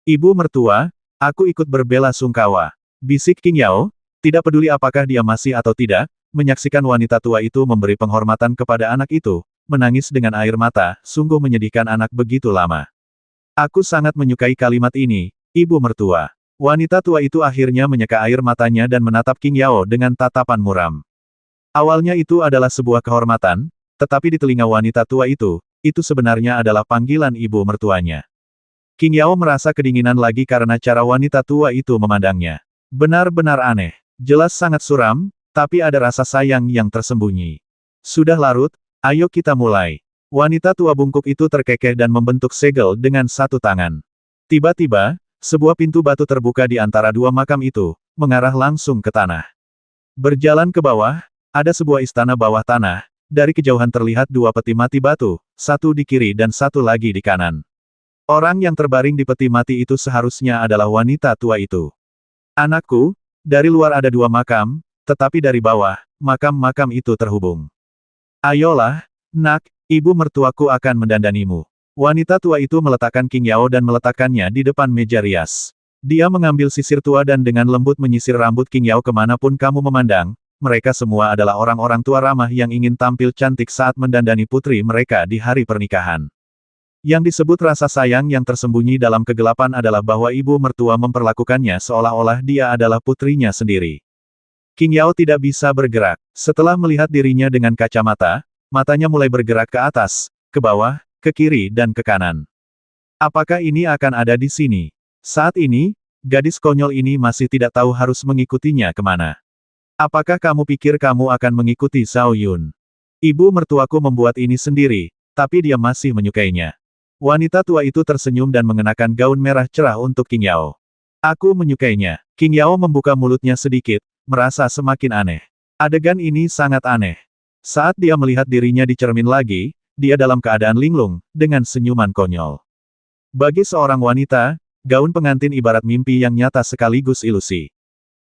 Ibu mertua, aku ikut berbela-sungkawa. Bisik Qing Yao, tidak peduli apakah dia masih atau tidak, menyaksikan wanita tua itu memberi penghormatan kepada anak itu, menangis dengan air mata, sungguh menyedihkan anak begitu lama. Aku sangat menyukai kalimat ini, ibu mertua. Wanita tua itu akhirnya menyeka air matanya dan menatap Qing Yao dengan tatapan muram. Awalnya itu adalah sebuah kehormatan, tetapi di telinga wanita tua itu sebenarnya adalah panggilan ibu mertuanya. Qing Yao merasa kedinginan lagi karena cara wanita tua itu memandangnya. Benar-benar aneh. Jelas sangat suram, tapi ada rasa sayang yang tersembunyi. Sudah larut, ayo kita mulai. Wanita tua bungkuk itu terkekeh dan membentuk segel dengan satu tangan. Tiba-tiba, sebuah pintu batu terbuka di antara dua makam itu, mengarah langsung ke tanah. Berjalan ke bawah, ada sebuah istana bawah tanah, dari kejauhan terlihat dua peti mati batu, satu di kiri dan satu lagi di kanan. Orang yang terbaring di peti mati itu seharusnya adalah wanita tua itu. Anakku, dari luar ada dua makam, tetapi dari bawah, makam-makam itu terhubung. Ayolah, nak, ibu mertuaku akan mendandanimu. Wanita tua itu meletakkan Qing Yao dan meletakkannya di depan meja rias. Dia mengambil sisir tua dan dengan lembut menyisir rambut Qing Yao kemanapun kamu memandang, mereka semua adalah orang-orang tua ramah yang ingin tampil cantik saat mendandani putri mereka di hari pernikahan. Yang disebut rasa sayang yang tersembunyi dalam kegelapan adalah bahwa ibu mertua memperlakukannya seolah-olah dia adalah putrinya sendiri. Qing Yao tidak bisa bergerak. Setelah melihat dirinya dengan kacamata, matanya mulai bergerak ke atas, ke bawah, ke kiri dan ke kanan. Apakah ini akan ada di sini? Saat ini, gadis konyol ini masih tidak tahu harus mengikutinya kemana. Apakah kamu pikir kamu akan mengikuti Zhao Yun? Ibu mertuaku membuat ini sendiri, tapi dia masih menyukainya. Wanita tua itu tersenyum dan mengenakan gaun merah cerah untuk Qing Yao. Aku menyukainya. Qing Yao membuka mulutnya sedikit, merasa semakin aneh. Adegan ini sangat aneh. Saat dia melihat dirinya di cermin lagi, dia dalam keadaan linglung, dengan senyuman konyol. Bagi seorang wanita, gaun pengantin ibarat mimpi yang nyata sekaligus ilusi.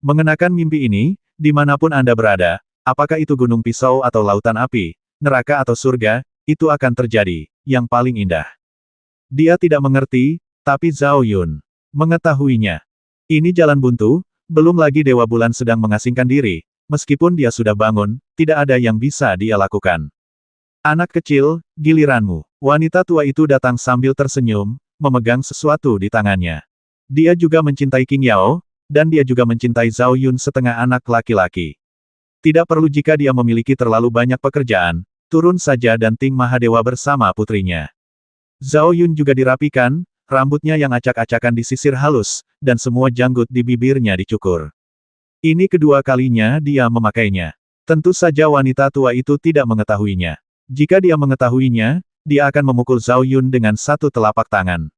Mengenakan mimpi ini, dimanapun Anda berada, apakah itu gunung pisau atau lautan api, neraka atau surga, itu akan terjadi, yang paling indah. Dia tidak mengerti, tapi Zhao Yun mengetahuinya. Ini jalan buntu, belum lagi Dewa Bulan sedang mengasingkan diri, meskipun dia sudah bangun, tidak ada yang bisa dia lakukan. Anak kecil, giliranmu. Wanita tua itu datang sambil tersenyum, memegang sesuatu di tangannya. Dia juga mencintai Qing Yao, dan dia juga mencintai Zhao Yun setengah anak laki-laki. Tidak perlu jika dia memiliki terlalu banyak pekerjaan, turun saja dan Ting Mahadewa bersama putrinya. Zhao Yun juga dirapikan, rambutnya yang acak-acakan disisir halus, dan semua janggut di bibirnya dicukur. Ini kedua kalinya dia memakainya. Tentu saja wanita tua itu tidak mengetahuinya. Jika dia mengetahuinya, dia akan memukul Zhao Yun dengan satu telapak tangan.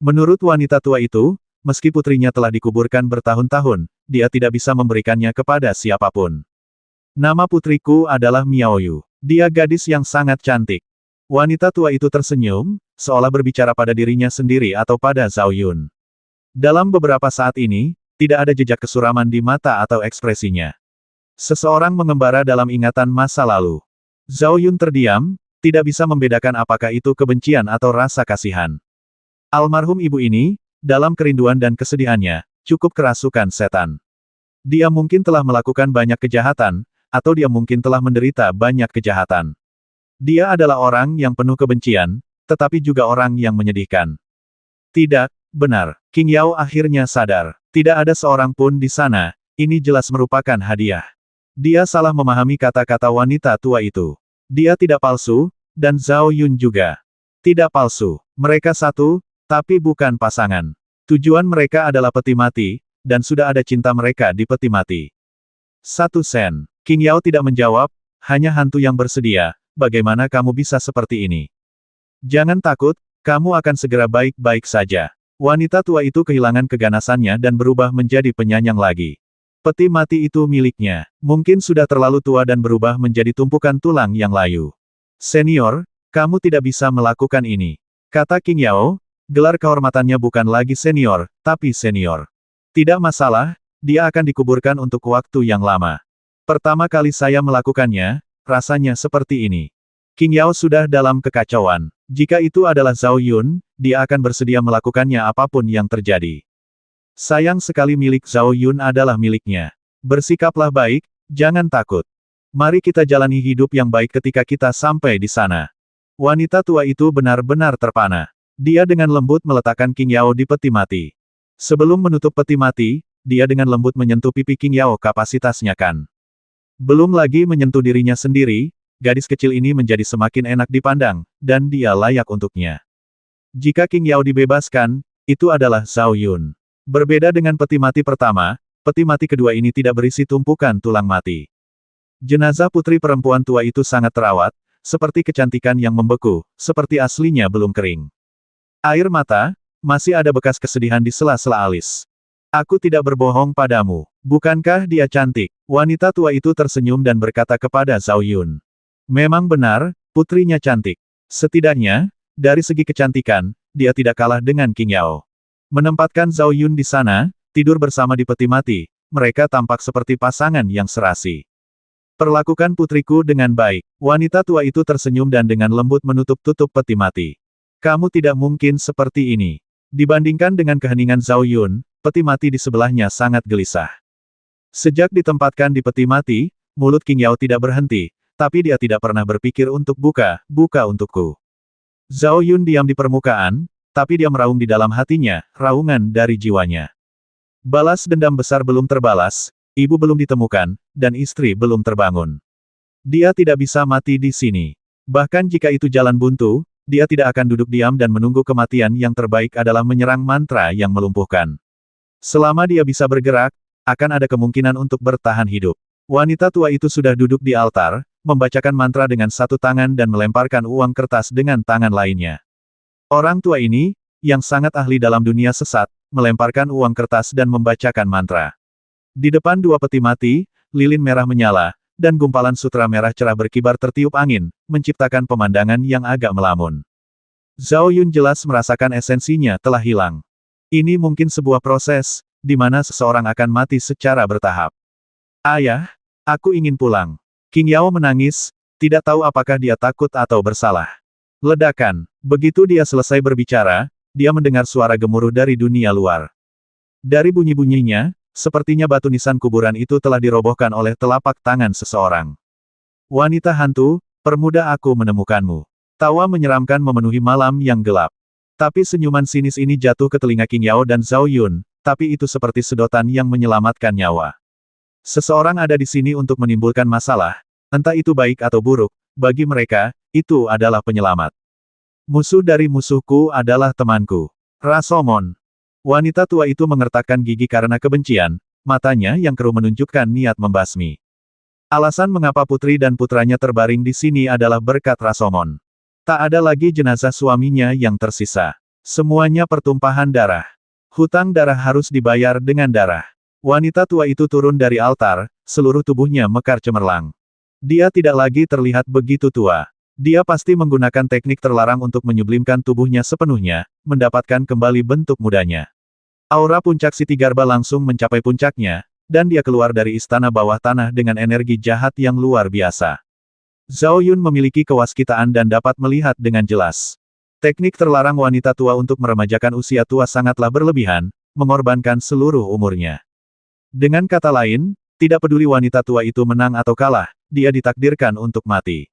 Menurut wanita tua itu, meski putrinya telah dikuburkan bertahun-tahun, dia tidak bisa memberikannya kepada siapapun. Nama putriku adalah Miao Yu. Dia gadis yang sangat cantik. Wanita tua itu tersenyum, seolah berbicara pada dirinya sendiri atau pada Zhao Yun. Dalam beberapa saat ini, tidak ada jejak kesuraman di mata atau ekspresinya. Seseorang mengembara dalam ingatan masa lalu. Zhao Yun terdiam, tidak bisa membedakan apakah itu kebencian atau rasa kasihan. Almarhum ibu ini, dalam kerinduan dan kesedihannya, cukup kerasukan setan. Dia mungkin telah melakukan banyak kejahatan, atau dia mungkin telah menderita banyak kejahatan. Dia adalah orang yang penuh kebencian, tetapi juga orang yang menyedihkan. Tidak, benar. Qing Yao akhirnya sadar. Tidak ada seorang pun di sana, ini jelas merupakan hadiah. Dia salah memahami kata-kata wanita tua itu. Dia tidak palsu, dan Zhao Yun juga. Tidak palsu. Mereka satu, tapi bukan pasangan. Tujuan mereka adalah peti mati, dan sudah ada cinta mereka di peti mati. 1 sen. Qing Yao tidak menjawab, hanya hantu yang bersedia. Bagaimana kamu bisa seperti ini? Jangan takut, kamu akan segera baik-baik saja. Wanita tua itu kehilangan keganasannya dan berubah menjadi penyayang lagi. Peti mati itu miliknya. Mungkin sudah terlalu tua dan berubah menjadi tumpukan tulang yang layu. Senior, kamu tidak bisa melakukan ini. Kata Qing Yao, gelar kehormatannya bukan lagi senior, tapi senior. Tidak masalah, dia akan dikuburkan untuk waktu yang lama. Pertama kali saya melakukannya, rasanya seperti ini. Qing Yao sudah dalam kekacauan. Jika itu adalah Zhao Yun, dia akan bersedia melakukannya apapun yang terjadi. Sayang sekali milik Zhao Yun adalah miliknya. Bersikaplah baik, jangan takut. Mari kita jalani hidup yang baik ketika kita sampai di sana. Wanita tua itu benar-benar terpana. Dia dengan lembut meletakkan Qing Yao di peti mati. Sebelum menutup peti mati, dia dengan lembut menyentuh pipi Qing Yao kapasitasnya kan. Belum lagi menyentuh dirinya sendiri, gadis kecil ini menjadi semakin enak dipandang, dan dia layak untuknya. Jika Qing Yao dibebaskan, itu adalah Zhao Yun. Berbeda dengan peti mati pertama, peti mati kedua ini tidak berisi tumpukan tulang mati. Jenazah putri perempuan tua itu sangat terawat, seperti kecantikan yang membeku, seperti aslinya belum kering. Air mata, masih ada bekas kesedihan di sela-sela alis. Aku tidak berbohong padamu. Bukankah dia cantik? Wanita tua itu tersenyum dan berkata kepada Zhao Yun. Memang benar, putrinya cantik. Setidaknya, dari segi kecantikan, dia tidak kalah dengan Qing Yao. Menempatkan Zhao Yun di sana, tidur bersama di peti mati, mereka tampak seperti pasangan yang serasi. Perlakukan putriku dengan baik. Wanita tua itu tersenyum dan dengan lembut menutup-tutup peti mati. Kamu tidak mungkin seperti ini. Dibandingkan dengan keheningan Zhao Yun, peti mati di sebelahnya sangat gelisah. Sejak ditempatkan di peti mati, mulut Qing Yao tidak berhenti, tapi dia tidak pernah berpikir untuk buka untukku. Zhao Yun diam di permukaan, tapi dia meraung di dalam hatinya, raungan dari jiwanya. Balas dendam besar belum terbalas, ibu belum ditemukan, dan istri belum terbangun. Dia tidak bisa mati di sini. Bahkan jika itu jalan buntu, dia tidak akan duduk diam dan menunggu kematian. Yang terbaik adalah menyerang mantra yang melumpuhkan. Selama dia bisa bergerak, akan ada kemungkinan untuk bertahan hidup. Wanita tua itu sudah duduk di altar, membacakan mantra dengan satu tangan dan melemparkan uang kertas dengan tangan lainnya. Orang tua ini, yang sangat ahli dalam dunia sesat, melemparkan uang kertas dan membacakan mantra. Di depan dua peti mati, lilin merah menyala, dan gumpalan sutra merah cerah berkibar tertiup angin, menciptakan pemandangan yang agak melamun. Zhao Yun jelas merasakan esensinya telah hilang. Ini mungkin sebuah proses, di mana seseorang akan mati secara bertahap. Ayah, aku ingin pulang. Qing Yao menangis, tidak tahu apakah dia takut atau bersalah. Ledakan. Begitu dia selesai berbicara, dia mendengar suara gemuruh dari dunia luar. Dari bunyi-bunyinya, sepertinya batu nisan kuburan itu telah dirobohkan oleh telapak tangan seseorang. Wanita hantu, permudah aku menemukanmu. Tawa menyeramkan memenuhi malam yang gelap. Tapi senyuman sinis ini jatuh ke telinga Qing Yao dan Zhao Yun, tapi itu seperti sedotan yang menyelamatkan nyawa. Seseorang ada di sini untuk menimbulkan masalah, entah itu baik atau buruk, bagi mereka, itu adalah penyelamat. Musuh dari musuhku adalah temanku. Rashomon. Wanita tua itu mengertakkan gigi karena kebencian, matanya yang keruh menunjukkan niat membasmi. Alasan mengapa putri dan putranya terbaring di sini adalah berkat Rashomon. Tak ada lagi jenazah suaminya yang tersisa. Semuanya pertumpahan darah. Hutang darah harus dibayar dengan darah. Wanita tua itu turun dari altar, seluruh tubuhnya mekar cemerlang. Dia tidak lagi terlihat begitu tua. Dia pasti menggunakan teknik terlarang untuk menyublimkan tubuhnya sepenuhnya, mendapatkan kembali bentuk mudanya. Aura puncak Siti Garba langsung mencapai puncaknya, dan dia keluar dari istana bawah tanah dengan energi jahat yang luar biasa. Zhao Yun memiliki kewaskitaan dan dapat melihat dengan jelas. Teknik terlarang wanita tua untuk meremajakan usia tua sangatlah berlebihan, mengorbankan seluruh umurnya. Dengan kata lain, tidak peduli wanita tua itu menang atau kalah, dia ditakdirkan untuk mati.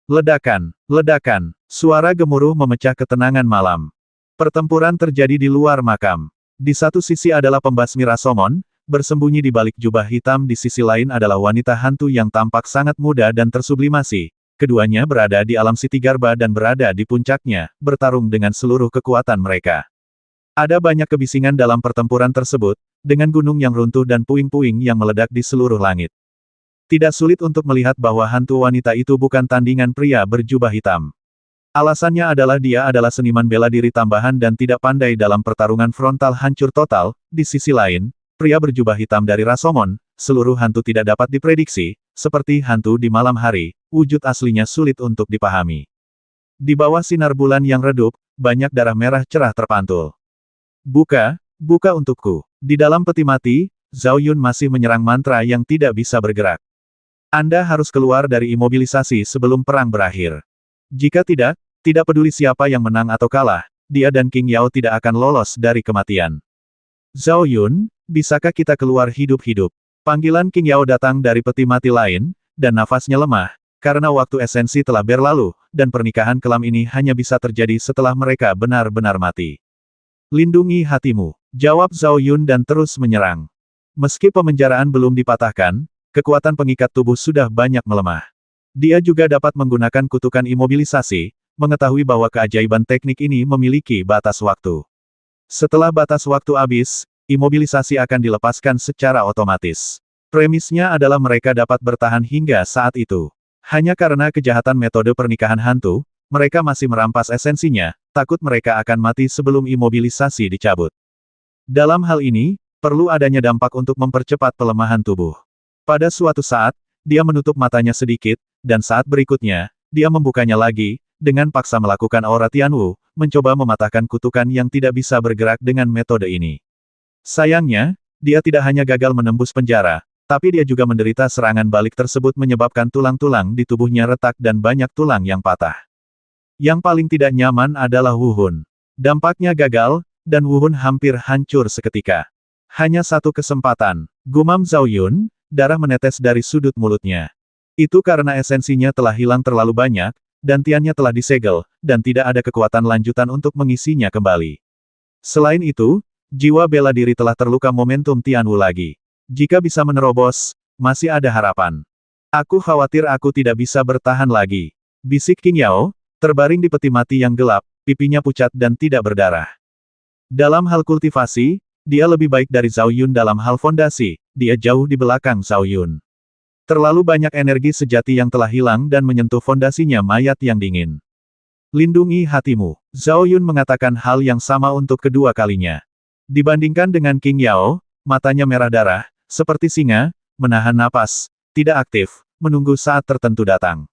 Ledakan, ledakan, suara gemuruh memecah ketenangan malam. Pertempuran terjadi di luar makam. Di satu sisi adalah pembasmi Rashomon, bersembunyi di balik jubah hitam. Di sisi lain adalah wanita hantu yang tampak sangat muda dan tersublimasi. Keduanya berada di alam Siti Garba dan berada di puncaknya, bertarung dengan seluruh kekuatan mereka. Ada banyak kebisingan dalam pertempuran tersebut, dengan gunung yang runtuh dan puing-puing yang meledak di seluruh langit. Tidak sulit untuk melihat bahwa hantu wanita itu bukan tandingan pria berjubah hitam. Alasannya adalah dia adalah seniman bela diri tambahan dan tidak pandai dalam pertarungan frontal hancur total. Di sisi lain, pria berjubah hitam dari Rashomon, seluruh hantu tidak dapat diprediksi, seperti hantu di malam hari, wujud aslinya sulit untuk dipahami. Di bawah sinar bulan yang redup, banyak darah merah cerah terpantul. Buka, buka untukku. Di dalam peti mati, Zhao Yun masih menyerang mantra yang tidak bisa bergerak. Anda harus keluar dari imobilisasi sebelum perang berakhir. Jika tidak, Tidak peduli siapa yang menang atau kalah, dia dan King Yao tidak akan lolos dari kematian. Zhao Yun, bisakah kita keluar hidup-hidup? Panggilan King Yao datang dari peti mati lain, dan nafasnya lemah, karena waktu esensi telah berlalu, dan pernikahan kelam ini hanya bisa terjadi setelah mereka benar-benar mati. Lindungi hatimu, jawab Zhao Yun dan terus menyerang. Meski pemenjaraan belum dipatahkan, kekuatan pengikat tubuh sudah banyak melemah. Dia juga dapat menggunakan kutukan imobilisasi, mengetahui bahwa keajaiban teknik ini memiliki batas waktu. Setelah batas waktu habis, imobilisasi akan dilepaskan secara otomatis. Premisnya adalah mereka dapat bertahan hingga saat itu. Hanya karena kejahatan metode pernikahan hantu, mereka masih merampas esensinya, takut mereka akan mati sebelum imobilisasi dicabut. Dalam hal ini, perlu adanya dampak untuk mempercepat pelemahan tubuh. Pada suatu saat, dia menutup matanya sedikit, dan saat berikutnya, dia membukanya lagi, dengan paksa melakukan aura Tianwu, mencoba mematahkan kutukan yang tidak bisa bergerak dengan metode ini. Sayangnya, dia tidak hanya gagal menembus penjara, tapi dia juga menderita serangan balik tersebut menyebabkan tulang-tulang di tubuhnya retak dan banyak tulang yang patah. Yang paling tidak nyaman adalah Wu Hun. Dampaknya gagal, dan Wu Hun hampir hancur seketika. Hanya satu kesempatan, gumam Zhao Yun, darah menetes dari sudut mulutnya. Itu karena esensinya telah hilang terlalu banyak, dan tiannya telah disegel, dan tidak ada kekuatan lanjutan untuk mengisinya kembali. Selain itu, jiwa bela diri telah terluka momentum Tianwu lagi. Jika bisa menerobos, masih ada harapan. Aku khawatir aku tidak bisa bertahan lagi. Bisik King Yao, terbaring di peti mati yang gelap, pipinya pucat dan tidak berdarah. Dalam hal kultivasi, dia lebih baik dari Zhao Yun dalam hal fondasi, dia jauh di belakang Zhao Yun. Terlalu banyak energi sejati yang telah hilang dan menyentuh fondasinya mayat yang dingin. Lindungi hatimu. Zhao Yun mengatakan hal yang sama untuk kedua kalinya. Dibandingkan dengan King Yao, matanya merah darah, seperti singa, menahan napas, tidak aktif, menunggu saat tertentu datang.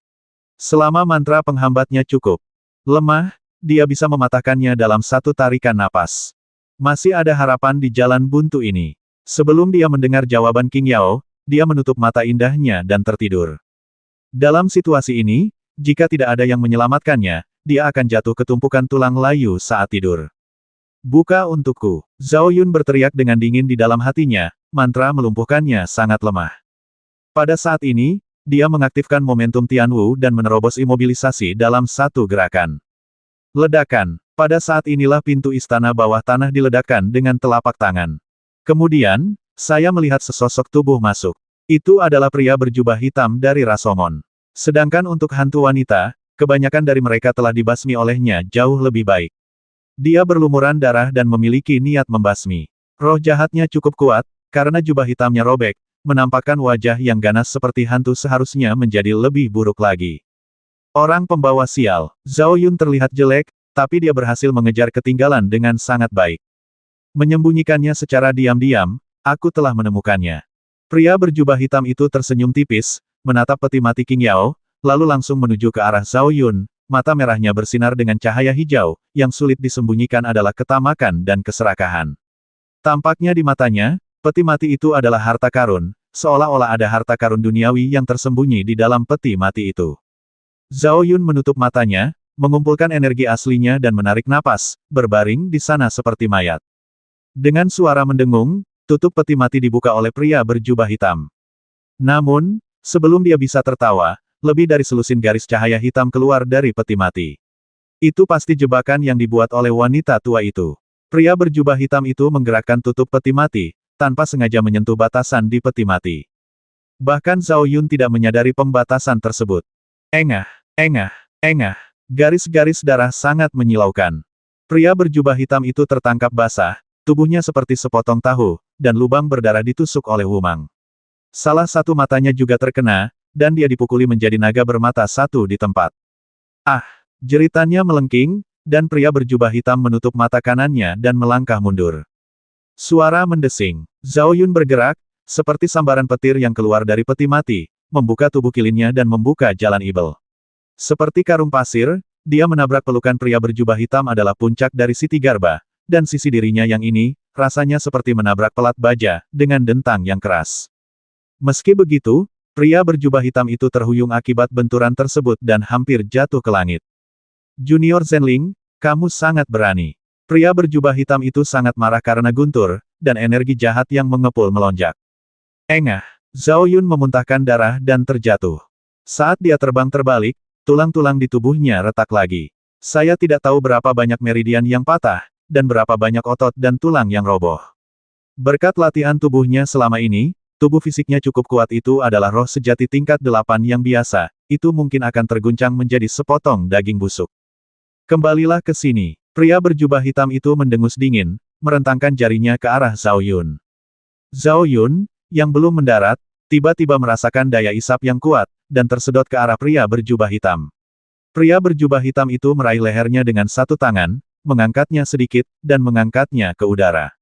Selama mantra penghambatnya cukup lemah, dia bisa mematahkannya dalam satu tarikan napas. Masih ada harapan di jalan buntu ini. Sebelum dia mendengar jawaban King Yao, dia menutup mata indahnya dan tertidur. Dalam situasi ini, jika tidak ada yang menyelamatkannya, dia akan jatuh ke tumpukan tulang layu saat tidur. Buka untukku. Zhao Yun berteriak dengan dingin di dalam hatinya, mantra melumpuhkannya sangat lemah. Pada saat ini, dia mengaktifkan momentum Tianwu dan menerobos imobilisasi dalam satu gerakan. Ledakan. Pada saat inilah pintu istana bawah tanah diledakkan dengan telapak tangan. Kemudian, saya melihat sesosok tubuh masuk. Itu adalah pria berjubah hitam dari Rashomon. Sedangkan untuk hantu wanita, kebanyakan dari mereka telah dibasmi olehnya jauh lebih baik. Dia berlumuran darah dan memiliki niat membasmi. Roh jahatnya cukup kuat, karena jubah hitamnya robek, menampakkan wajah yang ganas seperti hantu seharusnya menjadi lebih buruk lagi. Orang pembawa sial. Zhao Yun terlihat jelek, tapi dia berhasil mengejar ketinggalan dengan sangat baik. Menyembunyikannya secara diam-diam, aku telah menemukannya. Pria berjubah hitam itu tersenyum tipis, menatap peti mati King Yao, lalu langsung menuju ke arah Zhao Yun. Mata merahnya bersinar dengan cahaya hijau, yang sulit disembunyikan adalah ketamakan dan keserakahan. Tampaknya di matanya, peti mati itu adalah harta karun, seolah-olah ada harta karun duniawi yang tersembunyi di dalam peti mati itu. Zhao Yun menutup matanya, mengumpulkan energi aslinya dan menarik napas, berbaring di sana seperti mayat. Dengan suara mendengung, tutup peti mati dibuka oleh pria berjubah hitam. Namun, sebelum dia bisa tertawa, lebih dari selusin garis cahaya hitam keluar dari peti mati. Itu pasti jebakan yang dibuat oleh wanita tua itu. Pria berjubah hitam itu menggerakkan tutup peti mati, tanpa sengaja menyentuh batasan di peti mati. Bahkan Zhao Yun tidak menyadari pembatasan tersebut. Engah, engah, engah. Garis-garis darah sangat menyilaukan. Pria berjubah hitam itu tertangkap basah, tubuhnya seperti sepotong tahu, dan lubang berdarah ditusuk oleh Wumang. Salah satu matanya juga terkena, dan dia dipukuli menjadi naga bermata satu di tempat. Ah! Jeritannya melengking, dan pria berjubah hitam menutup mata kanannya dan melangkah mundur. Suara mendesing. Zhao Yun bergerak, seperti sambaran petir yang keluar dari peti mati, membuka tubuh kilinnya dan membuka jalan ibel. Seperti karung pasir, dia menabrak pelukan pria berjubah hitam adalah puncak dari Siti Garba, dan sisi dirinya yang ini, rasanya seperti menabrak pelat baja, dengan dentang yang keras. Meski begitu, pria berjubah hitam itu terhuyung akibat benturan tersebut dan hampir jatuh ke langit. Junior Zenling, kamu sangat berani. Pria berjubah hitam itu sangat marah karena guntur, dan energi jahat yang mengepul melonjak. Engah, Zhao Yun memuntahkan darah dan terjatuh. Saat dia terbang terbalik, tulang-tulang di tubuhnya retak lagi. Saya tidak tahu berapa banyak meridian yang patah, dan berapa banyak otot dan tulang yang roboh. Berkat latihan tubuhnya selama ini, tubuh fisiknya cukup kuat. Itu adalah roh sejati tingkat 8 yang biasa, itu mungkin akan terguncang menjadi sepotong daging busuk. Kembalilah ke sini. Pria berjubah hitam itu mendengus dingin, merentangkan jarinya ke arah Zhao Yun. Zhao Yun, yang belum mendarat, tiba-tiba merasakan daya isap yang kuat, dan tersedot ke arah pria berjubah hitam. Pria berjubah hitam itu meraih lehernya dengan satu tangan, mengangkatnya sedikit, dan mengangkatnya ke udara.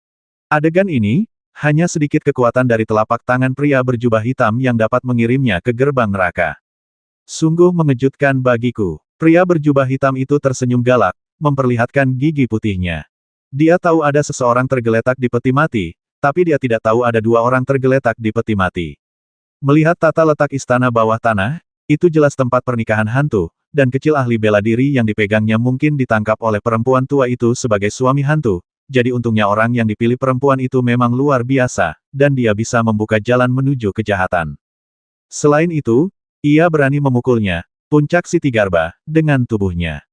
Adegan ini, hanya sedikit kekuatan dari telapak tangan pria berjubah hitam yang dapat mengirimnya ke gerbang neraka. Sungguh mengejutkan bagiku. Pria berjubah hitam itu tersenyum galak, memperlihatkan gigi putihnya. Dia tahu ada seseorang tergeletak di peti mati, tapi dia tidak tahu ada dua orang tergeletak di peti mati. Melihat tata letak istana bawah tanah, itu jelas tempat pernikahan hantu, dan kecil ahli bela diri yang dipegangnya mungkin ditangkap oleh perempuan tua itu sebagai suami hantu, jadi untungnya orang yang dipilih perempuan itu memang luar biasa, dan dia bisa membuka jalan menuju kejahatan. Selain itu, ia berani memukulnya, puncak Siti Garba, dengan tubuhnya.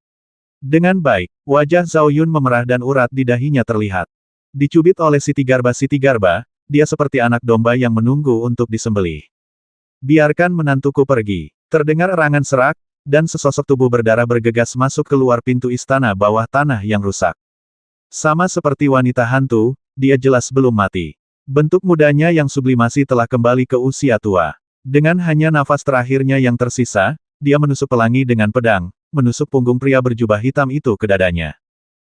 Dengan baik, wajah Zhao Yun memerah dan urat di dahinya terlihat. Dicubit oleh Siti Garba, dia seperti anak domba yang menunggu untuk disembelih. Biarkan menantuku pergi. Terdengar erangan serak, dan sesosok tubuh berdarah bergegas masuk keluar pintu istana bawah tanah yang rusak. Sama seperti wanita hantu, dia jelas belum mati. Bentuk mudanya yang sublimasi telah kembali ke usia tua. Dengan hanya nafas terakhirnya yang tersisa, dia menusuk pelangi dengan pedang, menusuk punggung pria berjubah hitam itu ke dadanya.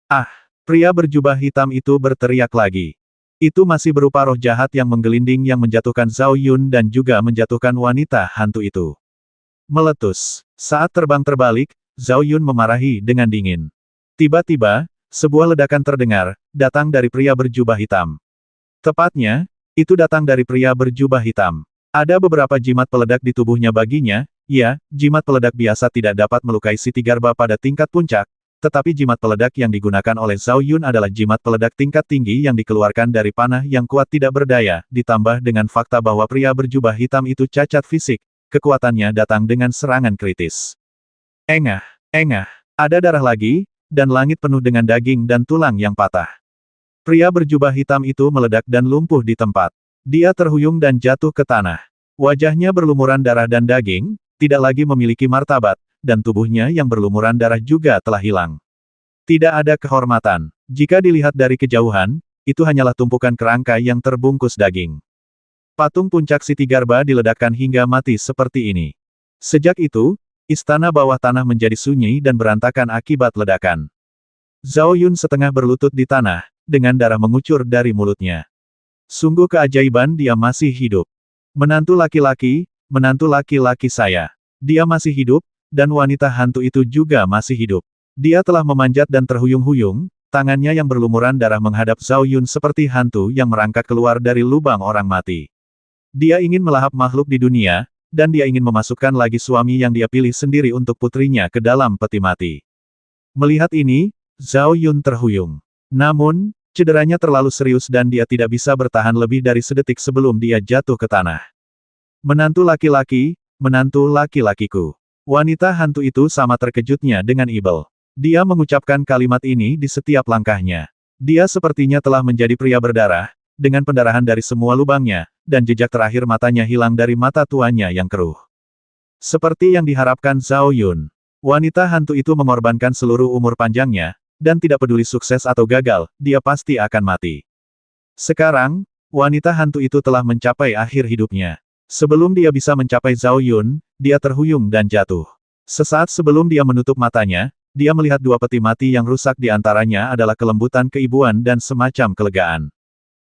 Ah! Pria berjubah hitam itu berteriak lagi. Itu masih berupa roh jahat yang menggelinding yang menjatuhkan Zhao Yun dan juga menjatuhkan wanita hantu itu. Meletus. Saat terbang terbalik, Zhao Yun memarahi dengan dingin. Tiba-tiba, sebuah ledakan terdengar, datang dari pria berjubah hitam. Tepatnya, itu datang dari pria berjubah hitam. Ada beberapa jimat peledak di tubuhnya baginya, ya, jimat peledak biasa tidak dapat melukai Siti Garba pada tingkat puncak, tetapi jimat peledak yang digunakan oleh Zhao Yun adalah jimat peledak tingkat tinggi yang dikeluarkan dari panah yang kuat tidak berdaya, ditambah dengan fakta bahwa pria berjubah hitam itu cacat fisik, kekuatannya datang dengan serangan kritis. Engah, engah, ada darah lagi, dan langit penuh dengan daging dan tulang yang patah. Pria berjubah hitam itu meledak dan lumpuh di tempat. Dia terhuyung dan jatuh ke tanah. Wajahnya berlumuran darah dan daging, tidak lagi memiliki martabat, dan tubuhnya yang berlumuran darah juga telah hilang. Tidak ada kehormatan. Jika dilihat dari kejauhan, itu hanyalah tumpukan kerangka yang terbungkus daging. Patung puncak Siti Garba diledakkan hingga mati seperti ini. Sejak itu, istana bawah tanah menjadi sunyi dan berantakan akibat ledakan. Zhao Yun setengah berlutut di tanah, dengan darah mengucur dari mulutnya. Sungguh keajaiban dia masih hidup. Menantu laki-laki saya. Dia masih hidup, dan wanita hantu itu juga masih hidup. Dia telah memanjat dan terhuyung-huyung, tangannya yang berlumuran darah menghadap Zhao Yun seperti hantu yang merangkak keluar dari lubang orang mati. Dia ingin melahap makhluk di dunia, dan dia ingin memasukkan lagi suami yang dia pilih sendiri untuk putrinya ke dalam peti mati. Melihat ini, Zhao Yun terhuyung. Namun, cederanya terlalu serius dan dia tidak bisa bertahan lebih dari sedetik sebelum dia jatuh ke tanah. Menantu laki-lakiku. Wanita hantu itu sama terkejutnya dengan Ibel. Dia mengucapkan kalimat ini di setiap langkahnya. Dia sepertinya telah menjadi pria berdarah, dengan pendarahan dari semua lubangnya, dan jejak terakhir matanya hilang dari mata tuanya yang keruh. Seperti yang diharapkan Zhao Yun. Wanita hantu itu mengorbankan seluruh umur panjangnya, dan tidak peduli sukses atau gagal, dia pasti akan mati. Sekarang, wanita hantu itu telah mencapai akhir hidupnya. Sebelum dia bisa mencapai Zhao Yun, dia terhuyung dan jatuh. Sesaat sebelum dia menutup matanya, dia melihat dua peti mati yang rusak di antaranya adalah kelembutan keibuan dan semacam kelegaan.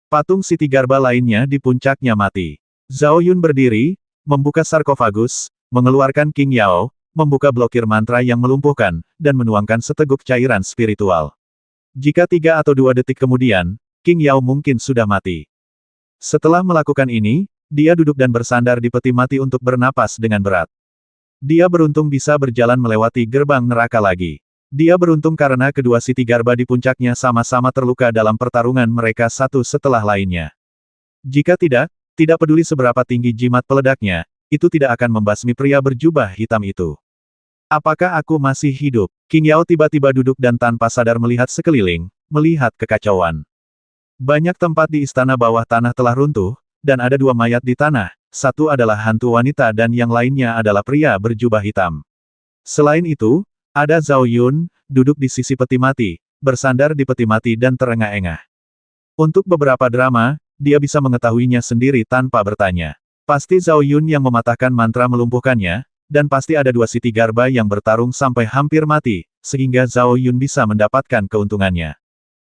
Patung Siti Garba lainnya di puncaknya mati. Zhao Yun berdiri, membuka sarkofagus, mengeluarkan King Yao, membuka blokir mantra yang melumpuhkan, dan menuangkan seteguk cairan spiritual. Jika 3 atau 2 detik kemudian, King Yao mungkin sudah mati. Setelah melakukan ini, dia duduk dan bersandar di peti mati untuk bernapas dengan berat. Dia beruntung bisa berjalan melewati gerbang neraka lagi. Dia beruntung karena kedua Siti Garba di puncaknya sama-sama terluka dalam pertarungan mereka satu setelah lainnya. Jika tidak, tidak peduli seberapa tinggi jimat peledaknya, itu tidak akan membasmi pria berjubah hitam itu. Apakah aku masih hidup? Qing Yao tiba-tiba duduk dan tanpa sadar melihat sekeliling, melihat kekacauan. Banyak tempat di istana bawah tanah telah runtuh, dan ada dua mayat di tanah, satu adalah hantu wanita dan yang lainnya adalah pria berjubah hitam. Selain itu, ada Zhao Yun, duduk di sisi peti mati, bersandar di peti mati dan terengah-engah. Untuk beberapa drama, dia bisa mengetahuinya sendiri tanpa bertanya. Pasti Zhao Yun yang mematahkan mantra melumpuhkannya, dan pasti ada dua Siti Garba yang bertarung sampai hampir mati, sehingga Zhao Yun bisa mendapatkan keuntungannya.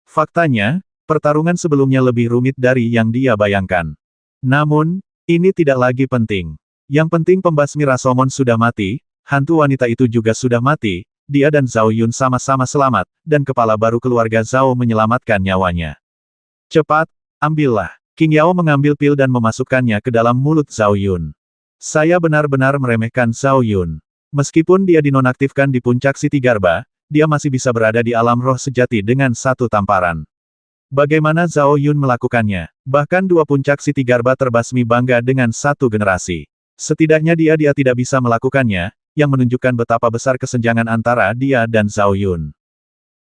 Faktanya, pertarungan sebelumnya lebih rumit dari yang dia bayangkan. Namun, ini tidak lagi penting. Yang penting pembasmi Rashomon sudah mati, hantu wanita itu juga sudah mati, dia dan Zhao Yun sama-sama selamat, dan kepala baru keluarga Zhao menyelamatkan nyawanya. Cepat, ambillah. Qing Yao mengambil pil dan memasukkannya ke dalam mulut Zhao Yun. Saya benar-benar meremehkan Zhao Yun. Meskipun dia dinonaktifkan di puncak Siti Garba, dia masih bisa berada di alam roh sejati dengan satu tamparan. Bagaimana Zhao Yun melakukannya? Bahkan dua puncak Siti Garba terbasmi bangga dengan satu generasi. Setidaknya dia tidak bisa melakukannya, yang menunjukkan betapa besar kesenjangan antara dia dan Zhao Yun.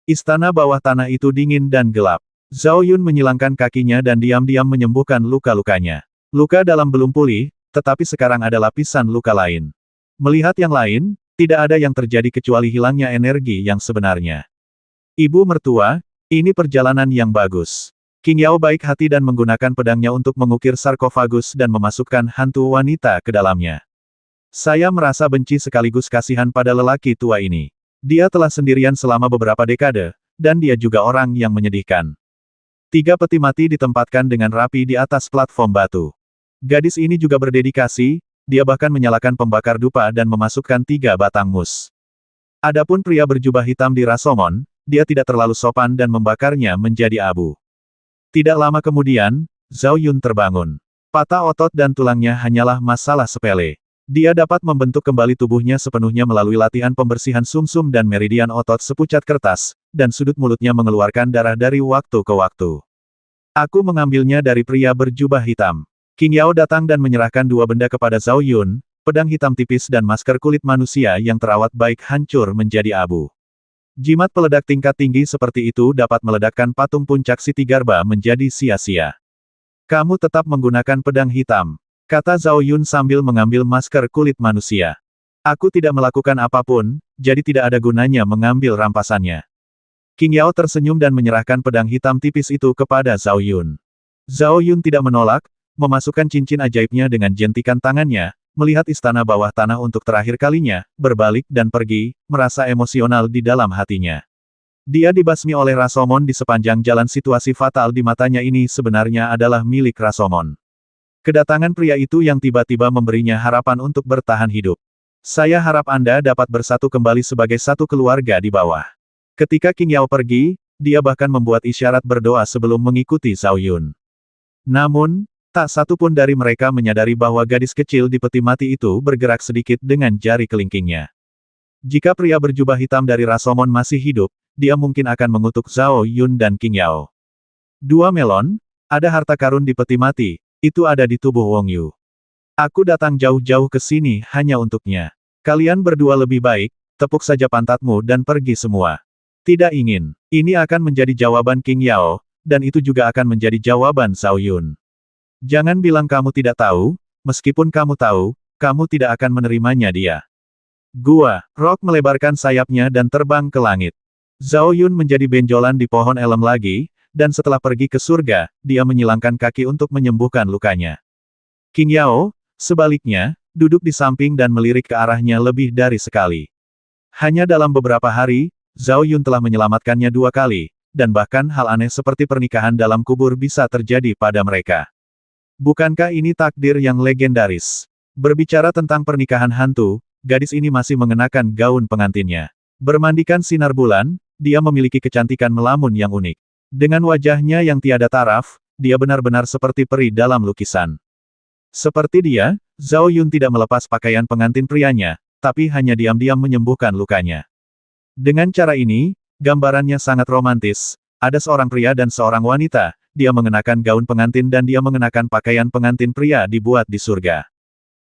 Istana bawah tanah itu dingin dan gelap. Zhao Yun menyilangkan kakinya dan diam-diam menyembuhkan luka-lukanya. Luka dalam belum pulih, tetapi sekarang ada lapisan luka lain. Melihat yang lain, tidak ada yang terjadi kecuali hilangnya energi yang sebenarnya. Ibu mertua, ini perjalanan yang bagus. Qing Yao baik hati dan menggunakan pedangnya untuk mengukir sarkofagus dan memasukkan hantu wanita ke dalamnya. Saya merasa benci sekaligus kasihan pada lelaki tua ini. Dia telah sendirian selama beberapa dekade, dan dia juga orang yang menyedihkan. Tiga peti mati ditempatkan dengan rapi di atas platform batu. Gadis ini juga berdedikasi, dia bahkan menyalakan pembakar dupa dan memasukkan 3 batang mus. Adapun pria berjubah hitam di Rashomon, dia tidak terlalu sopan dan membakarnya menjadi abu. Tidak lama kemudian, Zhao Yun terbangun. Patah otot dan tulangnya hanyalah masalah sepele. Dia dapat membentuk kembali tubuhnya sepenuhnya melalui latihan pembersihan sumsum dan meridian otot sepucat kertas, dan sudut mulutnya mengeluarkan darah dari waktu ke waktu. Aku mengambilnya dari pria berjubah hitam. Qing Yao datang dan menyerahkan 2 benda kepada Zhao Yun, pedang hitam tipis dan masker kulit manusia yang terawat baik hancur menjadi abu. Jimat peledak tingkat tinggi seperti itu dapat meledakkan patung puncak Siti Garba menjadi sia-sia. Kamu tetap menggunakan pedang hitam, kata Zhao Yun sambil mengambil masker kulit manusia. Aku tidak melakukan apapun, jadi tidak ada gunanya mengambil rampasannya. Qing Yao tersenyum dan menyerahkan pedang hitam tipis itu kepada Zhao Yun. Zhao Yun tidak menolak, memasukkan cincin ajaibnya dengan jentikan tangannya, melihat istana bawah tanah untuk terakhir kalinya, berbalik dan pergi, merasa emosional di dalam hatinya. Dia dibasmi oleh Rashomon di sepanjang jalan. Situasi fatal di matanya ini sebenarnya adalah milik Rashomon. Kedatangan pria itu yang tiba-tiba memberinya harapan untuk bertahan hidup. Saya harap Anda dapat bersatu kembali sebagai satu keluarga di bawah. Ketika Qing Yao pergi, dia bahkan membuat isyarat berdoa sebelum mengikuti Zhao Yun. Namun, tak satu pun dari mereka menyadari bahwa gadis kecil di peti mati itu bergerak sedikit dengan jari kelingkingnya. Jika pria berjubah hitam dari Rashomon masih hidup, dia mungkin akan mengutuk Zhao Yun dan Qing Yao. 2 melon, ada harta karun di peti mati, itu ada di tubuh Wong Yu. Aku datang jauh-jauh ke sini hanya untuknya. Kalian berdua lebih baik, tepuk saja pantatmu dan pergi semua. Tidak ingin. Ini akan menjadi jawaban Qing Yao, dan itu juga akan menjadi jawaban Zhao Yun. Jangan bilang kamu tidak tahu, meskipun kamu tahu, kamu tidak akan menerimanya dia. Gua, Rock melebarkan sayapnya dan terbang ke langit. Zhao Yun menjadi benjolan di pohon elem lagi, dan setelah pergi ke surga, dia menyilangkan kaki untuk menyembuhkan lukanya. Qing Yao, sebaliknya, duduk di samping dan melirik ke arahnya lebih dari sekali. Hanya dalam beberapa hari, Zhao Yun telah menyelamatkannya 2 kali, dan bahkan hal aneh seperti pernikahan dalam kubur bisa terjadi pada mereka. Bukankah ini takdir yang legendaris? Berbicara tentang pernikahan hantu, gadis ini masih mengenakan gaun pengantinnya. Bermandikan sinar bulan, dia memiliki kecantikan melamun yang unik. Dengan wajahnya yang tiada taraf, dia benar-benar seperti peri dalam lukisan. Seperti dia, Zhao Yun tidak melepas pakaian pengantin prianya, tapi hanya diam-diam menyembuhkan lukanya. Dengan cara ini, gambarannya sangat romantis. Ada seorang pria dan seorang wanita, dia mengenakan gaun pengantin dan dia mengenakan pakaian pengantin pria dibuat di surga.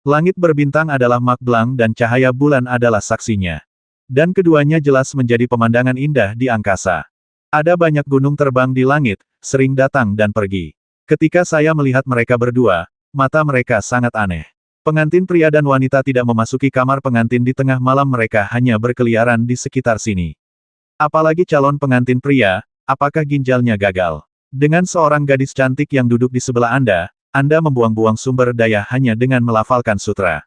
Langit berbintang adalah mak belang dan cahaya bulan adalah saksinya. Dan keduanya jelas menjadi pemandangan indah di angkasa. Ada banyak gunung terbang di langit, sering datang dan pergi. Ketika saya melihat mereka berdua, mata mereka sangat aneh. Pengantin pria dan wanita tidak memasuki kamar pengantin di tengah malam, mereka hanya berkeliaran di sekitar sini. Apalagi calon pengantin pria, apakah ginjalnya gagal? Dengan seorang gadis cantik yang duduk di sebelah Anda membuang-buang sumber daya hanya dengan melafalkan sutra.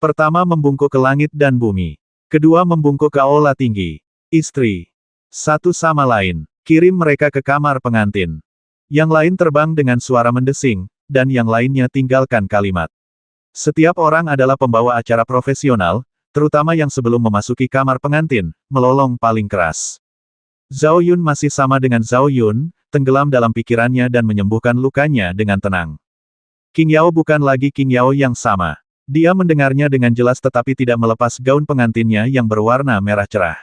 Pertama membungkuk ke langit dan bumi. Kedua membungkuk ke aula tinggi. Istri. Satu sama lain. Kirim mereka ke kamar pengantin. Yang lain terbang dengan suara mendesing, dan yang lainnya tinggalkan kalimat. Setiap orang adalah pembawa acara profesional, terutama yang sebelum memasuki kamar pengantin, melolong paling keras. Zhao Yun masih sama dengan Zhao Yun, tenggelam dalam pikirannya dan menyembuhkan lukanya dengan tenang. Qing Yao bukan lagi Qing Yao yang sama. Dia mendengarnya dengan jelas tetapi tidak melepas gaun pengantinnya yang berwarna merah cerah.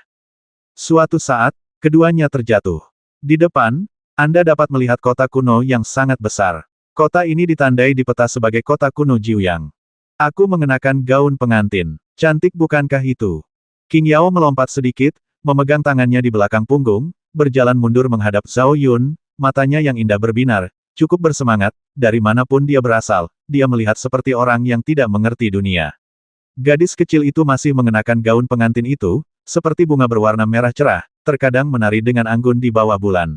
Suatu saat, keduanya terjatuh. Di depan, Anda dapat melihat kota kuno yang sangat besar. Kota ini ditandai di peta sebagai kota kuno Jiuyang. Aku mengenakan gaun pengantin. Cantik bukankah itu? Qing Yao melompat sedikit, memegang tangannya di belakang punggung, berjalan mundur menghadap Zhao Yun, matanya yang indah berbinar, cukup bersemangat, dari manapun dia berasal, dia melihat seperti orang yang tidak mengerti dunia. Gadis kecil itu masih mengenakan gaun pengantin itu, seperti bunga berwarna merah cerah, terkadang menari dengan anggun di bawah bulan.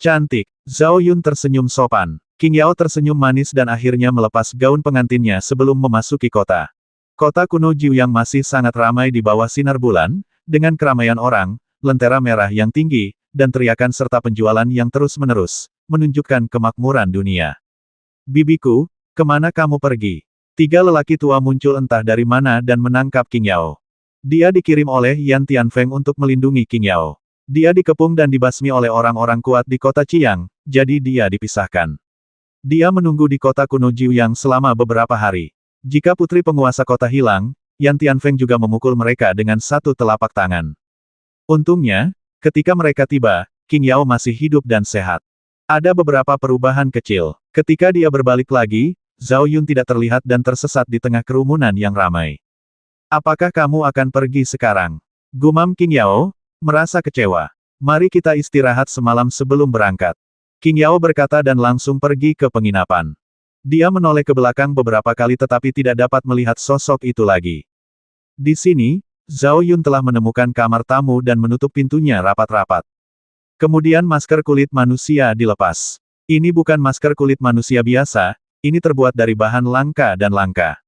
Cantik. Zhao Yun tersenyum sopan. Qing Yao tersenyum manis dan akhirnya melepas gaun pengantinnya sebelum memasuki kota. Kota kuno Jiuyang masih sangat ramai di bawah sinar bulan, dengan keramaian orang, lentera merah yang tinggi, dan teriakan serta penjualan yang terus-menerus, menunjukkan kemakmuran dunia. Bibiku, kemana kamu pergi? Tiga lelaki tua muncul entah dari mana dan menangkap Qing Yao. Dia dikirim oleh Yan Tianfeng untuk melindungi Qing Yao. Dia dikepung dan dibasmi oleh orang-orang kuat di kota Qiang, jadi dia dipisahkan. Dia menunggu di kota kuno Jiuyang selama beberapa hari. Jika putri penguasa kota hilang, Yan Tianfeng juga memukul mereka dengan satu telapak tangan. Untungnya, ketika mereka tiba, Qing Yao masih hidup dan sehat. Ada beberapa perubahan kecil. Ketika dia berbalik lagi, Zhao Yun tidak terlihat dan tersesat di tengah kerumunan yang ramai. Apakah kamu akan pergi sekarang? Gumam Qing Yao, merasa kecewa. Mari kita istirahat semalam sebelum berangkat. Qing Yao berkata dan langsung pergi ke penginapan. Dia menoleh ke belakang beberapa kali tetapi tidak dapat melihat sosok itu lagi. Di sini, Zhao Yun telah menemukan kamar tamu dan menutup pintunya rapat-rapat. Kemudian masker kulit manusia dilepas. Ini bukan masker kulit manusia biasa, ini terbuat dari bahan langka dan langka.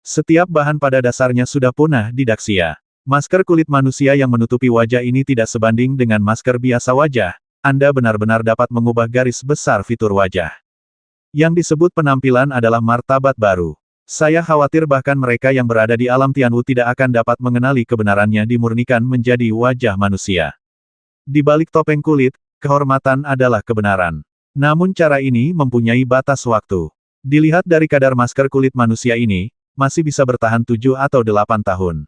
Setiap bahan pada dasarnya sudah punah di Daxia. Masker kulit manusia yang menutupi wajah ini tidak sebanding dengan masker biasa wajah. Anda benar-benar dapat mengubah garis besar fitur wajah. Yang disebut penampilan adalah martabat baru. Saya khawatir bahkan mereka yang berada di alam Tianwu tidak akan dapat mengenali kebenarannya dimurnikan menjadi wajah manusia. Di balik topeng kulit, kehormatan adalah kebenaran. Namun cara ini mempunyai batas waktu. Dilihat dari kadar masker kulit manusia ini, masih bisa bertahan 7 atau 8 tahun.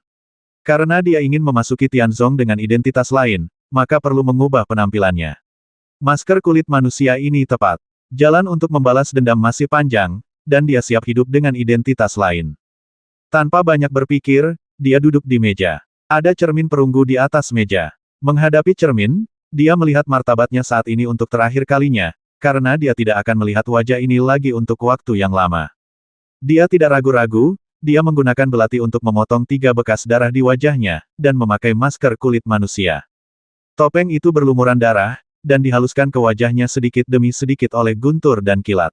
Karena dia ingin memasuki Tianzong dengan identitas lain, maka perlu mengubah penampilannya. Masker kulit manusia ini tepat. Jalan untuk membalas dendam masih panjang, dan dia siap hidup dengan identitas lain. Tanpa banyak berpikir, dia duduk di meja. Ada cermin perunggu di atas meja. Menghadapi cermin, dia melihat martabatnya saat ini untuk terakhir kalinya, karena dia tidak akan melihat wajah ini lagi untuk waktu yang lama. Dia tidak ragu-ragu, dia menggunakan belati untuk memotong 3 bekas darah di wajahnya, dan memakai masker kulit manusia. Topeng itu berlumuran darah, dan dihaluskan ke wajahnya sedikit demi sedikit oleh guntur dan kilat.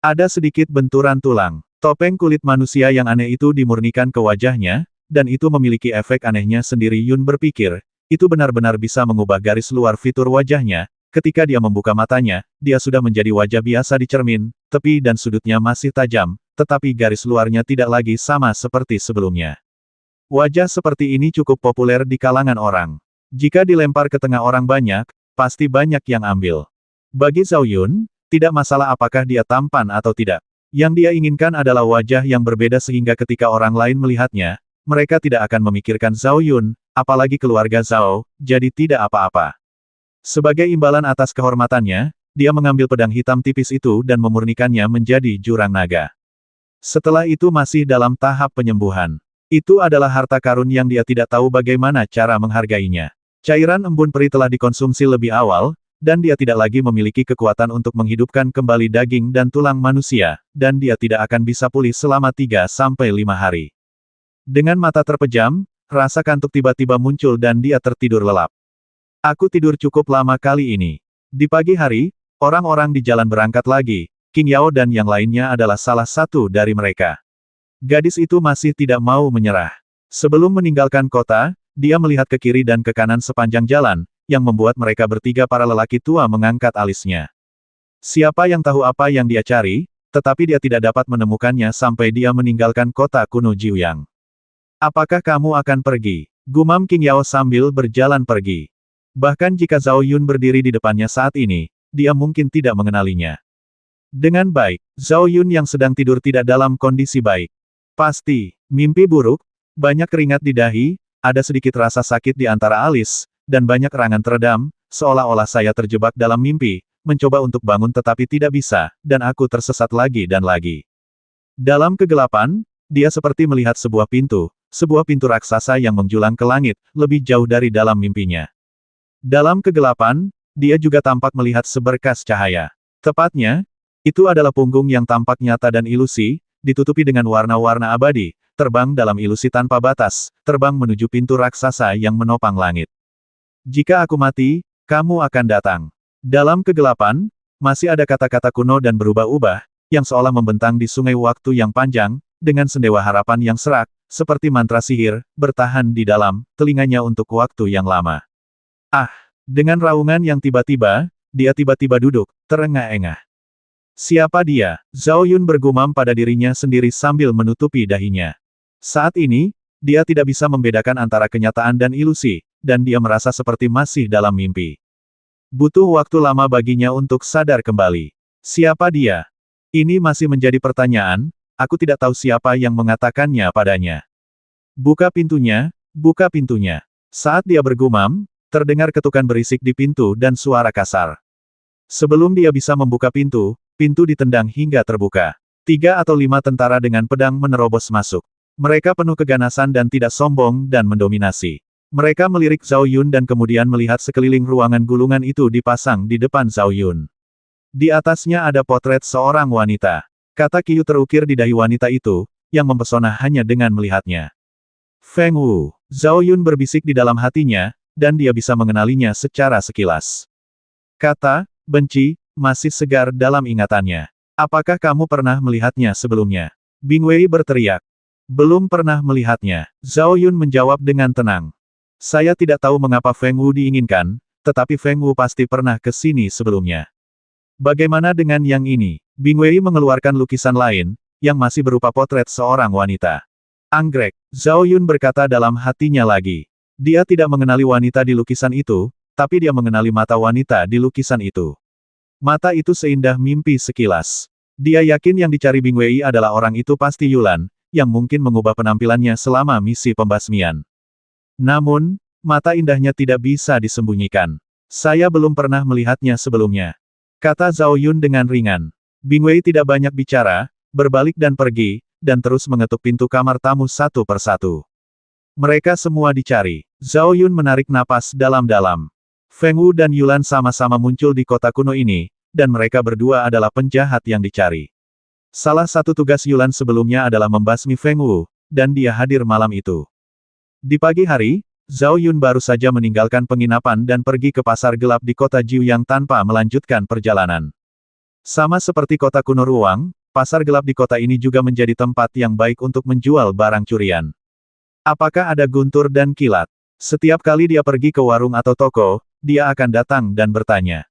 Ada sedikit benturan tulang. Topeng kulit manusia yang aneh itu dimurnikan ke wajahnya, dan itu memiliki efek anehnya sendiri. Yun berpikir, itu benar-benar bisa mengubah garis luar fitur wajahnya. Ketika dia membuka matanya, dia sudah menjadi wajah biasa di cermin, tepi dan sudutnya masih tajam, tetapi garis luarnya tidak lagi sama seperti sebelumnya. Wajah seperti ini cukup populer di kalangan orang. Jika dilempar ke tengah orang banyak, pasti banyak yang ambil. Bagi Zhao Yun, tidak masalah apakah dia tampan atau tidak. Yang dia inginkan adalah wajah yang berbeda sehingga ketika orang lain melihatnya, mereka tidak akan memikirkan Zhao Yun, apalagi keluarga Zhao, jadi tidak apa-apa. Sebagai imbalan atas kehormatannya, dia mengambil pedang hitam tipis itu dan memurnikannya menjadi jurang naga. Setelah itu masih dalam tahap penyembuhan. Itu adalah harta karun yang dia tidak tahu bagaimana cara menghargainya. Cairan embun peri telah dikonsumsi lebih awal, dan dia tidak lagi memiliki kekuatan untuk menghidupkan kembali daging dan tulang manusia, dan dia tidak akan bisa pulih selama 3-5 hari. Dengan mata terpejam, rasa kantuk tiba-tiba muncul dan dia tertidur lelap. Aku tidur cukup lama kali ini. Di pagi hari, orang-orang di jalan berangkat lagi. Qing Yao dan yang lainnya adalah salah satu dari mereka. Gadis itu masih tidak mau menyerah. Sebelum meninggalkan kota, dia melihat ke kiri dan ke kanan sepanjang jalan, yang membuat mereka bertiga para lelaki tua mengangkat alisnya. Siapa yang tahu apa yang dia cari, tetapi dia tidak dapat menemukannya sampai dia meninggalkan kota kuno Jiuyang. Apakah kamu akan pergi? Gumam Qing Yao sambil berjalan pergi. Bahkan jika Zhao Yun berdiri di depannya saat ini, dia mungkin tidak mengenalinya. Dengan baik, Zhao Yun yang sedang tidur tidak dalam kondisi baik. Pasti, mimpi buruk, banyak keringat di dahi, ada sedikit rasa sakit di antara alis, dan banyak erangan teredam, seolah-olah saya terjebak dalam mimpi, mencoba untuk bangun tetapi tidak bisa, dan aku tersesat lagi dan lagi. Dalam kegelapan, dia seperti melihat sebuah pintu raksasa yang menjulang ke langit, lebih jauh dari dalam mimpinya. Dalam kegelapan, dia juga tampak melihat seberkas cahaya. Tepatnya, itu adalah punggung yang tampak nyata dan ilusi, ditutupi dengan warna-warna abadi, terbang dalam ilusi tanpa batas, terbang menuju pintu raksasa yang menopang langit. Jika aku mati, kamu akan datang. Dalam kegelapan, masih ada kata-kata kuno dan berubah-ubah, yang seolah membentang di sungai waktu yang panjang, dengan sendewa harapan yang serak, seperti mantra sihir, bertahan di dalam telinganya untuk waktu yang lama. Ah! Dengan raungan yang tiba-tiba, dia tiba-tiba duduk, terengah-engah. Siapa dia? Zhao Yun bergumam pada dirinya sendiri sambil menutupi dahinya. Saat ini, dia tidak bisa membedakan antara kenyataan dan ilusi, dan dia merasa seperti masih dalam mimpi. Butuh waktu lama baginya untuk sadar kembali. Siapa dia? Ini masih menjadi pertanyaan, aku tidak tahu siapa yang mengatakannya padanya. Buka pintunya, buka pintunya. Saat dia bergumam, terdengar ketukan berisik di pintu dan suara kasar. Sebelum dia bisa membuka pintu, pintu ditendang hingga terbuka. 3 atau 5 tentara dengan pedang menerobos masuk. Mereka penuh keganasan dan tidak sombong dan mendominasi. Mereka melirik Zhao Yun dan kemudian melihat sekeliling ruangan gulungan itu dipasang di depan Zhao Yun. Di atasnya ada potret seorang wanita. Kata Qiu terukir di dahi wanita itu, yang mempesona hanya dengan melihatnya. Feng Wu. Zhao Yun berbisik di dalam hatinya, dan dia bisa mengenalinya secara sekilas. Kata, benci, masih segar dalam ingatannya. Apakah kamu pernah melihatnya sebelumnya? Bing Wei berteriak. Belum pernah melihatnya. Zhao Yun menjawab dengan tenang. Saya tidak tahu mengapa Feng Wu diinginkan, tetapi Feng Wu pasti pernah ke sini sebelumnya. Bagaimana dengan yang ini? Bing Wei mengeluarkan lukisan lain, yang masih berupa potret seorang wanita. Anggrek, Zhao Yun berkata dalam hatinya lagi. Dia tidak mengenali wanita di lukisan itu, tapi dia mengenali mata wanita di lukisan itu. Mata itu seindah mimpi sekilas. Dia yakin yang dicari Bing Wei adalah orang itu pasti Yulan, yang mungkin mengubah penampilannya selama misi pembasmian. Namun, mata indahnya tidak bisa disembunyikan. Saya belum pernah melihatnya sebelumnya. Kata Zhao Yun dengan ringan. Bing Wei tidak banyak bicara, berbalik dan pergi, dan terus mengetuk pintu kamar tamu satu persatu. Mereka semua dicari. Zhao Yun menarik napas dalam-dalam. Feng Wu dan Yulan sama-sama muncul di kota kuno ini, dan mereka berdua adalah penjahat yang dicari. Salah satu tugas Yulan sebelumnya adalah membasmi Feng Wu, dan dia hadir malam itu. Di pagi hari, Zhao Yun baru saja meninggalkan penginapan dan pergi ke pasar gelap di kota Jiuyang tanpa melanjutkan perjalanan. Sama seperti kota kuno Ruang, pasar gelap di kota ini juga menjadi tempat yang baik untuk menjual barang curian. Apakah ada guntur dan kilat? Setiap kali dia pergi ke warung atau toko, dia akan datang dan bertanya.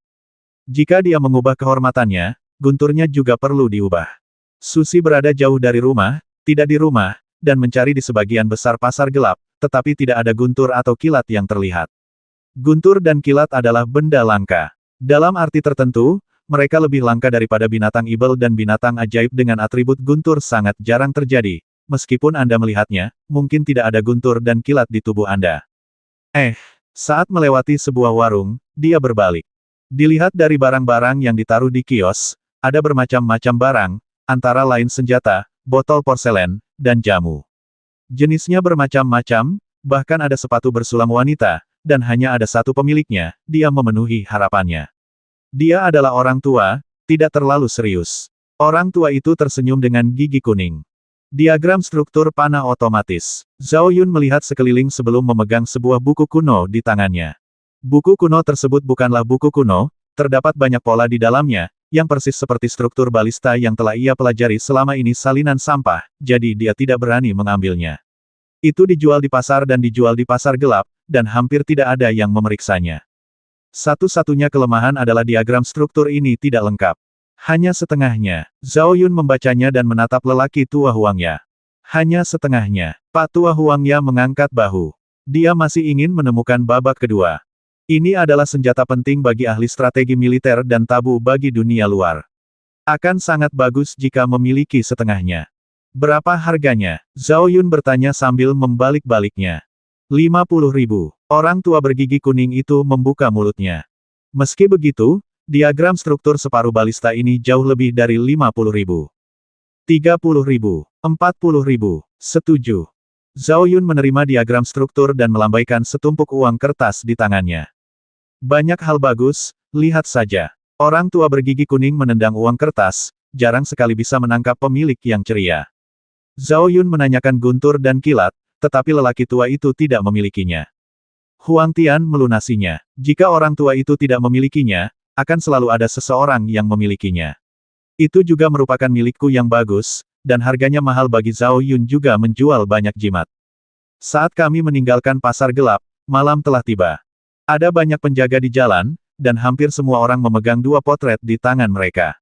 Jika dia mengubah kehormatannya, gunturnya juga perlu diubah. Susi berada jauh dari rumah, tidak di rumah, dan mencari di sebagian besar pasar gelap, tetapi tidak ada guntur atau kilat yang terlihat. Guntur dan kilat adalah benda langka. Dalam arti tertentu, mereka lebih langka daripada binatang ibel dan binatang ajaib dengan atribut guntur sangat jarang terjadi. Meskipun Anda melihatnya, mungkin tidak ada guntur dan kilat di tubuh Anda. Saat melewati sebuah warung, dia berbalik. Dilihat dari barang-barang yang ditaruh di kios, ada bermacam-macam barang, antara lain senjata, botol porselen, dan jamu. Jenisnya bermacam-macam, bahkan ada sepatu bersulam wanita, dan hanya ada satu pemiliknya, dia memenuhi harapannya. Dia adalah orang tua, tidak terlalu serius. Orang tua itu tersenyum dengan gigi kuning. Diagram struktur panah otomatis. Zhao Yun melihat sekeliling sebelum memegang sebuah buku kuno di tangannya. Buku kuno tersebut bukanlah buku kuno, terdapat banyak pola di dalamnya, yang persis seperti struktur balista yang telah ia pelajari selama ini salinan sampah, jadi dia tidak berani mengambilnya. Itu dijual di pasar dan dijual di pasar gelap, dan hampir tidak ada yang memeriksanya. Satu-satunya kelemahan adalah diagram struktur ini tidak lengkap. Hanya setengahnya. Zhao Yun membacanya dan menatap lelaki tua Huangya. Hanya setengahnya. Pak tua Huangya mengangkat bahu. Dia masih ingin menemukan babak kedua. Ini adalah senjata penting bagi ahli strategi militer dan tabu bagi dunia luar. Akan sangat bagus jika memiliki setengahnya. Berapa harganya? Zhao Yun bertanya sambil membalik-baliknya. 50.000. Orang tua bergigi kuning itu membuka mulutnya. Meski begitu, diagram struktur separuh balista ini jauh lebih dari 50.000. 30.000. 40.000. Setuju. Zhao Yun menerima diagram struktur dan melambaikan setumpuk uang kertas di tangannya. Banyak hal bagus, lihat saja. Orang tua bergigi kuning menendang uang kertas, jarang sekali bisa menangkap pemilik yang ceria. Zhao Yun menanyakan guntur dan kilat, tetapi lelaki tua itu tidak memilikinya. Huang Tian melunasinya. Jika orang tua itu tidak memilikinya, akan selalu ada seseorang yang memilikinya. Itu juga merupakan milikku yang bagus, dan harganya mahal bagi Zhao Yun juga menjual banyak jimat. Saat kami meninggalkan pasar gelap, malam telah tiba. Ada banyak penjaga di jalan, dan hampir semua orang memegang dua potret di tangan mereka.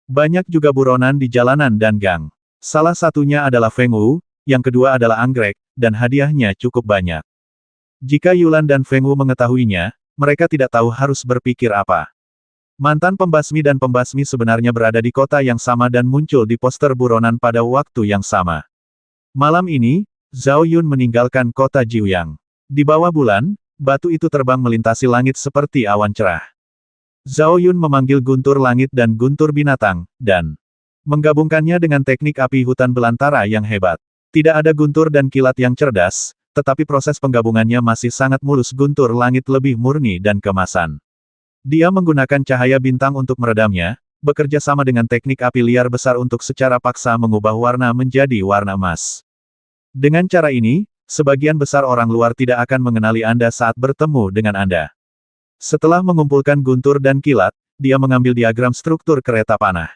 Banyak juga buronan di jalanan dan gang. Salah satunya adalah Feng Wu, yang kedua adalah anggrek, dan hadiahnya cukup banyak. Jika Yulan dan Feng Wu mengetahuinya, mereka tidak tahu harus berpikir apa. Mantan pembasmi dan pembasmi sebenarnya berada di kota yang sama dan muncul di poster buronan pada waktu yang sama. Malam ini, Zhao Yun meninggalkan kota Jiuyang. Di bawah bulan, batu itu terbang melintasi langit seperti awan cerah. Zhao Yun memanggil guntur langit dan guntur binatang, dan menggabungkannya dengan teknik api hutan belantara yang hebat. Tidak ada guntur dan kilat yang cerdas, tetapi proses penggabungannya masih sangat mulus. Guntur langit lebih murni dan kemasan. Dia menggunakan cahaya bintang untuk meredamnya, bekerja sama dengan teknik api liar besar untuk secara paksa mengubah warna menjadi warna emas. Dengan cara ini, sebagian besar orang luar tidak akan mengenali Anda saat bertemu dengan Anda. Setelah mengumpulkan guntur dan kilat, dia mengambil diagram struktur kereta panah.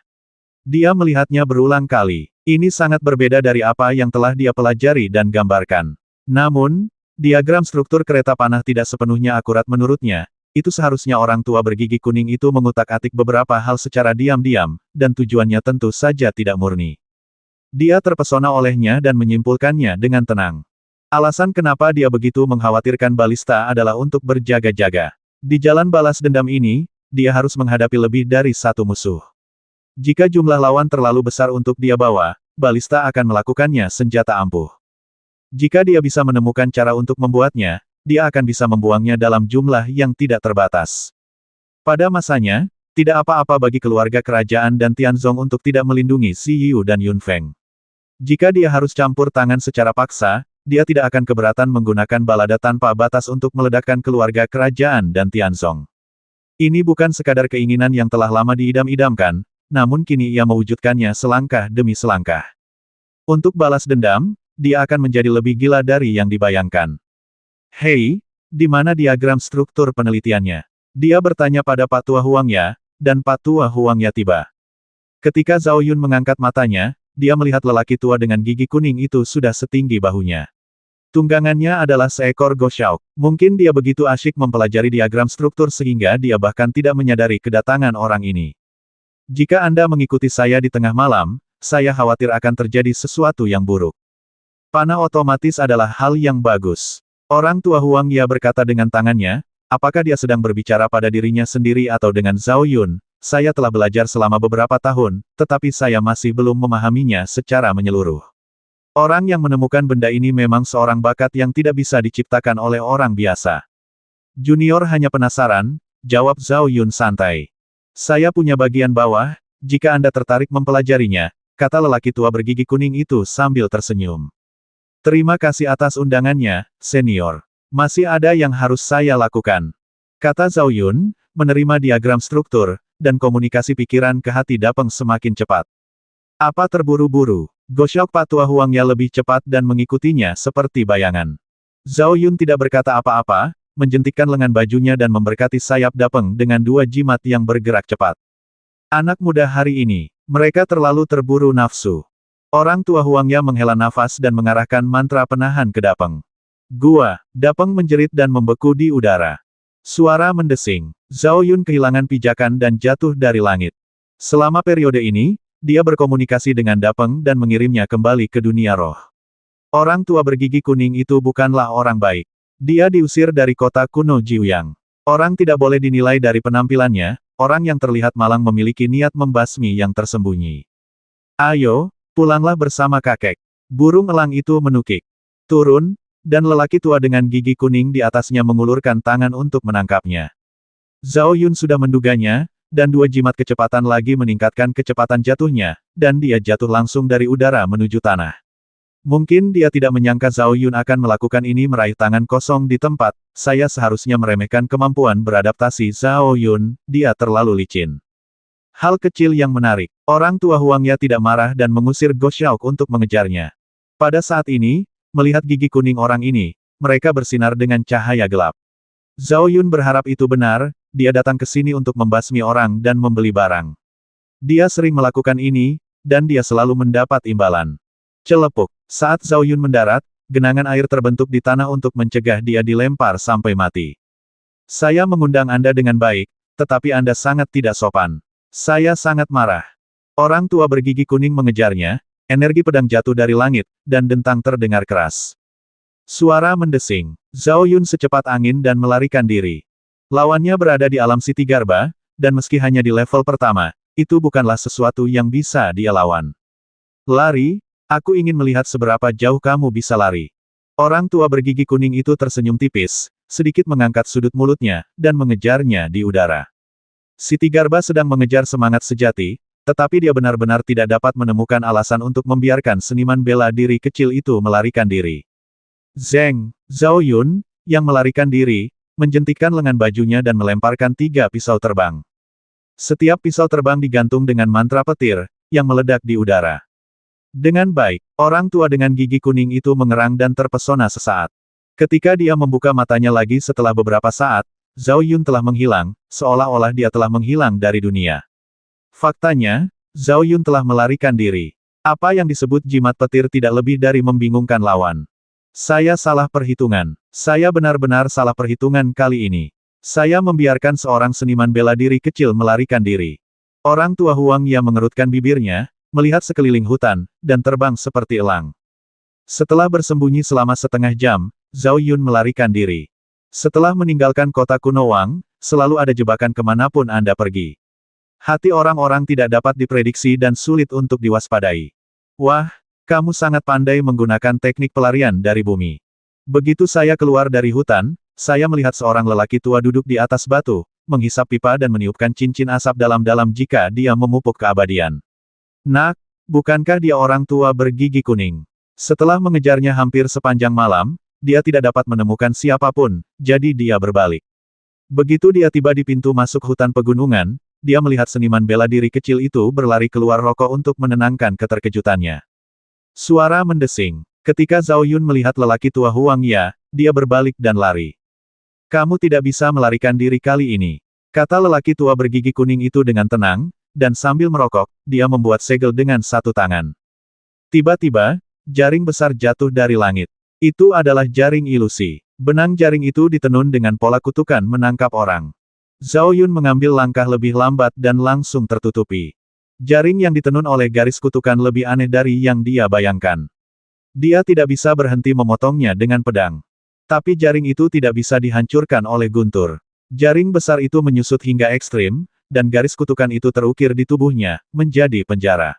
Dia melihatnya berulang kali. Ini sangat berbeda dari apa yang telah dia pelajari dan gambarkan. Namun, diagram struktur kereta panah tidak sepenuhnya akurat menurutnya. Itu seharusnya orang tua bergigi kuning itu mengutak-atik beberapa hal secara diam-diam, dan tujuannya tentu saja tidak murni. Dia terpesona olehnya dan menyimpulkannya dengan tenang. Alasan kenapa dia begitu mengkhawatirkan balista adalah untuk berjaga-jaga. Di jalan balas dendam ini, dia harus menghadapi lebih dari satu musuh. Jika jumlah lawan terlalu besar untuk dia bawa, balista akan melakukannya senjata ampuh. Jika dia bisa menemukan cara untuk membuatnya, dia akan bisa membuangnya dalam jumlah yang tidak terbatas. Pada masanya, tidak apa-apa bagi keluarga kerajaan dan Tianzong untuk tidak melindungi Si Yu dan Yun Feng. Jika dia harus campur tangan secara paksa, dia tidak akan keberatan menggunakan balada tanpa batas untuk meledakkan keluarga kerajaan dan Tianzong. Ini bukan sekadar keinginan yang telah lama diidam-idamkan, namun kini ia mewujudkannya selangkah demi selangkah. Untuk balas dendam, dia akan menjadi lebih gila dari yang dibayangkan. Hei, di mana diagram struktur penelitiannya? Dia bertanya pada Pak Tua Huangya, dan Pak Tua Huangya tiba. Ketika Zhao Yun mengangkat matanya, dia melihat lelaki tua dengan gigi kuning itu sudah setinggi bahunya. Tunggangannya adalah seekor Goshaok. Mungkin dia begitu asyik mempelajari diagram struktur sehingga dia bahkan tidak menyadari kedatangan orang ini. Jika Anda mengikuti saya di tengah malam, saya khawatir akan terjadi sesuatu yang buruk. Panah otomatis adalah hal yang bagus. Orang tua Huangya berkata dengan tangannya, apakah dia sedang berbicara pada dirinya sendiri atau dengan Zhao Yun? Saya telah belajar selama beberapa tahun, tetapi saya masih belum memahaminya secara menyeluruh. Orang yang menemukan benda ini memang seorang bakat yang tidak bisa diciptakan oleh orang biasa. Junior hanya penasaran, jawab Zhao Yun santai. Saya punya bagian bawah, jika Anda tertarik mempelajarinya, kata lelaki tua bergigi kuning itu sambil tersenyum. Terima kasih atas undangannya, senior. Masih ada yang harus saya lakukan. Kata Zhao Yun, menerima diagram struktur, dan komunikasi pikiran ke hati Dapeng semakin cepat. Apa terburu-buru? Gosyok Patua Huangya lebih cepat dan mengikutinya seperti bayangan. Zhao Yun tidak berkata apa-apa, menjentikkan lengan bajunya dan memberkati sayap Dapeng dengan dua jimat yang bergerak cepat. Anak muda hari ini, mereka terlalu terburu nafsu. Orang tua Huangya menghela nafas dan mengarahkan mantra penahan ke Dapeng. Gua, Dapeng menjerit dan membeku di udara. Suara mendesing. Zhao Yun kehilangan pijakan dan jatuh dari langit. Selama periode ini, dia berkomunikasi dengan Dapeng dan mengirimnya kembali ke dunia roh. Orang tua bergigi kuning itu bukanlah orang baik. Dia diusir dari kota kuno Jiuyang. Orang tidak boleh dinilai dari penampilannya, orang yang terlihat malang memiliki niat membasmi yang tersembunyi. Ayo, pulanglah bersama kakek. Burung elang itu menukik. Turun, dan lelaki tua dengan gigi kuning di atasnya mengulurkan tangan untuk menangkapnya. Zhao Yun sudah menduganya, dan dua jimat kecepatan lagi meningkatkan kecepatan jatuhnya, dan dia jatuh langsung dari udara menuju tanah. Mungkin dia tidak menyangka Zhao Yun akan melakukan ini meraih tangan kosong di tempat, saya seharusnya meremehkan kemampuan beradaptasi Zhao Yun, dia terlalu licin. Hal kecil yang menarik, orang tua Huangya tidak marah dan mengusir Goshawk untuk mengejarnya. Pada saat ini, melihat gigi kuning orang ini, mereka bersinar dengan cahaya gelap. Zhao Yun berharap itu benar, dia datang ke sini untuk membasmi orang dan membeli barang. Dia sering melakukan ini, dan dia selalu mendapat imbalan. Celepuk. Saat Zhao Yun mendarat, genangan air terbentuk di tanah untuk mencegah dia dilempar sampai mati. Saya mengundang Anda dengan baik, tetapi Anda sangat tidak sopan. Saya sangat marah. Orang tua bergigi kuning mengejarnya, energi pedang jatuh dari langit, dan dentang terdengar keras. Suara mendesing. Zhao Yun secepat angin dan melarikan diri. Lawannya berada di alam Siti Garba, dan meski hanya di level pertama, itu bukanlah sesuatu yang bisa dia lawan. Lari, aku ingin melihat seberapa jauh kamu bisa lari. Orang tua bergigi kuning itu tersenyum tipis, sedikit mengangkat sudut mulutnya, dan mengejarnya di udara. Siti Garba sedang mengejar semangat sejati, tetapi dia benar-benar tidak dapat menemukan alasan untuk membiarkan seniman bela diri kecil itu melarikan diri. Zeng, Zhao Yun, yang melarikan diri, menjentikkan lengan bajunya dan melemparkan 3 pisau terbang. Setiap pisau terbang digantung dengan mantra petir, yang meledak di udara. Dengan baik, orang tua dengan gigi kuning itu mengerang dan terpesona sesaat. Ketika dia membuka matanya lagi setelah beberapa saat, Zhao Yun telah menghilang, seolah-olah dia telah menghilang dari dunia. Faktanya, Zhao Yun telah melarikan diri. Apa yang disebut jimat petir tidak lebih dari membingungkan lawan. Saya salah perhitungan. Saya benar-benar salah perhitungan kali ini. Saya membiarkan seorang seniman bela diri kecil melarikan diri. Orang tua Huang yang mengerutkan bibirnya, melihat sekeliling hutan, dan terbang seperti elang. Setelah bersembunyi selama setengah jam, Zhao Yun melarikan diri. Setelah meninggalkan kota kuno Wang, selalu ada jebakan kemanapun Anda pergi. Hati orang-orang tidak dapat diprediksi dan sulit untuk diwaspadai. Wah, kamu sangat pandai menggunakan teknik pelarian dari bumi. Begitu saya keluar dari hutan, saya melihat seorang lelaki tua duduk di atas batu, menghisap pipa dan meniupkan cincin asap dalam-dalam jika dia memupuk keabadian. Nak, bukankah dia orang tua bergigi kuning? Setelah mengejarnya hampir sepanjang malam, dia tidak dapat menemukan siapapun, jadi dia berbalik. Begitu dia tiba di pintu masuk hutan pegunungan, dia melihat seniman bela diri kecil itu berlari keluar rokok untuk menenangkan keterkejutannya. Suara mendesing. Ketika Zhao Yun melihat lelaki tua Huang Ya, dia berbalik dan lari. Kamu tidak bisa melarikan diri kali ini, kata lelaki tua bergigi kuning itu dengan tenang, dan sambil merokok, dia membuat segel dengan satu tangan. Tiba-tiba, jaring besar jatuh dari langit. Itu adalah jaring ilusi. Benang jaring itu ditenun dengan pola kutukan menangkap orang. Zhao Yun mengambil langkah lebih lambat dan langsung tertutupi. Jaring yang ditenun oleh garis kutukan lebih aneh dari yang dia bayangkan. Dia tidak bisa berhenti memotongnya dengan pedang. Tapi jaring itu tidak bisa dihancurkan oleh guntur. Jaring besar itu menyusut hingga ekstrim, dan garis kutukan itu terukir di tubuhnya, menjadi penjara.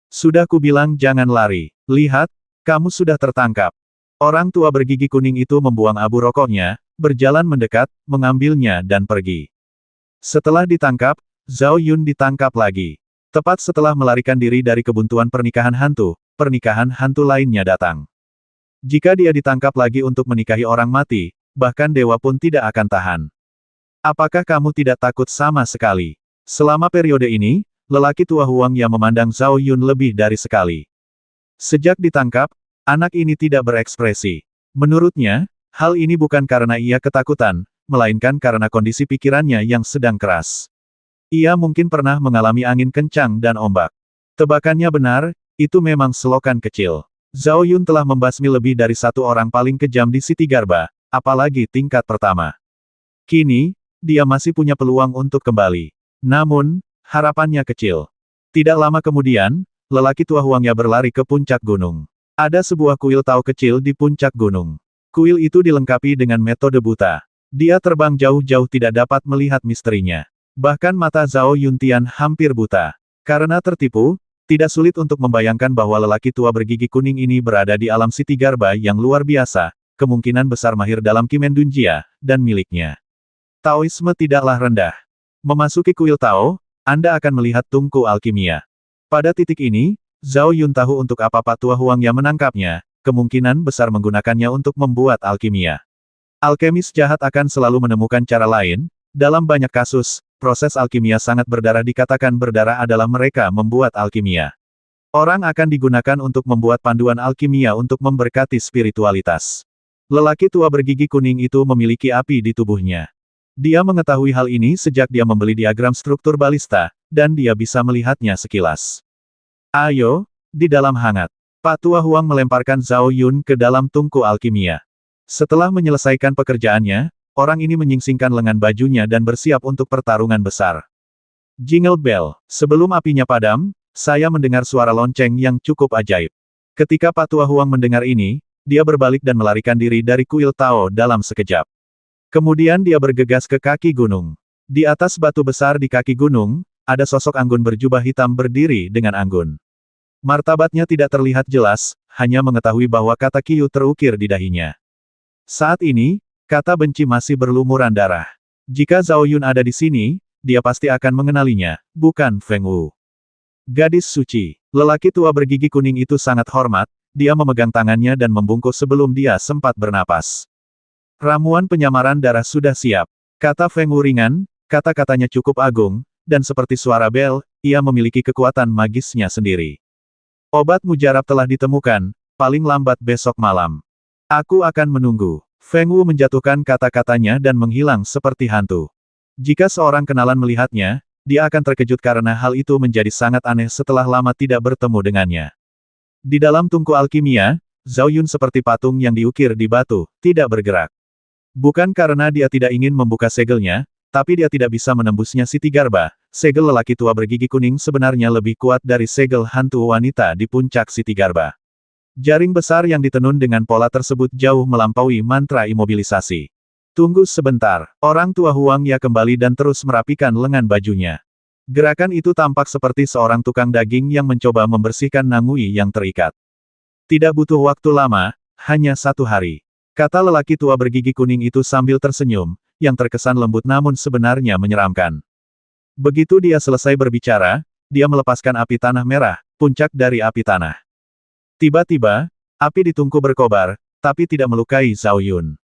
Sudah kubilang jangan lari. Lihat, Kamu sudah tertangkap. Orang tua bergigi kuning itu membuang abu rokoknya, berjalan mendekat, mengambilnya dan pergi. Setelah ditangkap, Zhao Yun ditangkap lagi. Tepat setelah melarikan diri dari kebuntuan pernikahan hantu lainnya datang. Jika dia ditangkap lagi untuk menikahi orang mati, bahkan dewa pun tidak akan tahan. Apakah kamu tidak takut sama sekali? Selama periode ini, lelaki tua Huang yang memandang Zhao Yun lebih dari sekali. Sejak ditangkap, anak ini tidak berekspresi. Menurutnya, hal ini bukan karena ia ketakutan, melainkan karena kondisi pikirannya yang sedang keras. Ia mungkin pernah mengalami angin kencang dan ombak. Tebakannya benar, itu memang selokan kecil. Zhao Yun telah membasmi lebih dari satu orang paling kejam di City Garba, apalagi tingkat pertama. Kini, dia masih punya peluang untuk kembali. Namun, harapannya kecil. Tidak lama kemudian, lelaki tua Huangya berlari ke puncak gunung. Ada sebuah kuil Tao kecil di puncak gunung. Kuil itu dilengkapi dengan metode buta. Dia terbang jauh-jauh tidak dapat melihat misterinya. Bahkan mata Zhao Yuntian hampir buta. Karena tertipu, tidak sulit untuk membayangkan bahwa lelaki tua bergigi kuning ini berada di alam City Garba yang luar biasa, kemungkinan besar mahir dalam Kimendunjia, dan miliknya. Taoisme tidaklah rendah. Memasuki kuil Tao, Anda akan melihat tungku alkimia. Pada titik ini, Zhao Yun tahu untuk apa Pak Tua Huang yang menangkapnya, kemungkinan besar menggunakannya untuk membuat alkimia. Alkemis jahat akan selalu menemukan cara lain. Dalam banyak kasus, proses alkimia sangat berdarah dikatakan berdarah adalah mereka membuat alkimia. Orang akan digunakan untuk membuat panduan alkimia untuk memberkati spiritualitas. Lelaki tua bergigi kuning itu memiliki api di tubuhnya. Dia mengetahui hal ini sejak dia membeli diagram struktur balista, dan dia bisa melihatnya sekilas. Ayo, di dalam hangat. Pak Tua Huang melemparkan Zhao Yun ke dalam tungku alkimia. Setelah menyelesaikan pekerjaannya, orang ini menyingsingkan lengan bajunya dan bersiap untuk pertarungan besar. Jingle bell. Sebelum apinya padam, saya mendengar suara lonceng yang cukup ajaib. Ketika Pak Tua Huang mendengar ini, dia berbalik dan melarikan diri dari kuil Tao dalam sekejap. Kemudian dia bergegas ke kaki gunung. Di atas batu besar di kaki gunung, ada sosok anggun berjubah hitam berdiri dengan anggun. Martabatnya tidak terlihat jelas, hanya mengetahui bahwa kata Qiu terukir di dahinya. Saat ini, kata benci masih berlumuran darah. Jika Zhao Yun ada di sini, dia pasti akan mengenalinya, bukan Feng Wu. Gadis suci. Lelaki tua bergigi kuning itu sangat hormat, dia memegang tangannya dan membungkuk sebelum dia sempat bernapas. Ramuan penyamaran darah sudah siap. Kata Feng Wu ringan, kata-katanya cukup agung, dan seperti suara bel, ia memiliki kekuatan magisnya sendiri. Obat mujarab telah ditemukan, paling lambat besok malam. Aku akan menunggu. Feng Wu menjatuhkan kata-katanya dan menghilang seperti hantu. Jika seorang kenalan melihatnya, dia akan terkejut karena hal itu menjadi sangat aneh setelah lama tidak bertemu dengannya. Di dalam tungku alkimia, Zhao Yun seperti patung yang diukir di batu, tidak bergerak. Bukan karena dia tidak ingin membuka segelnya, tapi dia tidak bisa menembusnya City Garba. Segel lelaki tua bergigi kuning sebenarnya lebih kuat dari segel hantu wanita di puncak City Garba. Jaring besar yang ditenun dengan pola tersebut jauh melampaui mantra imobilisasi. Tunggu sebentar, orang tua Huang Ya kembali dan terus merapikan lengan bajunya. Gerakan itu tampak seperti seorang tukang daging yang mencoba membersihkan Nangui yang terikat. Tidak butuh waktu lama, hanya 1 hari. Kata lelaki tua bergigi kuning itu sambil tersenyum, yang terkesan lembut namun sebenarnya menyeramkan. Begitu dia selesai berbicara, dia melepaskan api tanah merah, puncak dari api tanah. Tiba-tiba, api di tungku berkobar, tapi tidak melukai Zhao Yun.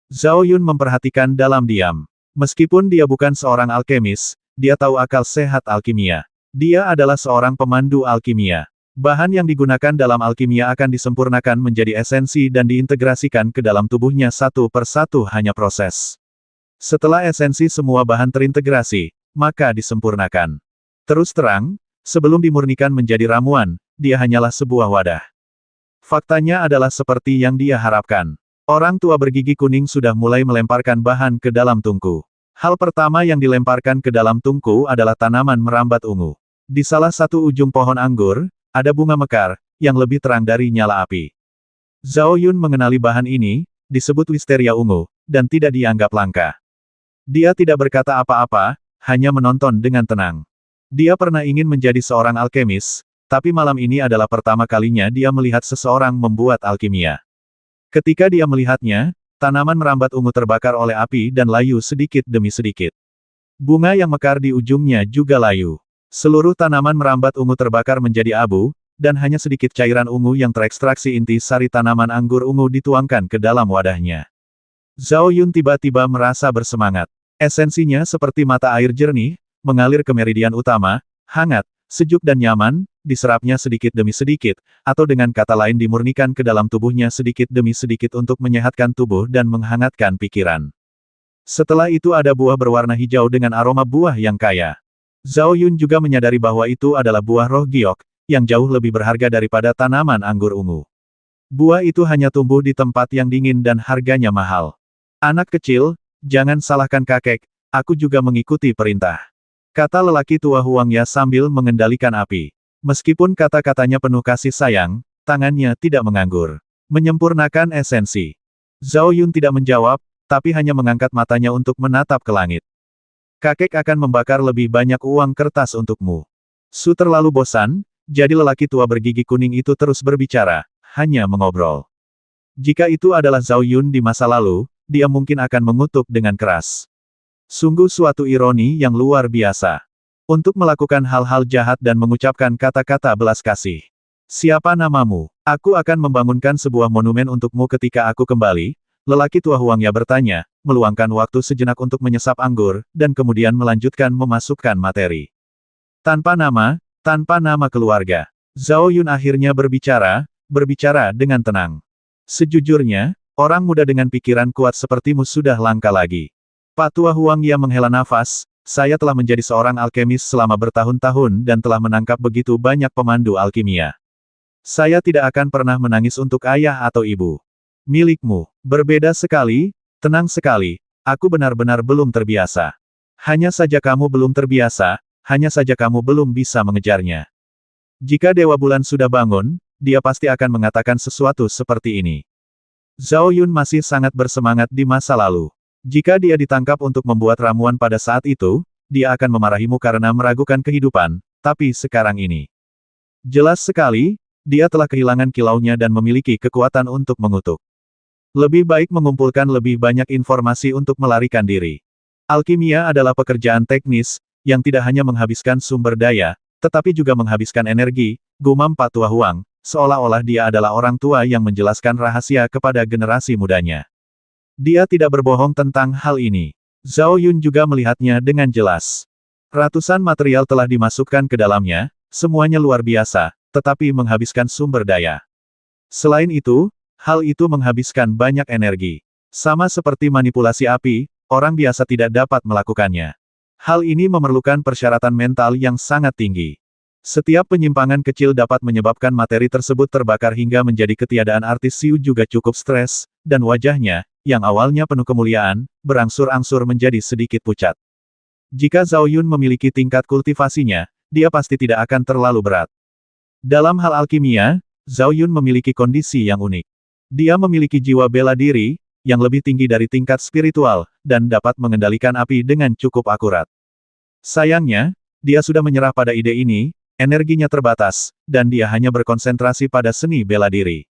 Zhao Yun memperhatikan dalam diam. Meskipun dia bukan seorang alkemis, dia tahu akal sehat alkimia. Dia adalah seorang pemandu alkimia. Bahan yang digunakan dalam alkimia akan disempurnakan menjadi esensi dan diintegrasikan ke dalam tubuhnya satu per satu hanya proses. Setelah esensi semua bahan terintegrasi, maka disempurnakan. Terus terang, sebelum dimurnikan menjadi ramuan, dia hanyalah sebuah wadah. Faktanya adalah seperti yang dia harapkan. Orang tua bergigi kuning sudah mulai melemparkan bahan ke dalam tungku. Hal pertama yang dilemparkan ke dalam tungku adalah tanaman merambat ungu. Di salah satu ujung pohon anggur, ada bunga mekar, yang lebih terang dari nyala api. Zhao Yun mengenali bahan ini, disebut wisteria ungu, dan tidak dianggap langka. Dia tidak berkata apa-apa, hanya menonton dengan tenang. Dia pernah ingin menjadi seorang alkemis, tapi malam ini adalah pertama kalinya dia melihat seseorang membuat alkimia. Ketika dia melihatnya, tanaman merambat ungu terbakar oleh api dan layu sedikit demi sedikit. Bunga yang mekar di ujungnya juga layu. Seluruh tanaman merambat ungu terbakar menjadi abu, dan hanya sedikit cairan ungu yang terekstraksi inti sari tanaman anggur ungu dituangkan ke dalam wadahnya. Zhao Yun tiba-tiba merasa bersemangat. Esensinya seperti mata air jernih, mengalir ke meridian utama, hangat, sejuk dan nyaman, diserapnya sedikit demi sedikit, atau dengan kata lain dimurnikan ke dalam tubuhnya sedikit demi sedikit untuk menyehatkan tubuh dan menghangatkan pikiran. Setelah itu ada buah berwarna hijau dengan aroma buah yang kaya. Zhao Yun juga menyadari bahwa itu adalah buah roh giok, yang jauh lebih berharga daripada tanaman anggur ungu. Buah itu hanya tumbuh di tempat yang dingin dan harganya mahal. Anak kecil, jangan salahkan kakek, aku juga mengikuti perintah. Kata lelaki tua Huang Ya sambil mengendalikan api. Meskipun kata-katanya penuh kasih sayang, tangannya tidak menganggur. Menyempurnakan esensi. Zhao Yun tidak menjawab, tapi hanya mengangkat matanya untuk menatap ke langit. Kakek akan membakar lebih banyak uang kertas untukmu. Su terlalu bosan, jadi lelaki tua bergigi kuning itu terus berbicara, hanya mengobrol. Jika itu adalah Zhao Yun di masa lalu, dia mungkin akan mengutuk dengan keras. Sungguh suatu ironi yang luar biasa. Untuk melakukan hal-hal jahat dan mengucapkan kata-kata belas kasih. Siapa namamu? Aku akan membangunkan sebuah monumen untukmu ketika aku kembali, lelaki tua Huang Ya bertanya, meluangkan waktu sejenak untuk menyesap anggur, dan kemudian melanjutkan memasukkan materi. Tanpa nama keluarga. Zhao Yun akhirnya berbicara dengan tenang. Sejujurnya, orang muda dengan pikiran kuat sepertimu sudah langka lagi. Pak Tua Huang Ya menghela nafas, saya telah menjadi seorang alkemis selama bertahun-tahun dan telah menangkap begitu banyak pemandu alkimia. Saya tidak akan pernah menangis untuk ayah atau ibu. Milikmu, berbeda sekali, tenang sekali, aku benar-benar belum terbiasa. Hanya saja kamu belum terbiasa, hanya saja kamu belum bisa mengejarnya. Jika Dewa Bulan sudah bangun, dia pasti akan mengatakan sesuatu seperti ini. Zhao Yun masih sangat bersemangat di masa lalu. Jika dia ditangkap untuk membuat ramuan pada saat itu, dia akan memarahimu karena meragukan kehidupan, tapi sekarang ini. Jelas sekali, dia telah kehilangan kilaunya dan memiliki kekuatan untuk mengutuk. Lebih baik mengumpulkan lebih banyak informasi untuk melarikan diri. Alkimia adalah pekerjaan teknis, yang tidak hanya menghabiskan sumber daya, tetapi juga menghabiskan energi, gumam Pak Tua Huang, seolah-olah dia adalah orang tua yang menjelaskan rahasia kepada generasi mudanya. Dia tidak berbohong tentang hal ini. Zhao Yun juga melihatnya dengan jelas. Ratusan material telah dimasukkan ke dalamnya, semuanya luar biasa, tetapi menghabiskan sumber daya. Selain itu, hal itu menghabiskan banyak energi. Sama seperti manipulasi api, orang biasa tidak dapat melakukannya. Hal ini memerlukan persyaratan mental yang sangat tinggi. Setiap penyimpangan kecil dapat menyebabkan materi tersebut terbakar hingga menjadi ketiadaan. Artis Xiu juga cukup stres, dan wajahnya, yang awalnya penuh kemuliaan, berangsur-angsur menjadi sedikit pucat. Jika Zhao Yun memiliki tingkat kultivasinya, dia pasti tidak akan terlalu berat. Dalam hal alkimia, Zhao Yun memiliki kondisi yang unik. Dia memiliki jiwa bela diri, yang lebih tinggi dari tingkat spiritual, dan dapat mengendalikan api dengan cukup akurat. Sayangnya, dia sudah menyerah pada ide ini, energinya terbatas, dan dia hanya berkonsentrasi pada seni bela diri.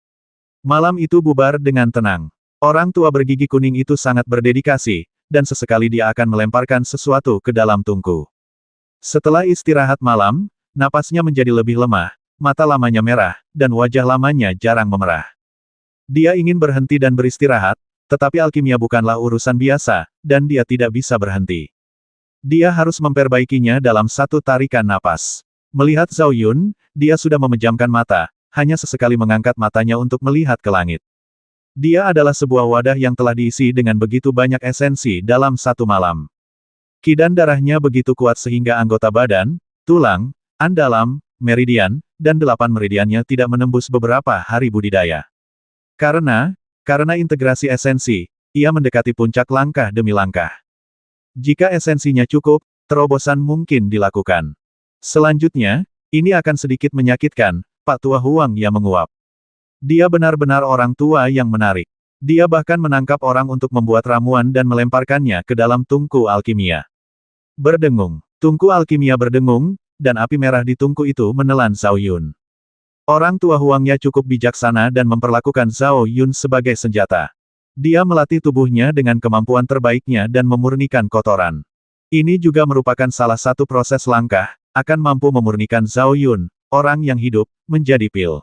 Malam itu bubar dengan tenang. Orang tua bergigi kuning itu sangat berdedikasi, dan sesekali dia akan melemparkan sesuatu ke dalam tungku. Setelah istirahat malam, napasnya menjadi lebih lemah, mata lamanya merah, dan wajah lamanya jarang memerah. Dia ingin berhenti dan beristirahat, tetapi alkimia bukanlah urusan biasa, dan dia tidak bisa berhenti. Dia harus memperbaikinya dalam satu tarikan napas. Melihat Zhao Yun, dia sudah memejamkan mata, hanya sesekali mengangkat matanya untuk melihat ke langit. Dia adalah sebuah wadah yang telah diisi dengan begitu banyak esensi dalam satu malam. Kidan darahnya begitu kuat sehingga anggota badan, tulang, andalam, meridian, dan 8 meridiannya tidak menembus beberapa hari budidaya. Karena integrasi esensi, ia mendekati puncak langkah demi langkah. Jika esensinya cukup, terobosan mungkin dilakukan. Selanjutnya, ini akan sedikit menyakitkan, Pak Tua Huang Ya menguap. Dia benar-benar orang tua yang menarik. Dia bahkan menangkap orang untuk membuat ramuan dan melemparkannya ke dalam tungku alkimia. Berdengung. Tungku alkimia berdengung, dan api merah di tungku itu menelan Zhao Yun. Orang tua Huangya cukup bijaksana dan memperlakukan Zhao Yun sebagai senjata. Dia melatih tubuhnya dengan kemampuan terbaiknya dan memurnikan kotoran. Ini juga merupakan salah satu proses langkah, akan mampu memurnikan Zhao Yun, orang yang hidup, menjadi pil.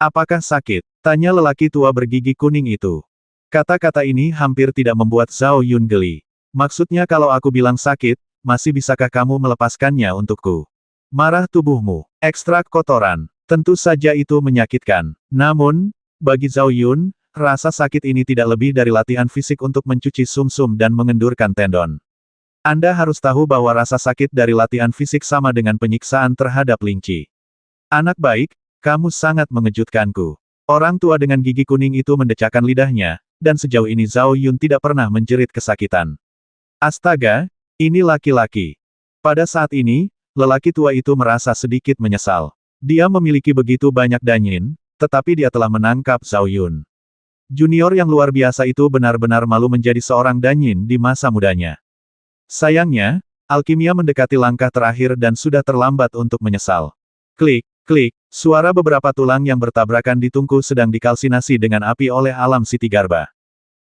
Apakah sakit? Tanya lelaki tua bergigi kuning itu. Kata-kata ini hampir tidak membuat Zhao Yun geli. Maksudnya kalau aku bilang sakit, masih bisakah kamu melepaskannya untukku? Marah tubuhmu. Ekstrak kotoran. Tentu saja itu menyakitkan. Namun, bagi Zhao Yun, rasa sakit ini tidak lebih dari latihan fisik untuk mencuci sumsum dan mengendurkan tendon. Anda harus tahu bahwa rasa sakit dari latihan fisik sama dengan penyiksaan terhadap Lingqi. Anak baik, kamu sangat mengejutkanku. Orang tua dengan gigi kuning itu mendecakkan lidahnya, dan sejauh ini Zhao Yun tidak pernah menjerit kesakitan. Astaga, ini laki-laki. Pada saat ini, lelaki tua itu merasa sedikit menyesal. Dia memiliki begitu banyak danyin, tetapi dia telah menangkap Zhao Yun. Junior yang luar biasa itu benar-benar malu menjadi seorang danyin di masa mudanya. Sayangnya, alkimia mendekati langkah terakhir dan sudah terlambat untuk menyesal. Klik, klik, suara beberapa tulang yang bertabrakan di tungku sedang dikalsinasi dengan api oleh alam Siti Garba.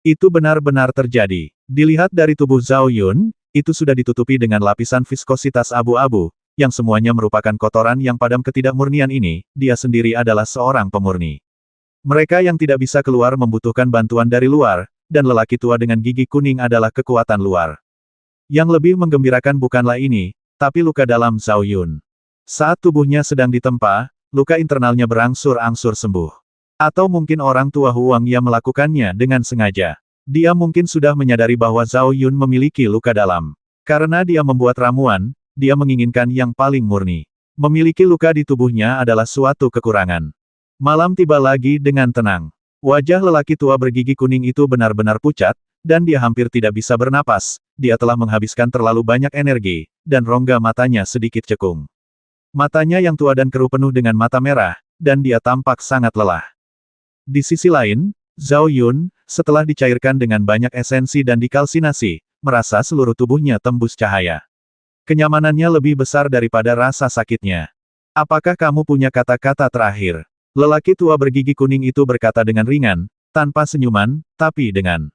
Itu benar-benar terjadi. Dilihat dari tubuh Zhao Yun, itu sudah ditutupi dengan lapisan viskositas abu-abu, yang semuanya merupakan kotoran yang padam ketidakmurnian ini, dia sendiri adalah seorang pemurni. Mereka yang tidak bisa keluar membutuhkan bantuan dari luar, dan lelaki tua dengan gigi kuning adalah kekuatan luar. Yang lebih menggembirakan bukanlah ini, tapi luka dalam Zhao Yun. Saat tubuhnya sedang ditempa, luka internalnya berangsur-angsur sembuh. Atau mungkin orang tua Huangya melakukannya dengan sengaja. Dia mungkin sudah menyadari bahwa Zhao Yun memiliki luka dalam. Karena dia membuat ramuan, dia menginginkan yang paling murni. Memiliki luka di tubuhnya adalah suatu kekurangan. Malam tiba lagi dengan tenang. Wajah lelaki tua bergigi kuning itu benar-benar pucat, dan dia hampir tidak bisa bernapas, dia telah menghabiskan terlalu banyak energi, dan rongga matanya sedikit cekung. Matanya yang tua dan keruh penuh dengan mata merah, dan dia tampak sangat lelah. Di sisi lain, Zhao Yun, setelah dicairkan dengan banyak esensi dan dikalsinasi, merasa seluruh tubuhnya tembus cahaya. Kenyamanannya lebih besar daripada rasa sakitnya. Apakah kamu punya kata-kata terakhir? Lelaki tua bergigi kuning itu berkata dengan ringan, tanpa senyuman, tapi dengan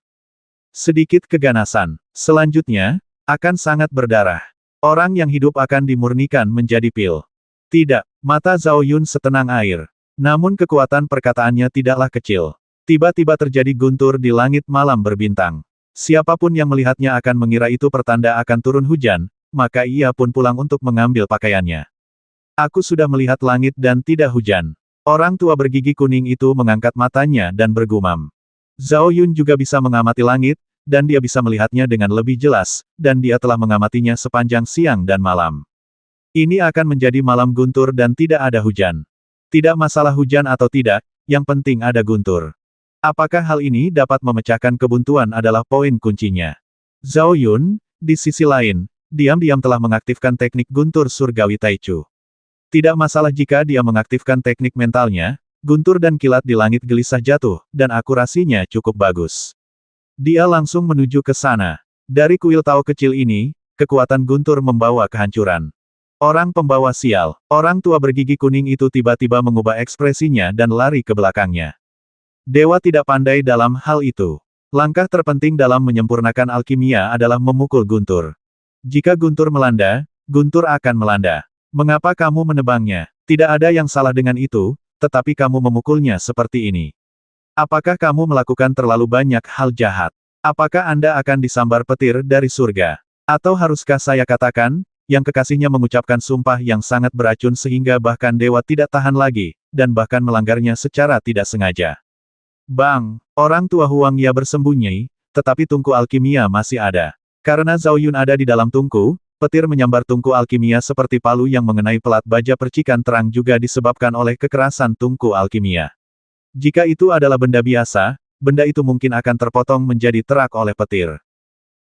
sedikit keganasan. Selanjutnya, akan sangat berdarah. Orang yang hidup akan dimurnikan menjadi pil. Tidak, mata Zhao Yun setenang air. Namun kekuatan perkataannya tidaklah kecil. Tiba-tiba terjadi guntur di langit malam berbintang. Siapapun yang melihatnya akan mengira itu pertanda akan turun hujan, maka ia pun pulang untuk mengambil pakaiannya. Aku sudah melihat langit dan tidak hujan. Orang tua bergigi kuning itu mengangkat matanya dan bergumam. Zhao Yun juga bisa mengamati langit, dan dia bisa melihatnya dengan lebih jelas, dan dia telah mengamatinya sepanjang siang dan malam. Ini akan menjadi malam guntur dan tidak ada hujan. Tidak masalah hujan atau tidak, yang penting ada guntur. Apakah hal ini dapat memecahkan kebuntuan adalah poin kuncinya. Zhao Yun, di sisi lain, diam-diam telah mengaktifkan teknik guntur surgawi Taichu. Tidak masalah jika dia mengaktifkan teknik mentalnya, guntur dan kilat di langit gelisah jatuh, dan akurasinya cukup bagus. Dia langsung menuju ke sana. Dari kuil Tao kecil ini, kekuatan guntur membawa kehancuran. Orang pembawa sial, orang tua bergigi kuning itu tiba-tiba mengubah ekspresinya dan lari ke belakangnya. Dewa tidak pandai dalam hal itu. Langkah terpenting dalam menyempurnakan alkimia adalah memukul guntur. Jika guntur melanda, guntur akan melanda. Mengapa kamu menebangnya? Tidak ada yang salah dengan itu, tetapi kamu memukulnya seperti ini. Apakah kamu melakukan terlalu banyak hal jahat? Apakah Anda akan disambar petir dari surga? Atau haruskah saya katakan, yang kekasihnya mengucapkan sumpah yang sangat beracun sehingga bahkan dewa tidak tahan lagi, dan bahkan melanggarnya secara tidak sengaja. Bang! Orang tua Huangya bersembunyi, tetapi tungku alkimia masih ada. Karena Zhao Yun ada di dalam tungku, petir menyambar tungku alkimia seperti palu yang mengenai pelat baja percikan terang juga disebabkan oleh kekerasan tungku alkimia. Jika itu adalah benda biasa, benda itu mungkin akan terpotong menjadi terak oleh petir.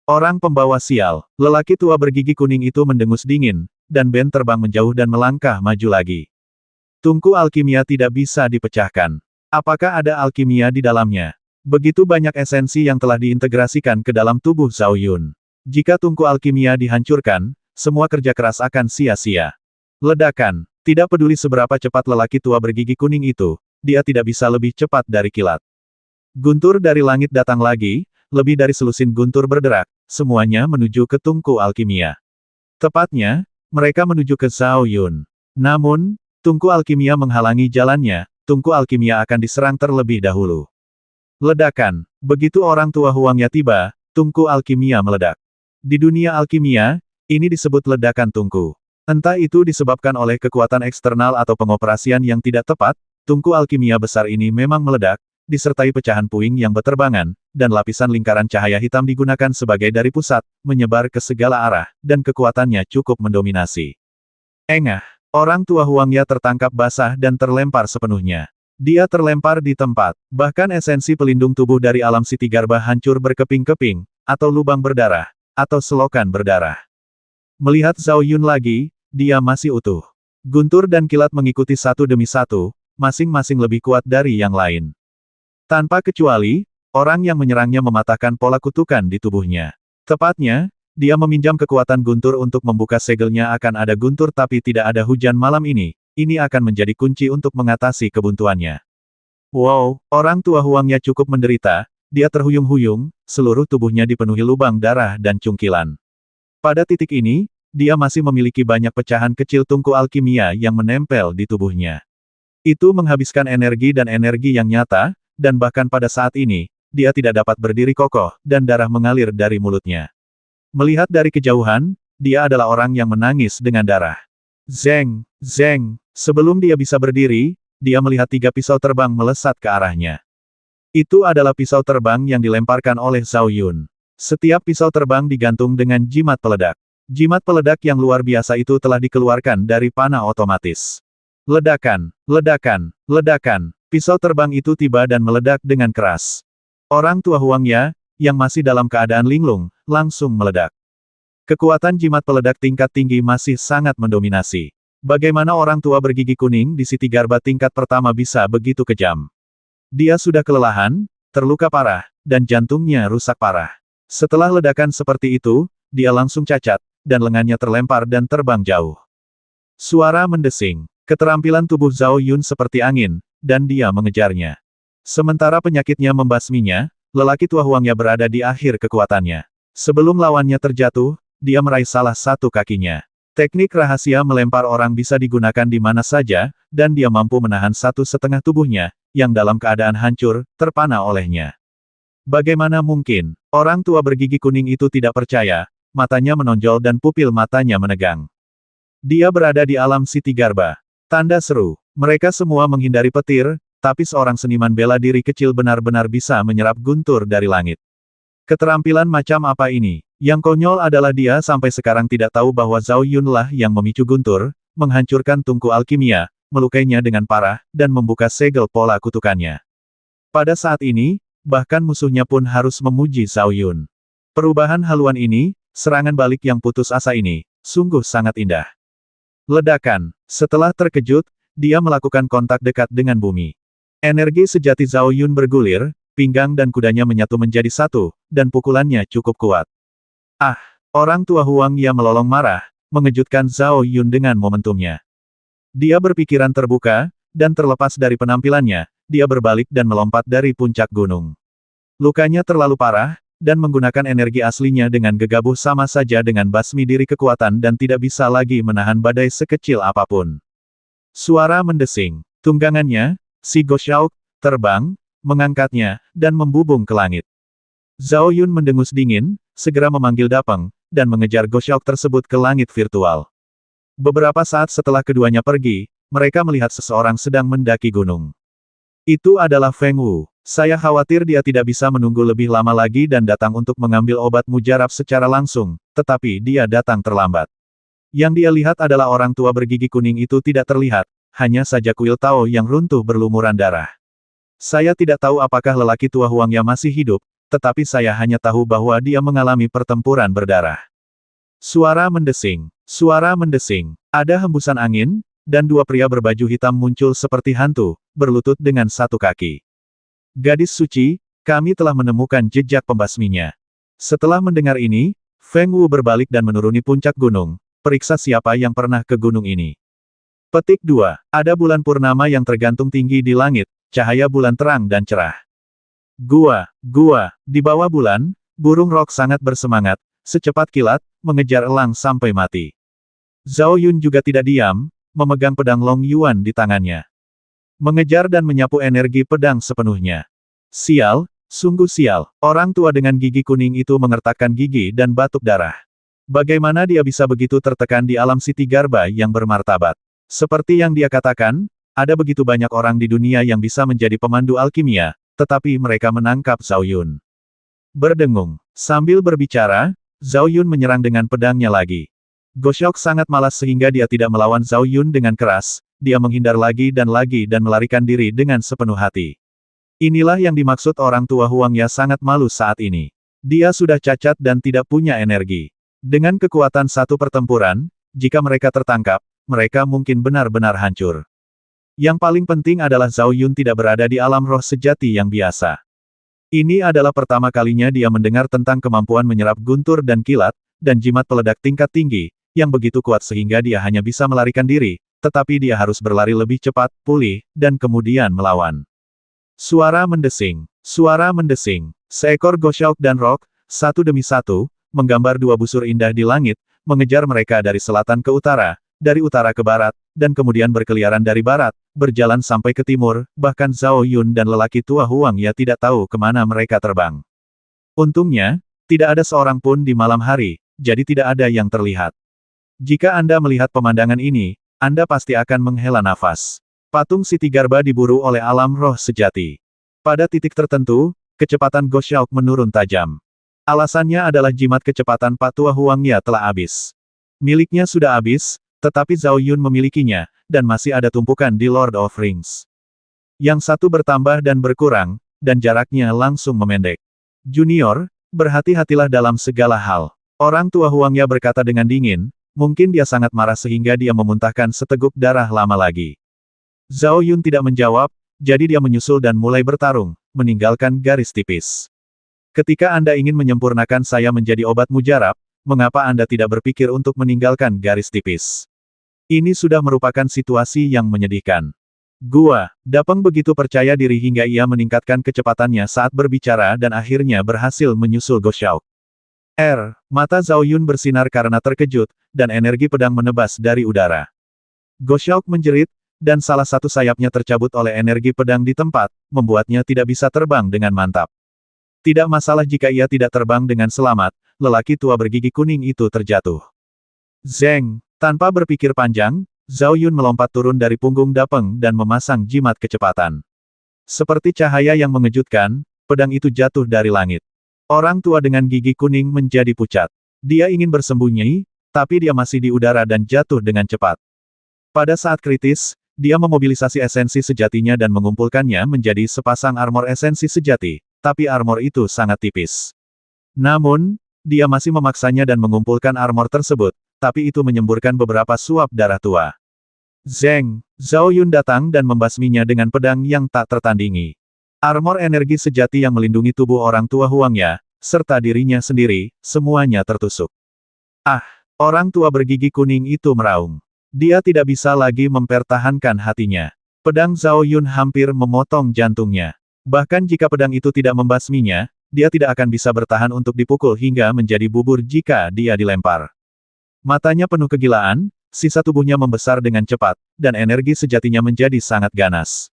Orang pembawa sial, lelaki tua bergigi kuning itu mendengus dingin, dan Ben terbang menjauh dan melangkah maju lagi. Tungku alkimia tidak bisa dipecahkan. Apakah ada alkimia di dalamnya? Begitu banyak esensi yang telah diintegrasikan ke dalam tubuh Zhao Yun. Jika tungku alkimia dihancurkan, semua kerja keras akan sia-sia. Ledakan. Tidak peduli seberapa cepat lelaki tua bergigi kuning itu, dia tidak bisa lebih cepat dari kilat. Guntur dari langit datang lagi, lebih dari selusin guntur berderak, semuanya menuju ke tungku alkimia. Tepatnya, mereka menuju ke Zhao Yun. Namun, tungku alkimia menghalangi jalannya, tungku alkimia akan diserang terlebih dahulu. Ledakan. Begitu orang tua Huangya tiba, tungku alkimia meledak. Di dunia alkimia, ini disebut ledakan tungku. Entah itu disebabkan oleh kekuatan eksternal atau pengoperasian yang tidak tepat, tungku alkimia besar ini memang meledak, disertai pecahan puing yang berterbangan, dan lapisan lingkaran cahaya hitam digunakan sebagai dari pusat, menyebar ke segala arah, dan kekuatannya cukup mendominasi. Engah. Orang tua Huangya tertangkap basah dan terlempar sepenuhnya. Dia terlempar di tempat, bahkan esensi pelindung tubuh dari alam Siti Garba hancur berkeping-keping, atau lubang berdarah, atau selokan berdarah. Melihat Zhao Yun lagi, dia masih utuh. Guntur dan kilat mengikuti satu demi satu, masing-masing lebih kuat dari yang lain. Tanpa kecuali, orang yang menyerangnya mematahkan pola kutukan di tubuhnya. Tepatnya, dia meminjam kekuatan guntur untuk membuka segelnya. Akan ada guntur tapi tidak ada hujan malam ini akan menjadi kunci untuk mengatasi kebuntuannya. Wow, orang tua Huangnya cukup menderita, dia terhuyung-huyung, seluruh tubuhnya dipenuhi lubang darah dan cungkilan. Pada titik ini, dia masih memiliki banyak pecahan kecil tungku alkimia yang menempel di tubuhnya. Itu menghabiskan energi dan energi yang nyata, dan bahkan pada saat ini, dia tidak dapat berdiri kokoh, dan darah mengalir dari mulutnya. Melihat dari kejauhan, dia adalah orang yang menangis dengan darah. Zeng, zeng, sebelum dia bisa berdiri, dia melihat 3 pisau terbang melesat ke arahnya. Itu adalah pisau terbang yang dilemparkan oleh Zhao Yun. Setiap pisau terbang digantung dengan jimat peledak. Jimat peledak yang luar biasa itu telah dikeluarkan dari panah otomatis. Ledakan, ledakan, ledakan. Pisau terbang itu tiba dan meledak dengan keras. Orang tua Huangya, yang masih dalam keadaan linglung, langsung meledak. Kekuatan jimat peledak tingkat tinggi masih sangat mendominasi. Bagaimana orang tua bergigi kuning di Siti Garba tingkat pertama bisa begitu kejam? Dia sudah kelelahan, terluka parah, dan jantungnya rusak parah. Setelah ledakan seperti itu, dia langsung cacat, dan lengannya terlempar dan terbang jauh. Suara mendesing. Keterampilan tubuh Zhao Yun seperti angin, dan dia mengejarnya. Sementara penyakitnya membasminya, lelaki tua Huangya berada di akhir kekuatannya. Sebelum lawannya terjatuh, dia meraih salah satu kakinya. Teknik rahasia melempar orang bisa digunakan di mana saja, dan dia mampu menahan 1/2 tubuhnya, yang dalam keadaan hancur, terpana olehnya. Bagaimana mungkin? Orang tua bergigi kuning itu tidak percaya, matanya menonjol dan pupil matanya menegang. Dia berada di alam Siti Garba. Tanda seru. Mereka semua menghindari petir, tapi seorang seniman bela diri kecil benar-benar bisa menyerap guntur dari langit. Keterampilan macam apa ini? Yang konyol adalah dia sampai sekarang tidak tahu bahwa Zhao Yun lah yang memicu guntur, menghancurkan tungku alkimia, melukainya dengan parah, dan membuka segel pola kutukannya. Pada saat ini, bahkan musuhnya pun harus memuji Zhao Yun. Perubahan haluan ini, serangan balik yang putus asa ini, sungguh sangat indah. Ledakan. Setelah terkejut, dia melakukan kontak dekat dengan bumi. Energi sejati Zhao Yun bergulir, pinggang dan kudanya menyatu menjadi satu, dan pukulannya cukup kuat. Ah! Orang tua Huangya melolong marah, mengejutkan Zhao Yun dengan momentumnya. Dia berpikiran terbuka, dan terlepas dari penampilannya, dia berbalik dan melompat dari puncak gunung. Lukanya terlalu parah, dan menggunakan energi aslinya dengan gegabah sama saja dengan basmi diri kekuatan dan tidak bisa lagi menahan badai sekecil apapun. Suara mendesing. Tunggangannya, si Goshaok, terbang, mengangkatnya, dan membubung ke langit. Zhao Yun mendengus dingin, segera memanggil Dapeng, dan mengejar Goshaok tersebut ke langit virtual. Beberapa saat setelah keduanya pergi, mereka melihat seseorang sedang mendaki gunung. Itu adalah Feng Wu. Saya khawatir dia tidak bisa menunggu lebih lama lagi dan datang untuk mengambil obat mujarab secara langsung, tetapi dia datang terlambat. Yang dia lihat adalah orang tua bergigi kuning itu tidak terlihat, hanya saja kuil Tao yang runtuh berlumuran darah. Saya tidak tahu apakah lelaki tua Huangya masih hidup, tetapi saya hanya tahu bahwa dia mengalami pertempuran berdarah. Suara mendesing. Suara mendesing. Ada hembusan angin, dan 2 pria berbaju hitam muncul seperti hantu, berlutut dengan 1 kaki. Gadis suci, kami telah menemukan jejak pembasminya. Setelah mendengar ini, Feng Wu berbalik dan menuruni puncak gunung, periksa siapa yang pernah ke gunung ini. Petik 2. Ada bulan purnama yang tergantung tinggi di langit, cahaya bulan terang dan cerah. Gua, di bawah bulan, burung Rock sangat bersemangat, secepat kilat, mengejar elang sampai mati. Zhao Yun juga tidak diam, memegang pedang Long Yuan di tangannya. Mengejar dan menyapu energi pedang sepenuhnya. Sial, sungguh sial. Orang tua dengan gigi kuning itu mengertakkan gigi dan batuk darah. Bagaimana dia bisa begitu tertekan di alam Siti Garba yang bermartabat? Seperti yang dia katakan, ada begitu banyak orang di dunia yang bisa menjadi pemandu alkimia, tetapi mereka menangkap Zhao Yun. Berdengung. Sambil berbicara, Zhao Yun menyerang dengan pedangnya lagi. Goshok sangat malas sehingga dia tidak melawan Zhao Yun dengan keras, dia menghindar lagi dan melarikan diri dengan sepenuh hati. Inilah yang dimaksud orang tua Huang Ya sangat malu saat ini. Dia sudah cacat dan tidak punya energi. Dengan kekuatan satu pertempuran, jika mereka tertangkap, mereka mungkin benar-benar hancur. Yang paling penting adalah Zhao Yun tidak berada di alam roh sejati yang biasa. Ini adalah pertama kalinya dia mendengar tentang kemampuan menyerap guntur dan kilat, dan jimat peledak tingkat tinggi, yang begitu kuat sehingga dia hanya bisa melarikan diri, tetapi dia harus berlari lebih cepat, pulih, dan kemudian melawan. Suara mendesing. Seekor Goshawk dan Rock, satu demi satu, menggambar dua busur indah di langit, mengejar mereka dari selatan ke utara, dari utara ke barat, dan kemudian berkeliaran dari barat, berjalan sampai ke timur, bahkan Zhao Yun dan lelaki tua Huang Ya tidak tahu kemana mereka terbang. Untungnya, tidak ada seorang pun di malam hari, jadi tidak ada yang terlihat. Jika Anda melihat pemandangan ini, Anda pasti akan menghela nafas. Patung Siti Garba diburu oleh alam roh sejati. Pada titik tertentu, kecepatan Goshawk menurun tajam. Alasannya adalah jimat kecepatan Pak Tua Huang Ya telah habis. Miliknya sudah habis, tetapi Zhao Yun memilikinya, dan masih ada tumpukan di Lord of Rings. Yang satu bertambah dan berkurang, dan jaraknya langsung memendek. Junior, berhati-hatilah dalam segala hal. Orang tua Huang Ya berkata dengan dingin, mungkin dia sangat marah sehingga dia memuntahkan seteguk darah lama lagi. Zhao Yun tidak menjawab, jadi dia menyusul dan mulai bertarung, meninggalkan garis tipis. Ketika Anda ingin menyempurnakan saya menjadi obat mujarab, mengapa Anda tidak berpikir untuk meninggalkan garis tipis? Ini sudah merupakan situasi yang menyedihkan. Dapeng begitu percaya diri hingga ia meningkatkan kecepatannya saat berbicara dan akhirnya berhasil menyusul Goshawk. Mata Zhao Yun bersinar karena terkejut, dan energi pedang menebas dari udara. Goshawk menjerit, dan salah satu sayapnya tercabut oleh energi pedang di tempat, membuatnya tidak bisa terbang dengan mantap. Tidak masalah jika ia tidak terbang dengan selamat, lelaki tua bergigi kuning itu terjatuh. Zeng! Tanpa berpikir panjang, Zhao Yun melompat turun dari punggung Dapeng dan memasang jimat kecepatan. Seperti cahaya yang mengejutkan, pedang itu jatuh dari langit. Orang tua dengan gigi kuning menjadi pucat. Dia ingin bersembunyi, tapi dia masih di udara dan jatuh dengan cepat. Pada saat kritis, dia memobilisasi esensi sejatinya dan mengumpulkannya menjadi sepasang armor esensi sejati, tapi armor itu sangat tipis. Namun, dia masih memaksanya dan mengumpulkan armor tersebut, tapi itu menyemburkan beberapa suap darah tua. Zeng! Zhao Yun datang dan membasminya dengan pedang yang tak tertandingi. Armor energi sejati yang melindungi tubuh orang tua Huang Ya, serta dirinya sendiri, semuanya tertusuk. Orang tua bergigi kuning itu meraung. Dia tidak bisa lagi mempertahankan hatinya. Pedang Zhao Yun hampir memotong jantungnya. Bahkan jika pedang itu tidak membasminya, dia tidak akan bisa bertahan untuk dipukul hingga menjadi bubur jika dia dilempar. Matanya penuh kegilaan, sisa tubuhnya membesar dengan cepat, dan energi sejatinya menjadi sangat ganas.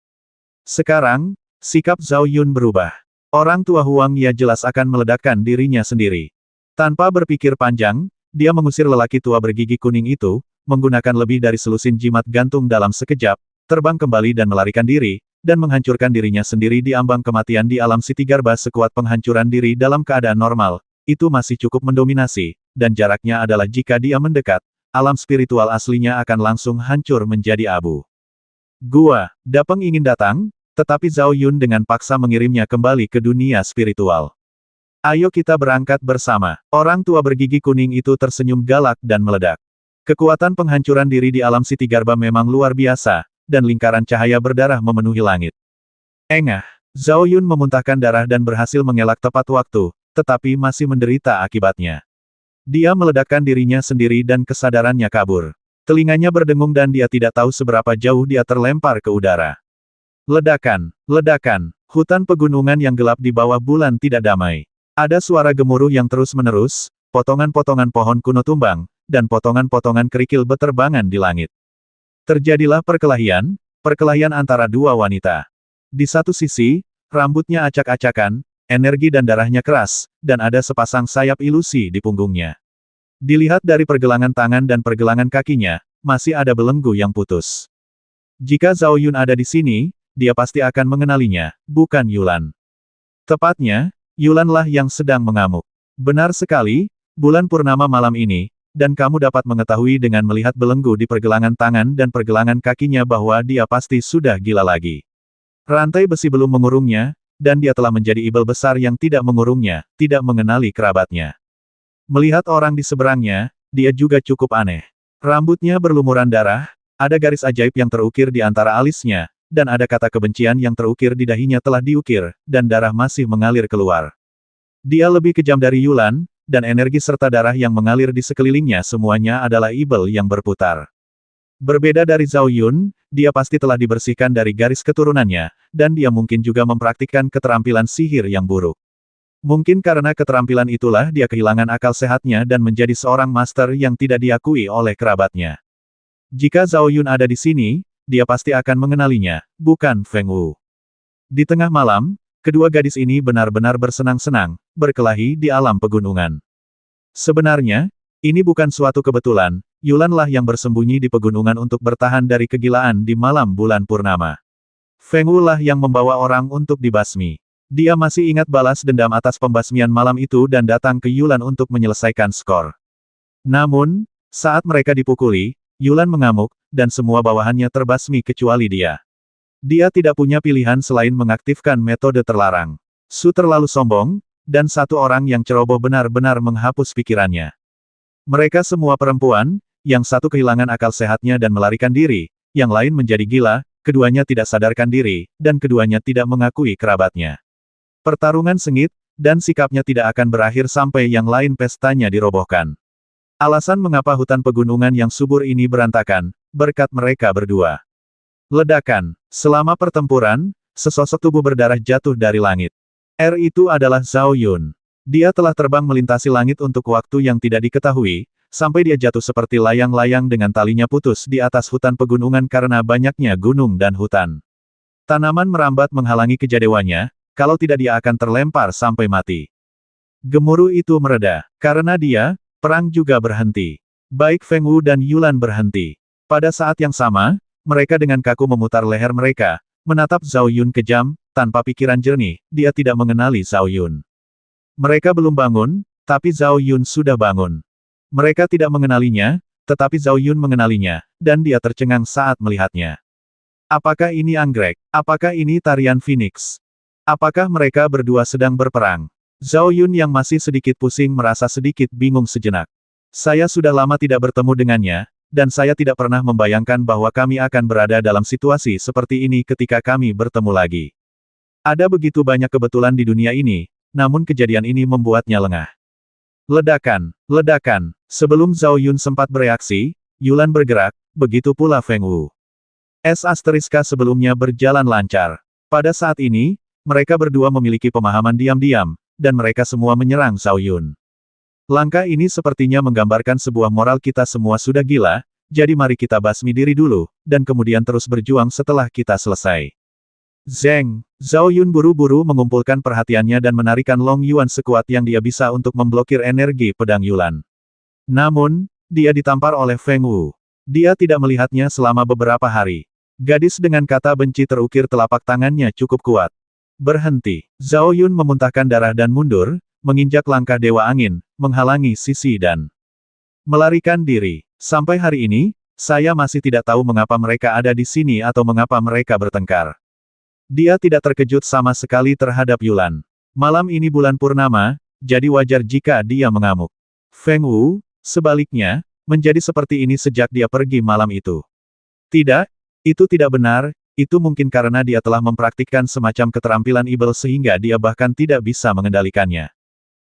Sekarang, sikap Zhao Yun berubah. Orang tua Huang Ya jelas akan meledakkan dirinya sendiri. Tanpa berpikir panjang, dia mengusir lelaki tua bergigi kuning itu, menggunakan lebih dari selusin jimat gantung dalam sekejap, terbang kembali dan melarikan diri, dan menghancurkan dirinya sendiri di ambang kematian di alam Siti Garba sekuat penghancuran diri dalam keadaan normal. Itu masih cukup mendominasi, dan jaraknya adalah jika dia mendekat, alam spiritual aslinya akan langsung hancur menjadi abu. Dapeng ingin datang, tetapi Zhao Yun dengan paksa mengirimnya kembali ke dunia spiritual. Ayo kita berangkat bersama. Orang tua bergigi kuning itu tersenyum galak dan meledak. Kekuatan penghancuran diri di alam Siti Garba memang luar biasa, dan lingkaran cahaya berdarah memenuhi langit. Zhao Yun memuntahkan darah dan berhasil mengelak tepat waktu, tetapi masih menderita akibatnya. Dia meledakkan dirinya sendiri dan kesadarannya kabur. Telinganya berdengung dan dia tidak tahu seberapa jauh dia terlempar ke udara. Ledakan, ledakan, hutan pegunungan yang gelap di bawah bulan tidak damai. Ada suara gemuruh yang terus-menerus, potongan-potongan pohon kuno tumbang, dan potongan-potongan kerikil beterbangan di langit. Terjadilah perkelahian, perkelahian antara dua wanita. Di satu sisi, rambutnya acak-acakan, energi dan darahnya keras, dan ada sepasang sayap ilusi di punggungnya. Dilihat dari pergelangan tangan dan pergelangan kakinya, masih ada belenggu yang putus. Jika Zhao Yun ada di sini, dia pasti akan mengenalinya, bukan Yulan. Tepatnya, Yulanlah yang sedang mengamuk. Benar sekali, bulan purnama malam ini, dan kamu dapat mengetahui dengan melihat belenggu di pergelangan tangan dan pergelangan kakinya bahwa dia pasti sudah gila lagi. Rantai besi belum mengurungnya, dan dia telah menjadi ibel besar yang tidak mengurungnya, tidak mengenali kerabatnya. Melihat orang di seberangnya, dia juga cukup aneh. Rambutnya berlumuran darah, ada garis ajaib yang terukir di antara alisnya, dan ada kata kebencian yang terukir di dahinya telah diukir, dan darah masih mengalir keluar. Dia lebih kejam dari Yulan, dan energi serta darah yang mengalir di sekelilingnya semuanya adalah ibel yang berputar. Berbeda dari Zhao Yun, dia pasti telah dibersihkan dari garis keturunannya, dan dia mungkin juga mempraktikkan keterampilan sihir yang buruk. Mungkin karena keterampilan itulah dia kehilangan akal sehatnya dan menjadi seorang master yang tidak diakui oleh kerabatnya. Jika Zhao Yun ada di sini, dia pasti akan mengenalinya, bukan Feng Wu. Di tengah malam, kedua gadis ini benar-benar bersenang-senang, berkelahi di alam pegunungan. Sebenarnya, ini bukan suatu kebetulan, Yulanlah yang bersembunyi di pegunungan untuk bertahan dari kegilaan di malam bulan purnama. Feng Wu lah yang membawa orang untuk dibasmi. Dia masih ingat balas dendam atas pembasmian malam itu dan datang ke Yulan untuk menyelesaikan skor. Namun, saat mereka dipukuli, Yulan mengamuk, dan semua bawahannya terbasmi kecuali dia. Dia tidak punya pilihan selain mengaktifkan metode terlarang. Su terlalu sombong, dan satu orang yang ceroboh benar-benar menghapus pikirannya. Mereka semua perempuan, yang satu kehilangan akal sehatnya dan melarikan diri, yang lain menjadi gila, keduanya tidak sadarkan diri, dan keduanya tidak mengakui kerabatnya. Pertarungan sengit, dan sikapnya tidak akan berakhir sampai yang lain pestanya dirobohkan. Alasan mengapa hutan pegunungan yang subur ini berantakan, berkat mereka berdua. Ledakan. Selama pertempuran, sesosok tubuh berdarah jatuh dari langit. Itu adalah Zhao Yun. Dia telah terbang melintasi langit untuk waktu yang tidak diketahui, sampai dia jatuh seperti layang-layang dengan talinya putus di atas hutan pegunungan karena banyaknya gunung dan hutan. Tanaman merambat menghalangi kejadewannya, kalau tidak dia akan terlempar sampai mati. Gemuruh itu mereda. Karena dia, perang juga berhenti. Baik Feng Wu dan Yulan berhenti. Pada saat yang sama, mereka dengan kaku memutar leher mereka, menatap Zhao Yun kejam, tanpa pikiran jernih, dia tidak mengenali Zhao Yun. Mereka belum bangun, tapi Zhao Yun sudah bangun. Mereka tidak mengenalinya, tetapi Zhao Yun mengenalinya, dan dia tercengang saat melihatnya. Apakah ini anggrek? Apakah ini tarian Phoenix? Apakah mereka berdua sedang berperang? Zhao Yun yang masih sedikit pusing merasa sedikit bingung sejenak. Saya sudah lama tidak bertemu dengannya, dan saya tidak pernah membayangkan bahwa kami akan berada dalam situasi seperti ini ketika kami bertemu lagi. Ada begitu banyak kebetulan di dunia ini, namun kejadian ini membuatnya lengah. Ledakan, ledakan. Sebelum Zhao Yun sempat bereaksi, Yulan bergerak, begitu pula Feng Wu. S** sebelumnya berjalan lancar. Pada saat ini, mereka berdua memiliki pemahaman diam-diam, dan mereka semua menyerang Zhao Yun. Langkah ini sepertinya menggambarkan sebuah moral kita semua sudah gila, jadi mari kita basmi diri dulu, dan kemudian terus berjuang setelah kita selesai. Zeng, Zhao Yun buru-buru mengumpulkan perhatiannya dan menarikan Long Yuan sekuat yang dia bisa untuk memblokir energi pedang Yulan. Namun, dia ditampar oleh Feng Wu. Dia tidak melihatnya selama beberapa hari. Gadis dengan kata benci terukir telapak tangannya cukup kuat. Berhenti. Zhao Yun memuntahkan darah dan mundur, menginjak langkah Dewa Angin, menghalangi sisi dan melarikan diri. Sampai hari ini, saya masih tidak tahu mengapa mereka ada di sini atau mengapa mereka bertengkar. Dia tidak terkejut sama sekali terhadap Yulan. Malam ini bulan purnama, jadi wajar jika dia mengamuk. Feng Wu, sebaliknya, menjadi seperti ini sejak dia pergi malam itu. Tidak, itu tidak benar. Itu mungkin karena dia telah mempraktikkan semacam keterampilan ibel sehingga dia bahkan tidak bisa mengendalikannya.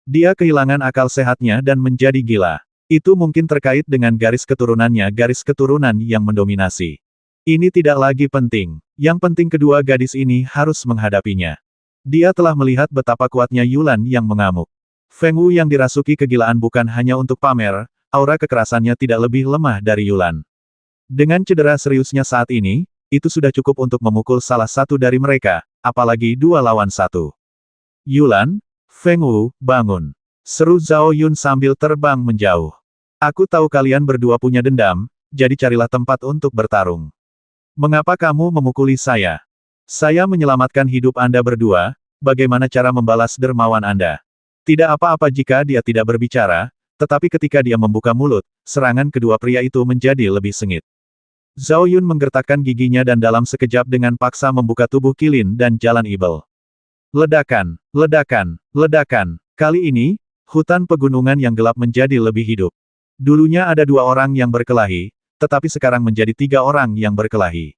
Dia kehilangan akal sehatnya dan menjadi gila. Itu mungkin terkait dengan garis keturunannya, garis keturunan yang mendominasi. Ini tidak lagi penting. Yang penting kedua gadis ini harus menghadapinya. Dia telah melihat betapa kuatnya Yulan yang mengamuk. Feng Wu yang dirasuki kegilaan bukan hanya untuk pamer, aura kekerasannya tidak lebih lemah dari Yulan. Dengan cedera seriusnya saat ini, itu sudah cukup untuk memukul salah satu dari mereka, apalagi 2 lawan 1. Yulan, Feng Wu, bangun. Seru Zhao Yun sambil terbang menjauh. Aku tahu kalian berdua punya dendam, jadi carilah tempat untuk bertarung. Mengapa kamu memukuli saya? Saya menyelamatkan hidup Anda berdua, bagaimana cara membalas dermawan Anda? Tidak apa-apa jika dia tidak berbicara, tetapi ketika dia membuka mulut, serangan kedua pria itu menjadi lebih sengit. Zhao Yun menggertakkan giginya dan dalam sekejap dengan paksa membuka tubuh Qilin dan jalan Ibel. Ledakan, ledakan, ledakan. Kali ini, hutan pegunungan yang gelap menjadi lebih hidup. Dulunya ada 2 orang yang berkelahi, tetapi sekarang menjadi 3 orang yang berkelahi.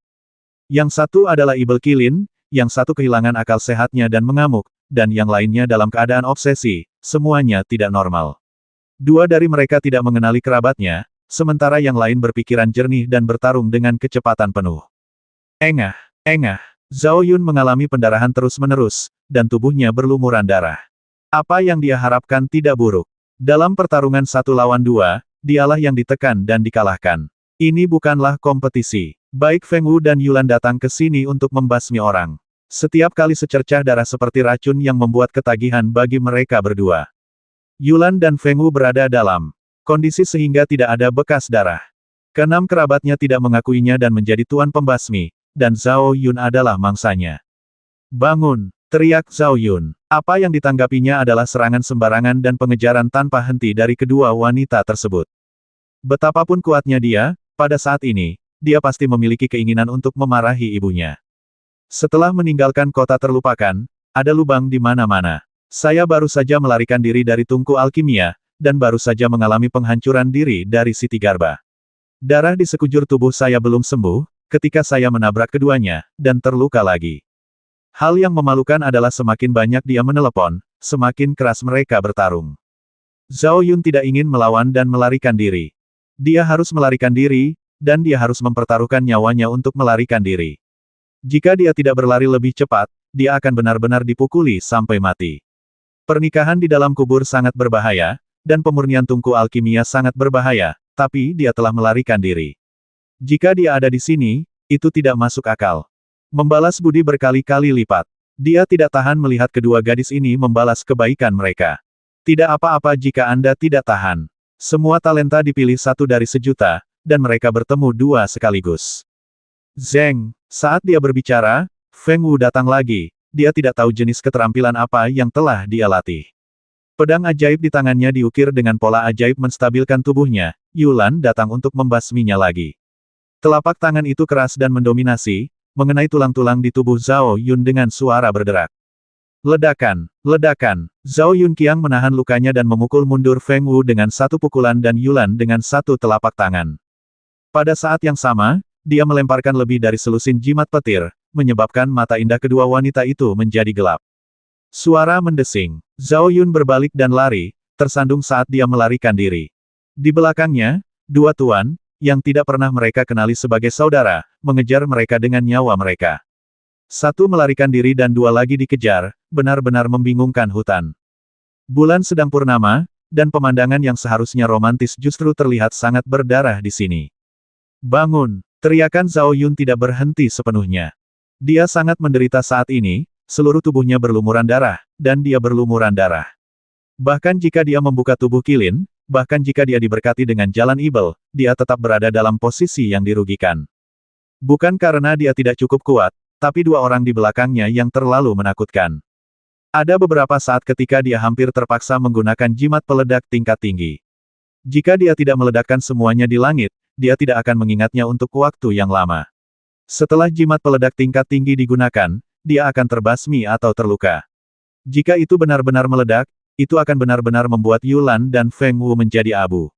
Yang satu adalah Ibel Qilin, yang satu kehilangan akal sehatnya dan mengamuk, dan yang lainnya dalam keadaan obsesi, semuanya tidak normal. 2 dari mereka tidak mengenali kerabatnya, sementara yang lain berpikiran jernih dan bertarung dengan kecepatan penuh. Engah, engah. Zhao Yun mengalami pendarahan terus-menerus, dan tubuhnya berlumuran darah. Apa yang dia harapkan tidak buruk. Dalam pertarungan 1 lawan 2, dialah yang ditekan dan dikalahkan. Ini bukanlah kompetisi. Baik Feng Wu dan Yulan datang ke sini untuk membasmi orang. Setiap kali secercah darah seperti racun yang membuat ketagihan bagi mereka berdua. Yulan dan Feng Wu berada dalam kondisi sehingga tidak ada bekas darah. Keenam kerabatnya tidak mengakuinya dan menjadi tuan pembasmi, dan Zhao Yun adalah mangsanya. Bangun! Teriak Zhao Yun. Apa yang ditanggapinya adalah serangan sembarangan dan pengejaran tanpa henti dari kedua wanita tersebut. Betapapun kuatnya dia, pada saat ini, dia pasti memiliki keinginan untuk memarahi ibunya. Setelah meninggalkan kota terlupakan, ada lubang di mana-mana. Saya baru saja melarikan diri dari tungku alkimia, dan baru saja mengalami penghancuran diri dari Siti Garba. Darah di sekujur tubuh saya belum sembuh, ketika saya menabrak keduanya, dan terluka lagi. Hal yang memalukan adalah semakin banyak dia menelepon, semakin keras mereka bertarung. Zhao Yun tidak ingin melawan dan melarikan diri. Dia harus melarikan diri, dan dia harus mempertaruhkan nyawanya untuk melarikan diri. Jika dia tidak berlari lebih cepat, dia akan benar-benar dipukuli sampai mati. Pernikahan di dalam kubur sangat berbahaya, dan pemurnian tungku alkimia sangat berbahaya, tapi dia telah melarikan diri. Jika dia ada di sini, itu tidak masuk akal. Membalas budi berkali-kali lipat. Dia tidak tahan melihat kedua gadis ini membalas kebaikan mereka. Tidak apa-apa jika Anda tidak tahan. Semua talenta dipilih 1 dari sejuta, dan mereka bertemu 2 sekaligus. Zeng, saat dia berbicara, Feng Wu datang lagi. Dia tidak tahu jenis keterampilan apa yang telah dia latih. Pedang ajaib di tangannya diukir dengan pola ajaib menstabilkan tubuhnya. Yulan datang untuk membasminya lagi. Telapak tangan itu keras dan mendominasi, mengenai tulang-tulang di tubuh Zhao Yun dengan suara berderak. Ledakan, ledakan. Zhao Yun Qiang menahan lukanya dan memukul mundur Feng Wu dengan 1 pukulan dan Yulan dengan 1 telapak tangan. Pada saat yang sama, dia melemparkan lebih dari selusin jimat petir, menyebabkan mata indah kedua wanita itu menjadi gelap. Suara mendesing. Zhao Yun berbalik dan lari, tersandung saat dia melarikan diri. Di belakangnya, 2 tuan, yang tidak pernah mereka kenali sebagai saudara, mengejar mereka dengan nyawa mereka. 1 melarikan diri dan 2 lagi dikejar, benar-benar membingungkan hutan. Bulan sedang purnama, dan pemandangan yang seharusnya romantis justru terlihat sangat berdarah di sini. Bangun! Teriakan Zhao Yun tidak berhenti sepenuhnya. Dia sangat menderita saat ini, seluruh tubuhnya berlumuran darah, dan dia berlumuran darah. Bahkan jika dia membuka tubuh Qilin, bahkan jika dia diberkati dengan jalan Ibel, dia tetap berada dalam posisi yang dirugikan. Bukan karena dia tidak cukup kuat, tapi 2 orang di belakangnya yang terlalu menakutkan. Ada beberapa saat ketika dia hampir terpaksa menggunakan jimat peledak tingkat tinggi. Jika dia tidak meledakkan semuanya di langit, dia tidak akan mengingatnya untuk waktu yang lama. Setelah jimat peledak tingkat tinggi digunakan, dia akan terbasmi atau terluka. Jika itu benar-benar meledak, itu akan benar-benar membuat Yulan dan Feng Wu menjadi abu.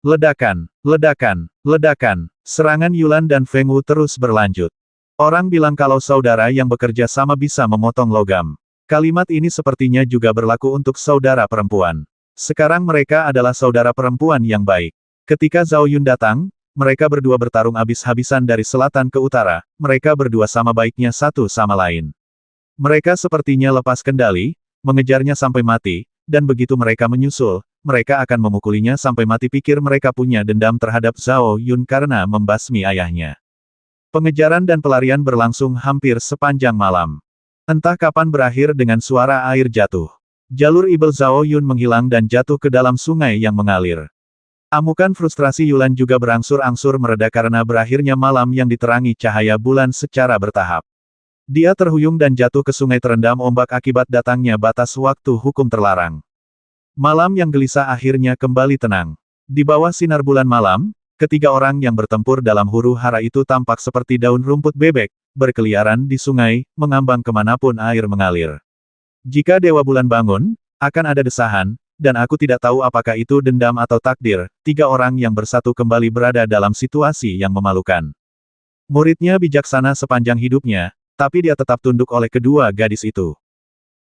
Ledakan, ledakan, ledakan. Serangan Yulan dan Feng Wu terus berlanjut. Orang bilang kalau saudara yang bekerja sama bisa memotong logam. Kalimat ini sepertinya juga berlaku untuk saudara perempuan. Sekarang mereka adalah saudara perempuan yang baik. Ketika Zhao Yun datang, mereka berdua bertarung habis-habisan dari selatan ke utara, mereka berdua sama baiknya satu sama lain. Mereka sepertinya lepas kendali, mengejarnya sampai mati, dan begitu mereka menyusul, mereka akan memukulinya sampai mati. Pikir mereka punya dendam terhadap Zhao Yun karena membasmi ayahnya. Pengejaran dan pelarian berlangsung hampir sepanjang malam. Entah kapan berakhir dengan suara air jatuh. Jalur ibel Zhao Yun menghilang dan jatuh ke dalam sungai yang mengalir. Amukan frustrasi Yulan juga berangsur-angsur mereda karena berakhirnya malam yang diterangi cahaya bulan secara bertahap. Dia terhuyung dan jatuh ke sungai terendam ombak akibat datangnya batas waktu hukum terlarang. Malam yang gelisah akhirnya kembali tenang. Di bawah sinar bulan malam, ketiga orang yang bertempur dalam huru-hara itu tampak seperti daun rumput bebek, berkeliaran di sungai, mengambang kemanapun air mengalir. Jika Dewa Bulan bangun, akan ada desahan, dan aku tidak tahu apakah itu dendam atau takdir. Tiga orang yang bersatu kembali berada dalam situasi yang memalukan. Muridnya bijaksana sepanjang hidupnya, tapi dia tetap tunduk oleh kedua gadis itu.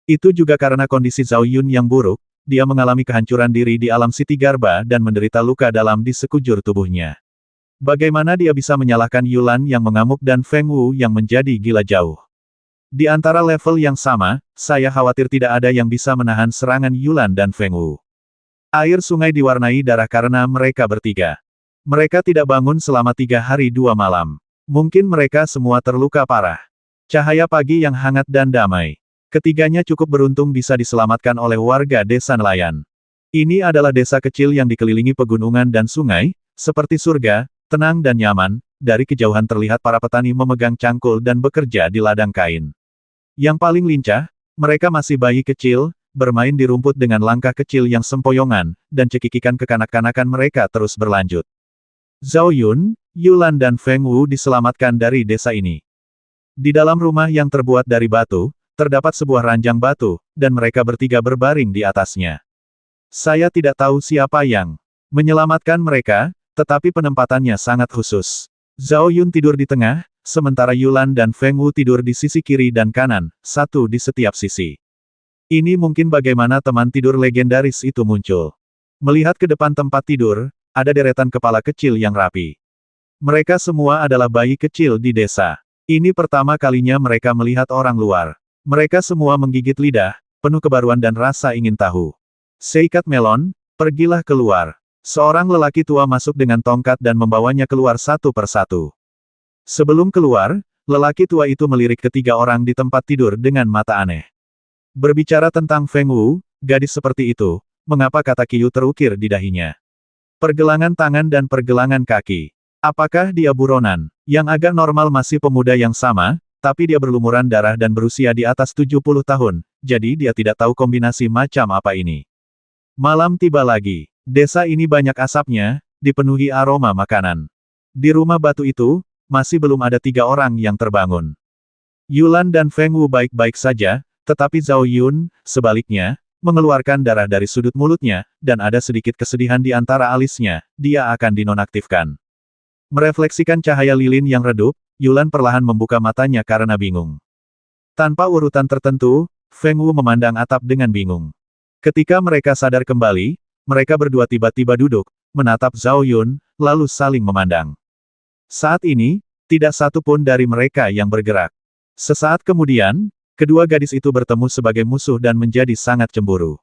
Itu juga karena kondisi Zhao Yun yang buruk, dia mengalami kehancuran diri di alam Siti Garba dan menderita luka dalam di sekujur tubuhnya. Bagaimana dia bisa menyalahkan Yulan yang mengamuk dan Feng Wu yang menjadi gila jauh? Di antara level yang sama, saya khawatir tidak ada yang bisa menahan serangan Yulan dan Feng Wu. Air sungai diwarnai darah karena mereka bertiga. Mereka tidak bangun selama 3 hari 2 malam. Mungkin mereka semua terluka parah. Cahaya pagi yang hangat dan damai. Ketiganya cukup beruntung bisa diselamatkan oleh warga desa nelayan. Ini adalah desa kecil yang dikelilingi pegunungan dan sungai, seperti surga, tenang dan nyaman. Dari kejauhan terlihat para petani memegang cangkul dan bekerja di ladang kain. Yang paling lincah, mereka masih bayi kecil, bermain di rumput dengan langkah kecil yang sempoyongan, dan cekikikan kekanak-kanakan mereka terus berlanjut. Zhao Yun, Yulan dan Feng Wu diselamatkan dari desa ini. Di dalam rumah yang terbuat dari batu, terdapat sebuah ranjang batu, dan mereka bertiga berbaring di atasnya. Saya tidak tahu siapa yang menyelamatkan mereka, tetapi penempatannya sangat khusus. Zhao Yun tidur di tengah, sementara Yulan dan Feng Wu tidur di sisi kiri dan kanan, satu di setiap sisi. Ini mungkin bagaimana teman tidur legendaris itu muncul. Melihat ke depan tempat tidur, ada deretan kepala kecil yang rapi. Mereka semua adalah bayi kecil di desa. Ini pertama kalinya mereka melihat orang luar. Mereka semua menggigit lidah, penuh kebaruan dan rasa ingin tahu. Seikat melon, pergilah keluar. Seorang lelaki tua masuk dengan tongkat dan membawanya keluar satu persatu. Sebelum keluar, lelaki tua itu melirik ketiga orang di tempat tidur dengan mata aneh. Berbicara tentang Feng Wu, gadis seperti itu, mengapa kata Qiu terukir di dahinya? Pergelangan tangan dan pergelangan kaki. Apakah dia buronan? Yang agak normal masih pemuda yang sama, tapi dia berlumuran darah dan berusia di atas 70 tahun, jadi dia tidak tahu kombinasi macam apa ini. Malam tiba lagi. Desa ini banyak asapnya, dipenuhi aroma makanan. Di rumah batu itu, masih belum ada 3 orang yang terbangun. Yulan dan Feng Wu baik-baik saja, tetapi Zhao Yun, sebaliknya, mengeluarkan darah dari sudut mulutnya, dan ada sedikit kesedihan di antara alisnya, dia akan dinonaktifkan. Merefleksikan cahaya lilin yang redup, Yulan perlahan membuka matanya karena bingung. Tanpa urutan tertentu, Feng Wu memandang atap dengan bingung. Ketika mereka sadar kembali, mereka berdua tiba-tiba duduk, menatap Zhao Yun, lalu saling memandang. Saat ini, tidak satu pun dari mereka yang bergerak. Sesaat kemudian, kedua gadis itu bertemu sebagai musuh dan menjadi sangat cemburu.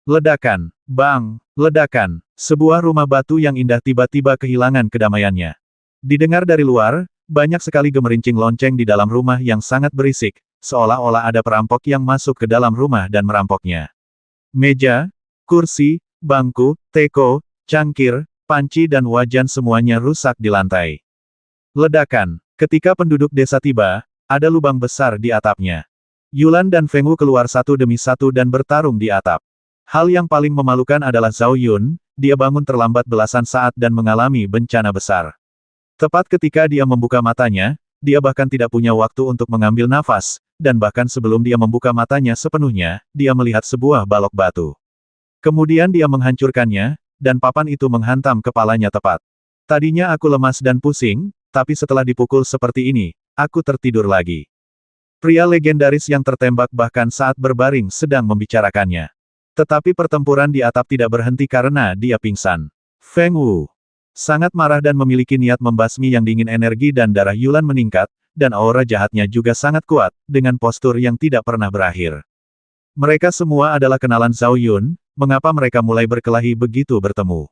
Ledakan, bang, ledakan, sebuah rumah batu yang indah tiba-tiba kehilangan kedamaiannya. Didengar dari luar, banyak sekali gemerincing lonceng di dalam rumah yang sangat berisik, seolah-olah ada perampok yang masuk ke dalam rumah dan merampoknya. Meja, kursi, bangku, teko, cangkir, panci dan wajan semuanya rusak di lantai. Ledakan, ketika penduduk desa tiba, ada lubang besar di atapnya. Yulan dan Feng Wu keluar satu demi satu dan bertarung di atap. Hal yang paling memalukan adalah Zhao Yun, dia bangun terlambat belasan saat dan mengalami bencana besar. Tepat ketika dia membuka matanya, dia bahkan tidak punya waktu untuk mengambil nafas, dan bahkan sebelum dia membuka matanya sepenuhnya, dia melihat sebuah balok batu. Kemudian dia menghancurkannya, dan papan itu menghantam kepalanya tepat. Tadinya aku lemas dan pusing, tapi setelah dipukul seperti ini, aku tertidur lagi. Pria legendaris yang tertembak bahkan saat berbaring sedang membicarakannya. Tetapi pertempuran di atap tidak berhenti karena dia pingsan. Feng Wu sangat marah dan memiliki niat membasmi yang dingin. Energi dan darah Yulan meningkat, dan aura jahatnya juga sangat kuat, dengan postur yang tidak pernah berakhir. Mereka semua adalah kenalan Zhao Yun, mengapa mereka mulai berkelahi begitu bertemu?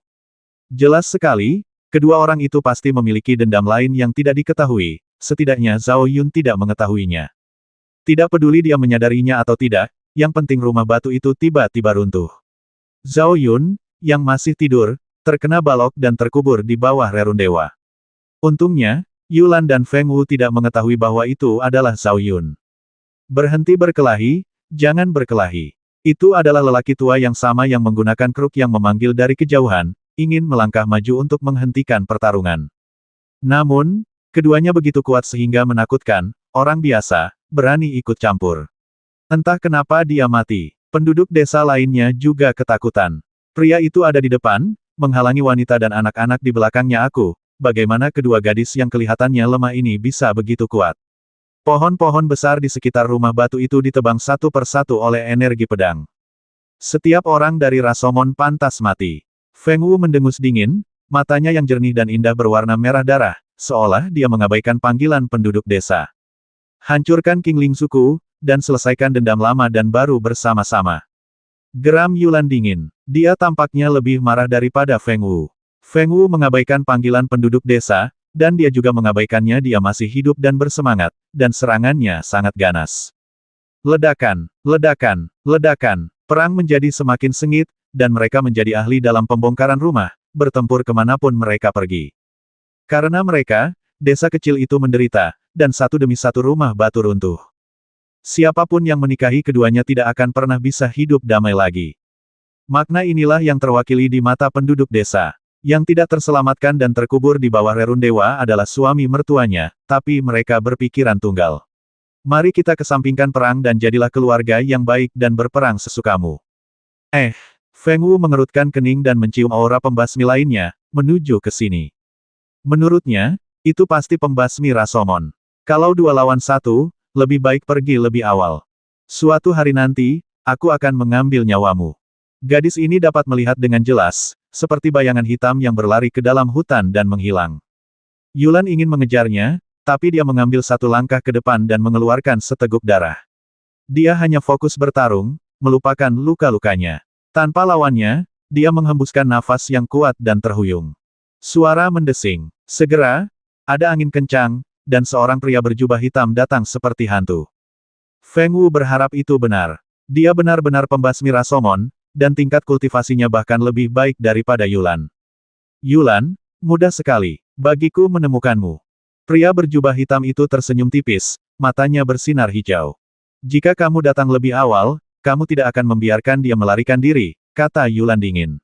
Jelas sekali, kedua orang itu pasti memiliki dendam lain yang tidak diketahui, setidaknya Zhao Yun tidak mengetahuinya. Tidak peduli dia menyadarinya atau tidak, yang penting rumah batu itu tiba-tiba runtuh. Zhao Yun, yang masih tidur, terkena balok dan terkubur di bawah rerun dewa. Untungnya, Yulan dan Feng Wu tidak mengetahui bahwa itu adalah Zhao Yun. Berhenti berkelahi, jangan berkelahi. Itu adalah lelaki tua yang sama yang menggunakan kruk yang memanggil dari kejauhan, ingin melangkah maju untuk menghentikan pertarungan. Namun, keduanya begitu kuat sehingga menakutkan, orang biasa, berani ikut campur. Entah kenapa dia mati. Penduduk desa lainnya juga ketakutan. Pria itu ada di depan, menghalangi wanita dan anak-anak di belakangnya aku. Bagaimana kedua gadis yang kelihatannya lemah ini bisa begitu kuat? Pohon-pohon besar di sekitar rumah batu itu ditebang satu persatu oleh energi pedang. Setiap orang dari Rashomon pantas mati. Feng Wu mendengus dingin, matanya yang jernih dan indah berwarna merah darah, seolah dia mengabaikan panggilan penduduk desa. Hancurkan Qingling suku, dan selesaikan dendam lama dan baru bersama-sama. Geram Yulan dingin. Dia tampaknya lebih marah daripada Feng Wu. Feng Wu mengabaikan panggilan penduduk desa, dan dia juga mengabaikannya. Dia masih hidup dan bersemangat, dan serangannya sangat ganas. Ledakan, ledakan, ledakan. Perang menjadi semakin sengit, dan mereka menjadi ahli dalam pembongkaran rumah, bertempur kemanapun mereka pergi. Karena mereka, desa kecil itu menderita, dan satu demi satu rumah batu runtuh. Siapapun yang menikahi keduanya tidak akan pernah bisa hidup damai lagi. Makna inilah yang terwakili di mata penduduk desa. Yang tidak terselamatkan dan terkubur di bawah rerun dewa adalah suami mertuanya, tapi mereka berpikiran tunggal. Mari kita kesampingkan perang dan jadilah keluarga yang baik dan berperang sesukamu. Feng Wu mengerutkan kening dan mencium aura pembasmi lainnya, menuju ke sini. Menurutnya, itu pasti pembasmi Rashomon. Kalau 2 lawan 1, lebih baik pergi lebih awal. Suatu hari nanti, aku akan mengambil nyawamu. Gadis ini dapat melihat dengan jelas, seperti bayangan hitam yang berlari ke dalam hutan dan menghilang. Yulan ingin mengejarnya, tapi dia mengambil satu langkah ke depan dan mengeluarkan seteguk darah. Dia hanya fokus bertarung, melupakan luka-lukanya. Tanpa lawannya, dia menghembuskan nafas yang kuat dan terhuyung. Suara mendesing. Segera, ada angin kencang, dan seorang pria berjubah hitam datang seperti hantu. Feng Wu berharap itu benar. Dia benar-benar pembasmi Rashomon, dan tingkat kultivasinya bahkan lebih baik daripada Yulan. Yulan, mudah sekali, bagiku menemukanmu. Pria berjubah hitam itu tersenyum tipis, matanya bersinar hijau. Jika kamu datang lebih awal, kamu tidak akan membiarkan dia melarikan diri, kata Yulan dingin.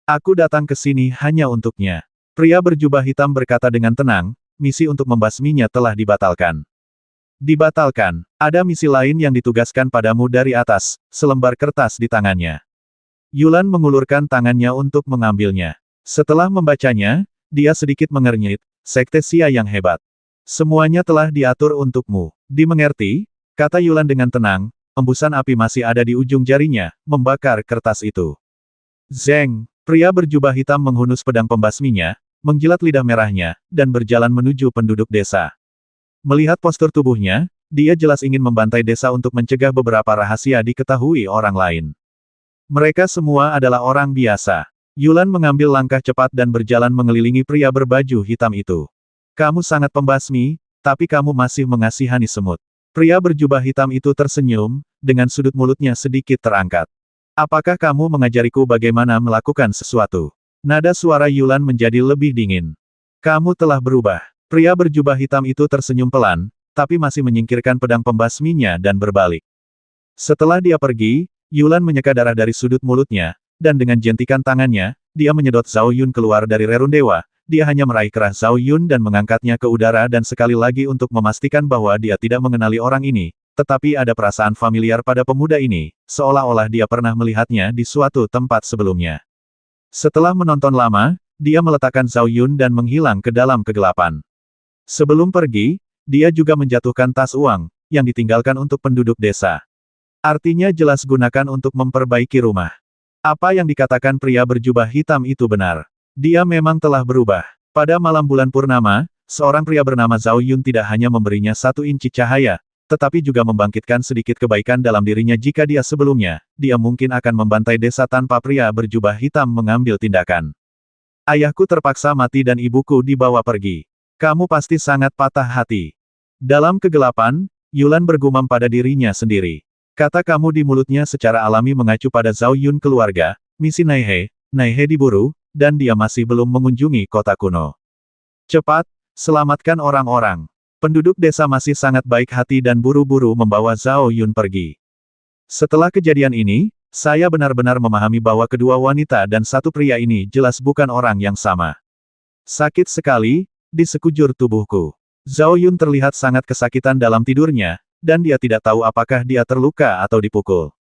Aku datang ke sini hanya untuknya. Pria berjubah hitam berkata dengan tenang, misi untuk membasminya telah dibatalkan. Dibatalkan. Ada misi lain yang ditugaskan padamu dari atas, selembar kertas di tangannya. Yulan mengulurkan tangannya untuk mengambilnya. Setelah membacanya, dia sedikit mengernyit, sekte Xia yang hebat. Semuanya telah diatur untukmu. Dimengerti? Kata Yulan dengan tenang, embusan api masih ada di ujung jarinya, membakar kertas itu. Zeng, pria berjubah hitam menghunus pedang pembasminya, menjilat lidah merahnya, dan berjalan menuju penduduk desa. Melihat postur tubuhnya, dia jelas ingin membantai desa untuk mencegah beberapa rahasia diketahui orang lain. Mereka semua adalah orang biasa. Yulan mengambil langkah cepat dan berjalan mengelilingi pria berbaju hitam itu. Kamu sangat pembasmi, tapi kamu masih mengasihani semut. Pria berjubah hitam itu tersenyum, dengan sudut mulutnya sedikit terangkat. Apakah kamu mengajariku bagaimana melakukan sesuatu? Nada suara Yulan menjadi lebih dingin. Kamu telah berubah. Pria berjubah hitam itu tersenyum pelan, tapi masih menyingkirkan pedang pembasminya dan berbalik. Setelah dia pergi, Yulan menyeka darah dari sudut mulutnya, dan dengan jentikan tangannya, dia menyedot Zhao Yun keluar dari rerun dewa. Dia hanya meraih kerah Zhao Yun dan mengangkatnya ke udara dan sekali lagi untuk memastikan bahwa dia tidak mengenali orang ini, tetapi ada perasaan familiar pada pemuda ini, seolah-olah dia pernah melihatnya di suatu tempat sebelumnya. Setelah menonton lama, dia meletakkan Zhao Yun dan menghilang ke dalam kegelapan. Sebelum pergi, dia juga menjatuhkan tas uang, yang ditinggalkan untuk penduduk desa. Artinya jelas gunakan untuk memperbaiki rumah. Apa yang dikatakan pria berjubah hitam itu benar. Dia memang telah berubah. Pada malam bulan purnama, seorang pria bernama Zhao Yun tidak hanya memberinya 1 inci cahaya, tetapi juga membangkitkan sedikit kebaikan dalam dirinya jika sebelumnya, dia mungkin akan membantai desa tanpa pria berjubah hitam mengambil tindakan. Ayahku terpaksa mati dan ibuku dibawa pergi. Kamu pasti sangat patah hati. Dalam kegelapan, Yulan bergumam pada dirinya sendiri. Kata kamu di mulutnya secara alami mengacu pada Zhao Yun keluarga, misi Naihe diburu, dan dia masih belum mengunjungi kota kuno. Cepat, selamatkan orang-orang. Penduduk desa masih sangat baik hati dan buru-buru membawa Zhao Yun pergi. Setelah kejadian ini, saya benar-benar memahami bahwa kedua wanita dan satu pria ini jelas bukan orang yang sama. Sakit sekali, di sekujur tubuhku. Zhao Yun terlihat sangat kesakitan dalam tidurnya, dan dia tidak tahu apakah dia terluka atau dipukul.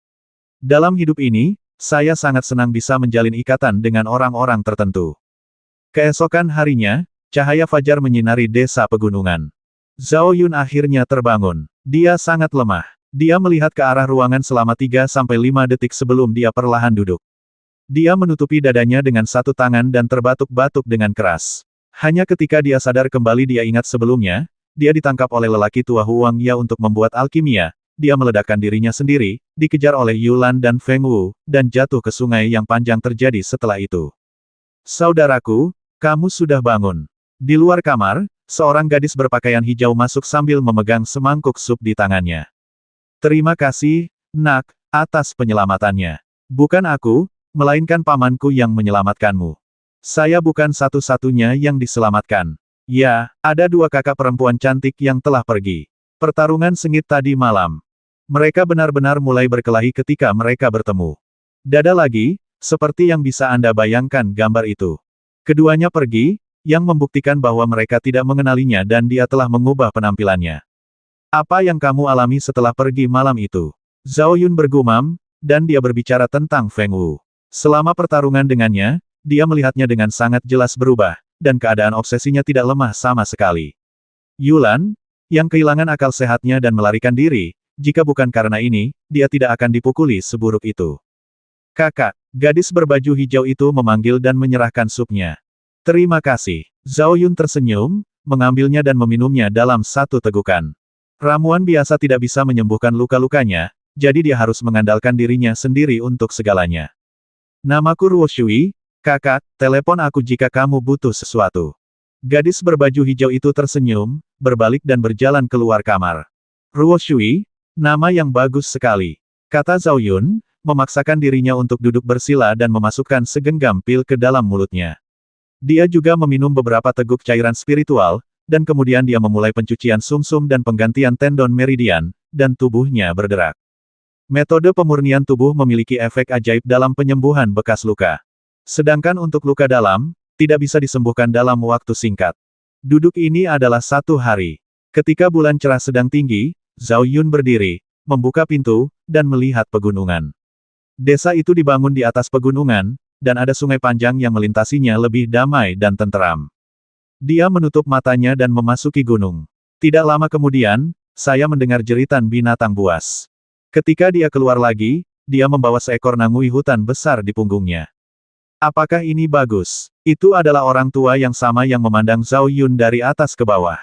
Dalam hidup ini, saya sangat senang bisa menjalin ikatan dengan orang-orang tertentu. Keesokan harinya, cahaya fajar menyinari desa pegunungan. Zhao Yun akhirnya terbangun. Dia sangat lemah. Dia melihat ke arah ruangan selama 3-5 detik sebelum dia perlahan duduk. Dia menutupi dadanya dengan satu tangan dan terbatuk-batuk dengan keras. Hanya ketika dia sadar kembali dia ingat sebelumnya, dia ditangkap oleh lelaki tua Huang Ya untuk membuat alkimia, dia meledakkan dirinya sendiri, dikejar oleh Yulan dan Feng Wu, dan jatuh ke sungai yang panjang terjadi setelah itu. Saudaraku, kamu sudah bangun. Di luar kamar, seorang gadis berpakaian hijau masuk sambil memegang semangkuk sup di tangannya. Terima kasih, Nak, atas penyelamatannya. Bukan aku, melainkan pamanku yang menyelamatkanmu. Saya bukan satu-satunya yang diselamatkan. Ya, ada 2 kakak perempuan cantik yang telah pergi. Pertarungan sengit tadi malam. Mereka benar-benar mulai berkelahi ketika mereka bertemu. Dada lagi, seperti yang bisa Anda bayangkan gambar itu. Keduanya pergi, yang membuktikan bahwa mereka tidak mengenalinya dan dia telah mengubah penampilannya. Apa yang kamu alami setelah pergi malam itu? Zhao Yun bergumam, dan dia berbicara tentang Feng Wu. Selama pertarungan dengannya, dia melihatnya dengan sangat jelas berubah, dan keadaan obsesinya tidak lemah sama sekali. Yulan, yang kehilangan akal sehatnya dan melarikan diri, jika bukan karena ini, dia tidak akan dipukuli seburuk itu. Kakak, gadis berbaju hijau itu memanggil dan menyerahkan supnya. Terima kasih. Zhao Yun tersenyum, mengambilnya dan meminumnya dalam satu tegukan. Ramuan biasa tidak bisa menyembuhkan luka-lukanya, jadi dia harus mengandalkan dirinya sendiri untuk segalanya. Namaku Ruo Shui. Kakak, telepon aku jika kamu butuh sesuatu. Gadis berbaju hijau itu tersenyum, berbalik dan berjalan keluar kamar. Ruo Shui, nama yang bagus sekali. Kata Zhao Yun, memaksakan dirinya untuk duduk bersila dan memasukkan segenggam pil ke dalam mulutnya. Dia juga meminum beberapa teguk cairan spiritual, dan kemudian dia memulai pencucian sumsum dan penggantian tendon meridian, dan tubuhnya berderak. Metode pemurnian tubuh memiliki efek ajaib dalam penyembuhan bekas luka. Sedangkan untuk luka dalam, tidak bisa disembuhkan dalam waktu singkat. Duduk ini adalah 1 hari. Ketika bulan cerah sedang tinggi, Zhao Yun berdiri, membuka pintu, dan melihat pegunungan. Desa itu dibangun di atas pegunungan, dan ada sungai panjang yang melintasinya lebih damai dan tenteram. Dia menutup matanya dan memasuki gunung. Tidak lama kemudian, saya mendengar jeritan binatang buas. Ketika dia keluar lagi, dia membawa seekor nangui hutan besar di punggungnya. Apakah ini bagus? Itu adalah orang tua yang sama yang memandang Zhao Yun dari atas ke bawah.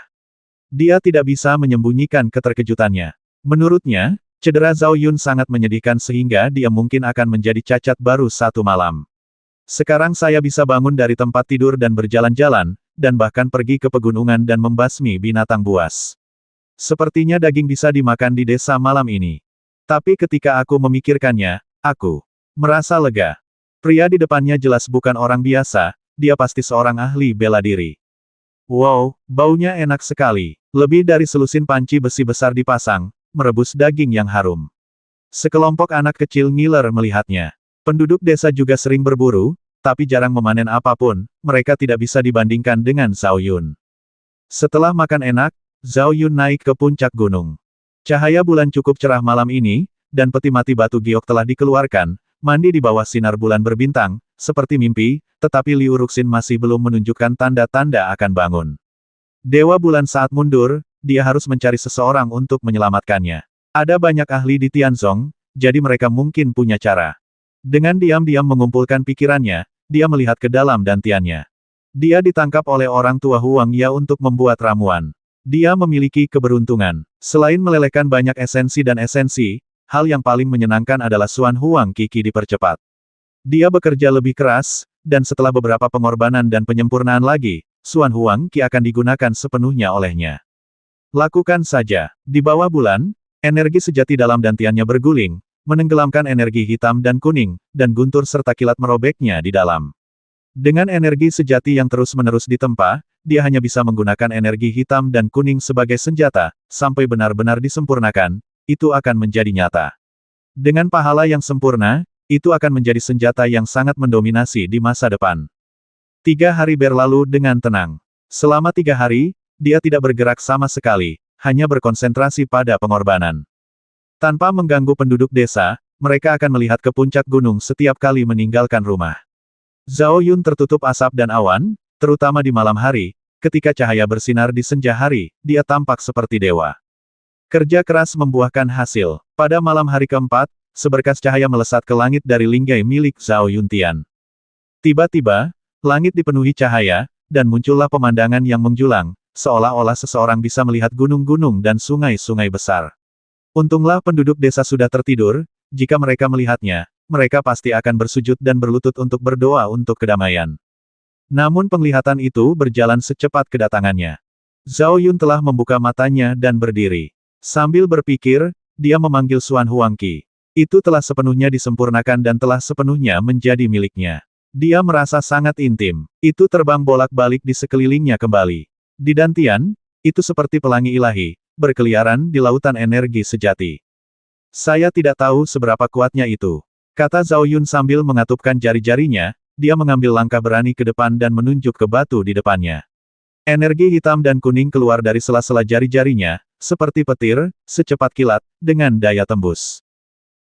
Dia tidak bisa menyembunyikan keterkejutannya. Menurutnya, cedera Zhao Yun sangat menyedihkan sehingga dia mungkin akan menjadi cacat baru 1 malam. Sekarang saya bisa bangun dari tempat tidur dan berjalan-jalan, dan bahkan pergi ke pegunungan dan membasmi binatang buas. Sepertinya daging bisa dimakan di desa malam ini. Tapi ketika aku memikirkannya, aku merasa lega. Pria di depannya jelas bukan orang biasa, dia pasti seorang ahli bela diri. Wow, baunya enak sekali. Lebih dari selusin panci besi besar dipasang, merebus daging yang harum. Sekelompok anak kecil ngiler melihatnya. Penduduk desa juga sering berburu, tapi jarang memanen apapun, mereka tidak bisa dibandingkan dengan Zhao Yun. Setelah makan enak, Zhao Yun naik ke puncak gunung. Cahaya bulan cukup cerah malam ini, dan peti mati batu giok telah dikeluarkan, mandi di bawah sinar bulan berbintang, seperti mimpi, tetapi Liu Ruxin masih belum menunjukkan tanda-tanda akan bangun. Dewa bulan saat mundur, dia harus mencari seseorang untuk menyelamatkannya. Ada banyak ahli di Tianzong, jadi mereka mungkin punya cara. Dengan diam-diam mengumpulkan pikirannya, dia melihat ke dalam dantiannya. Dia ditangkap oleh orang tua Huang Ya untuk membuat ramuan. Dia memiliki keberuntungan. Selain melelehkan banyak esensi dan esensi, hal yang paling menyenangkan adalah Xuan Huang Qi dipercepat. Dia bekerja lebih keras, dan setelah beberapa pengorbanan dan penyempurnaan lagi, Xuan Huang Qi akan digunakan sepenuhnya olehnya. Lakukan saja. Di bawah bulan, energi sejati dalam dantiannya berguling, menenggelamkan energi hitam dan kuning, dan guntur serta kilat merobeknya di dalam. Dengan energi sejati yang terus-menerus ditempa, dia hanya bisa menggunakan energi hitam dan kuning sebagai senjata, sampai benar-benar disempurnakan, itu akan menjadi nyata. Dengan pahala yang sempurna, itu akan menjadi senjata yang sangat mendominasi di masa depan. 3 hari berlalu dengan tenang. Selama 3 hari, dia tidak bergerak sama sekali, hanya berkonsentrasi pada pengorbanan. Tanpa mengganggu penduduk desa, mereka akan melihat ke puncak gunung setiap kali meninggalkan rumah. Zhao Yun tertutup asap dan awan, terutama di malam hari, ketika cahaya bersinar di senja hari, dia tampak seperti dewa. Kerja keras membuahkan hasil. Pada malam hari keempat, seberkas cahaya melesat ke langit dari linggai milik Zhao Yuntian. Tiba-tiba, langit dipenuhi cahaya, dan muncullah pemandangan yang menjulang, seolah-olah seseorang bisa melihat gunung-gunung dan sungai-sungai besar. Untunglah penduduk desa sudah tertidur, jika mereka melihatnya, mereka pasti akan bersujud dan berlutut untuk berdoa untuk kedamaian. Namun penglihatan itu berjalan secepat kedatangannya. Zhao Yun telah membuka matanya dan berdiri. Sambil berpikir, dia memanggil Xuan Huang Qi. Itu telah sepenuhnya disempurnakan dan telah sepenuhnya menjadi miliknya. Dia merasa sangat intim. Itu terbang bolak-balik di sekelilingnya kembali. Di dantian, itu seperti pelangi ilahi, berkeliaran di lautan energi sejati. Saya tidak tahu seberapa kuatnya itu, kata Zhao Yun sambil mengatupkan jari-jarinya, dia mengambil langkah berani ke depan dan menunjuk ke batu di depannya. Energi hitam dan kuning keluar dari sela-sela jari-jarinya, seperti petir, secepat kilat, dengan daya tembus.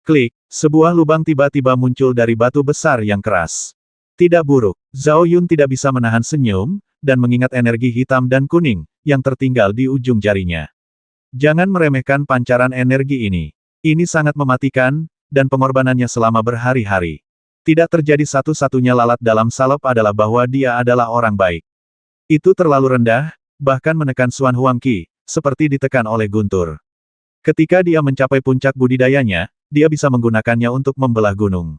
Klik, sebuah lubang tiba-tiba muncul dari batu besar yang keras. Tidak buruk, Zhao Yun tidak bisa menahan senyum, dan mengingat energi hitam dan kuning, yang tertinggal di ujung jarinya. Jangan meremehkan pancaran energi ini. Ini sangat mematikan, dan pengorbanannya selama berhari-hari. Tidak terjadi satu-satunya lalat dalam salep adalah bahwa dia adalah orang baik. Itu terlalu rendah, bahkan menekan Xuan Huang Qi, seperti ditekan oleh guntur. Ketika dia mencapai puncak budidayanya, dia bisa menggunakannya untuk membelah gunung.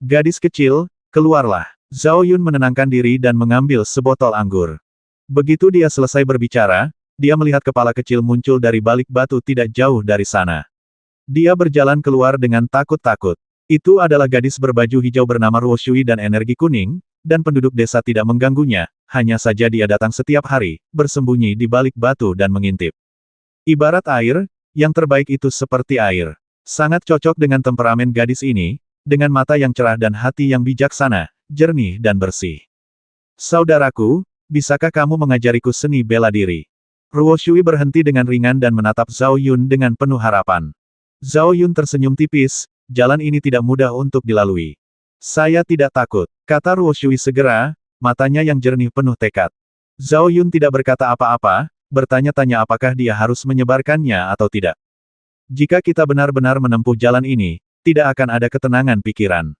Gadis kecil, keluarlah. Zhao Yun menenangkan diri dan mengambil sebotol anggur. Begitu dia selesai berbicara, dia melihat kepala kecil muncul dari balik batu tidak jauh dari sana. Dia berjalan keluar dengan takut-takut. Itu adalah gadis berbaju hijau bernama Ruo Shui dan energi kuning, dan penduduk desa tidak mengganggunya, hanya saja dia datang setiap hari, bersembunyi di balik batu dan mengintip. Ibarat air, yang terbaik itu seperti air. Sangat cocok dengan temperamen gadis ini, dengan mata yang cerah dan hati yang bijaksana, jernih dan bersih. Saudaraku, bisakah kamu mengajariku seni bela diri? Ruo Shui berhenti dengan ringan dan menatap Zhao Yun dengan penuh harapan. Zhao Yun tersenyum tipis, jalan ini tidak mudah untuk dilalui. Saya tidak takut, kata Ruo Shui segera, matanya yang jernih penuh tekad. Zhao Yun tidak berkata apa-apa, bertanya-tanya apakah dia harus menyebarkannya atau tidak. Jika kita benar-benar menempuh jalan ini, tidak akan ada ketenangan pikiran.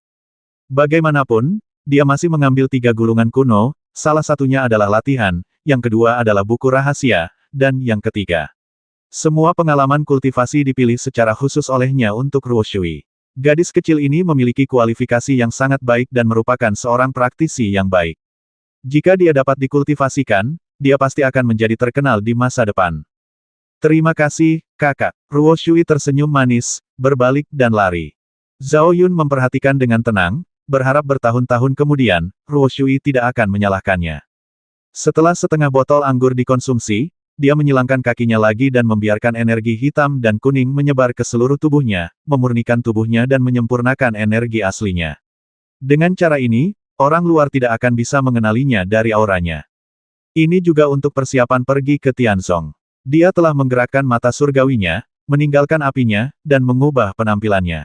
Bagaimanapun, dia masih mengambil 3 gulungan kuno, salah satunya adalah latihan, yang kedua adalah buku rahasia, dan yang ketiga. Semua pengalaman kultivasi dipilih secara khusus olehnya untuk Ruo Shui. Gadis kecil ini memiliki kualifikasi yang sangat baik dan merupakan seorang praktisi yang baik. Jika dia dapat dikultivasikan, dia pasti akan menjadi terkenal di masa depan. Terima kasih, kakak. Ruo Shui tersenyum manis, berbalik dan lari. Zhao Yun memperhatikan dengan tenang, berharap bertahun-tahun kemudian, Ruo Shui tidak akan menyalahkannya. Setelah setengah botol anggur dikonsumsi, dia menyilangkan kakinya lagi dan membiarkan energi hitam dan kuning menyebar ke seluruh tubuhnya, memurnikan tubuhnya dan menyempurnakan energi aslinya. Dengan cara ini, orang luar tidak akan bisa mengenalinya dari auranya. Ini juga untuk persiapan pergi ke Tianzong. Dia telah menggerakkan mata surgawinya, meninggalkan apinya, dan mengubah penampilannya.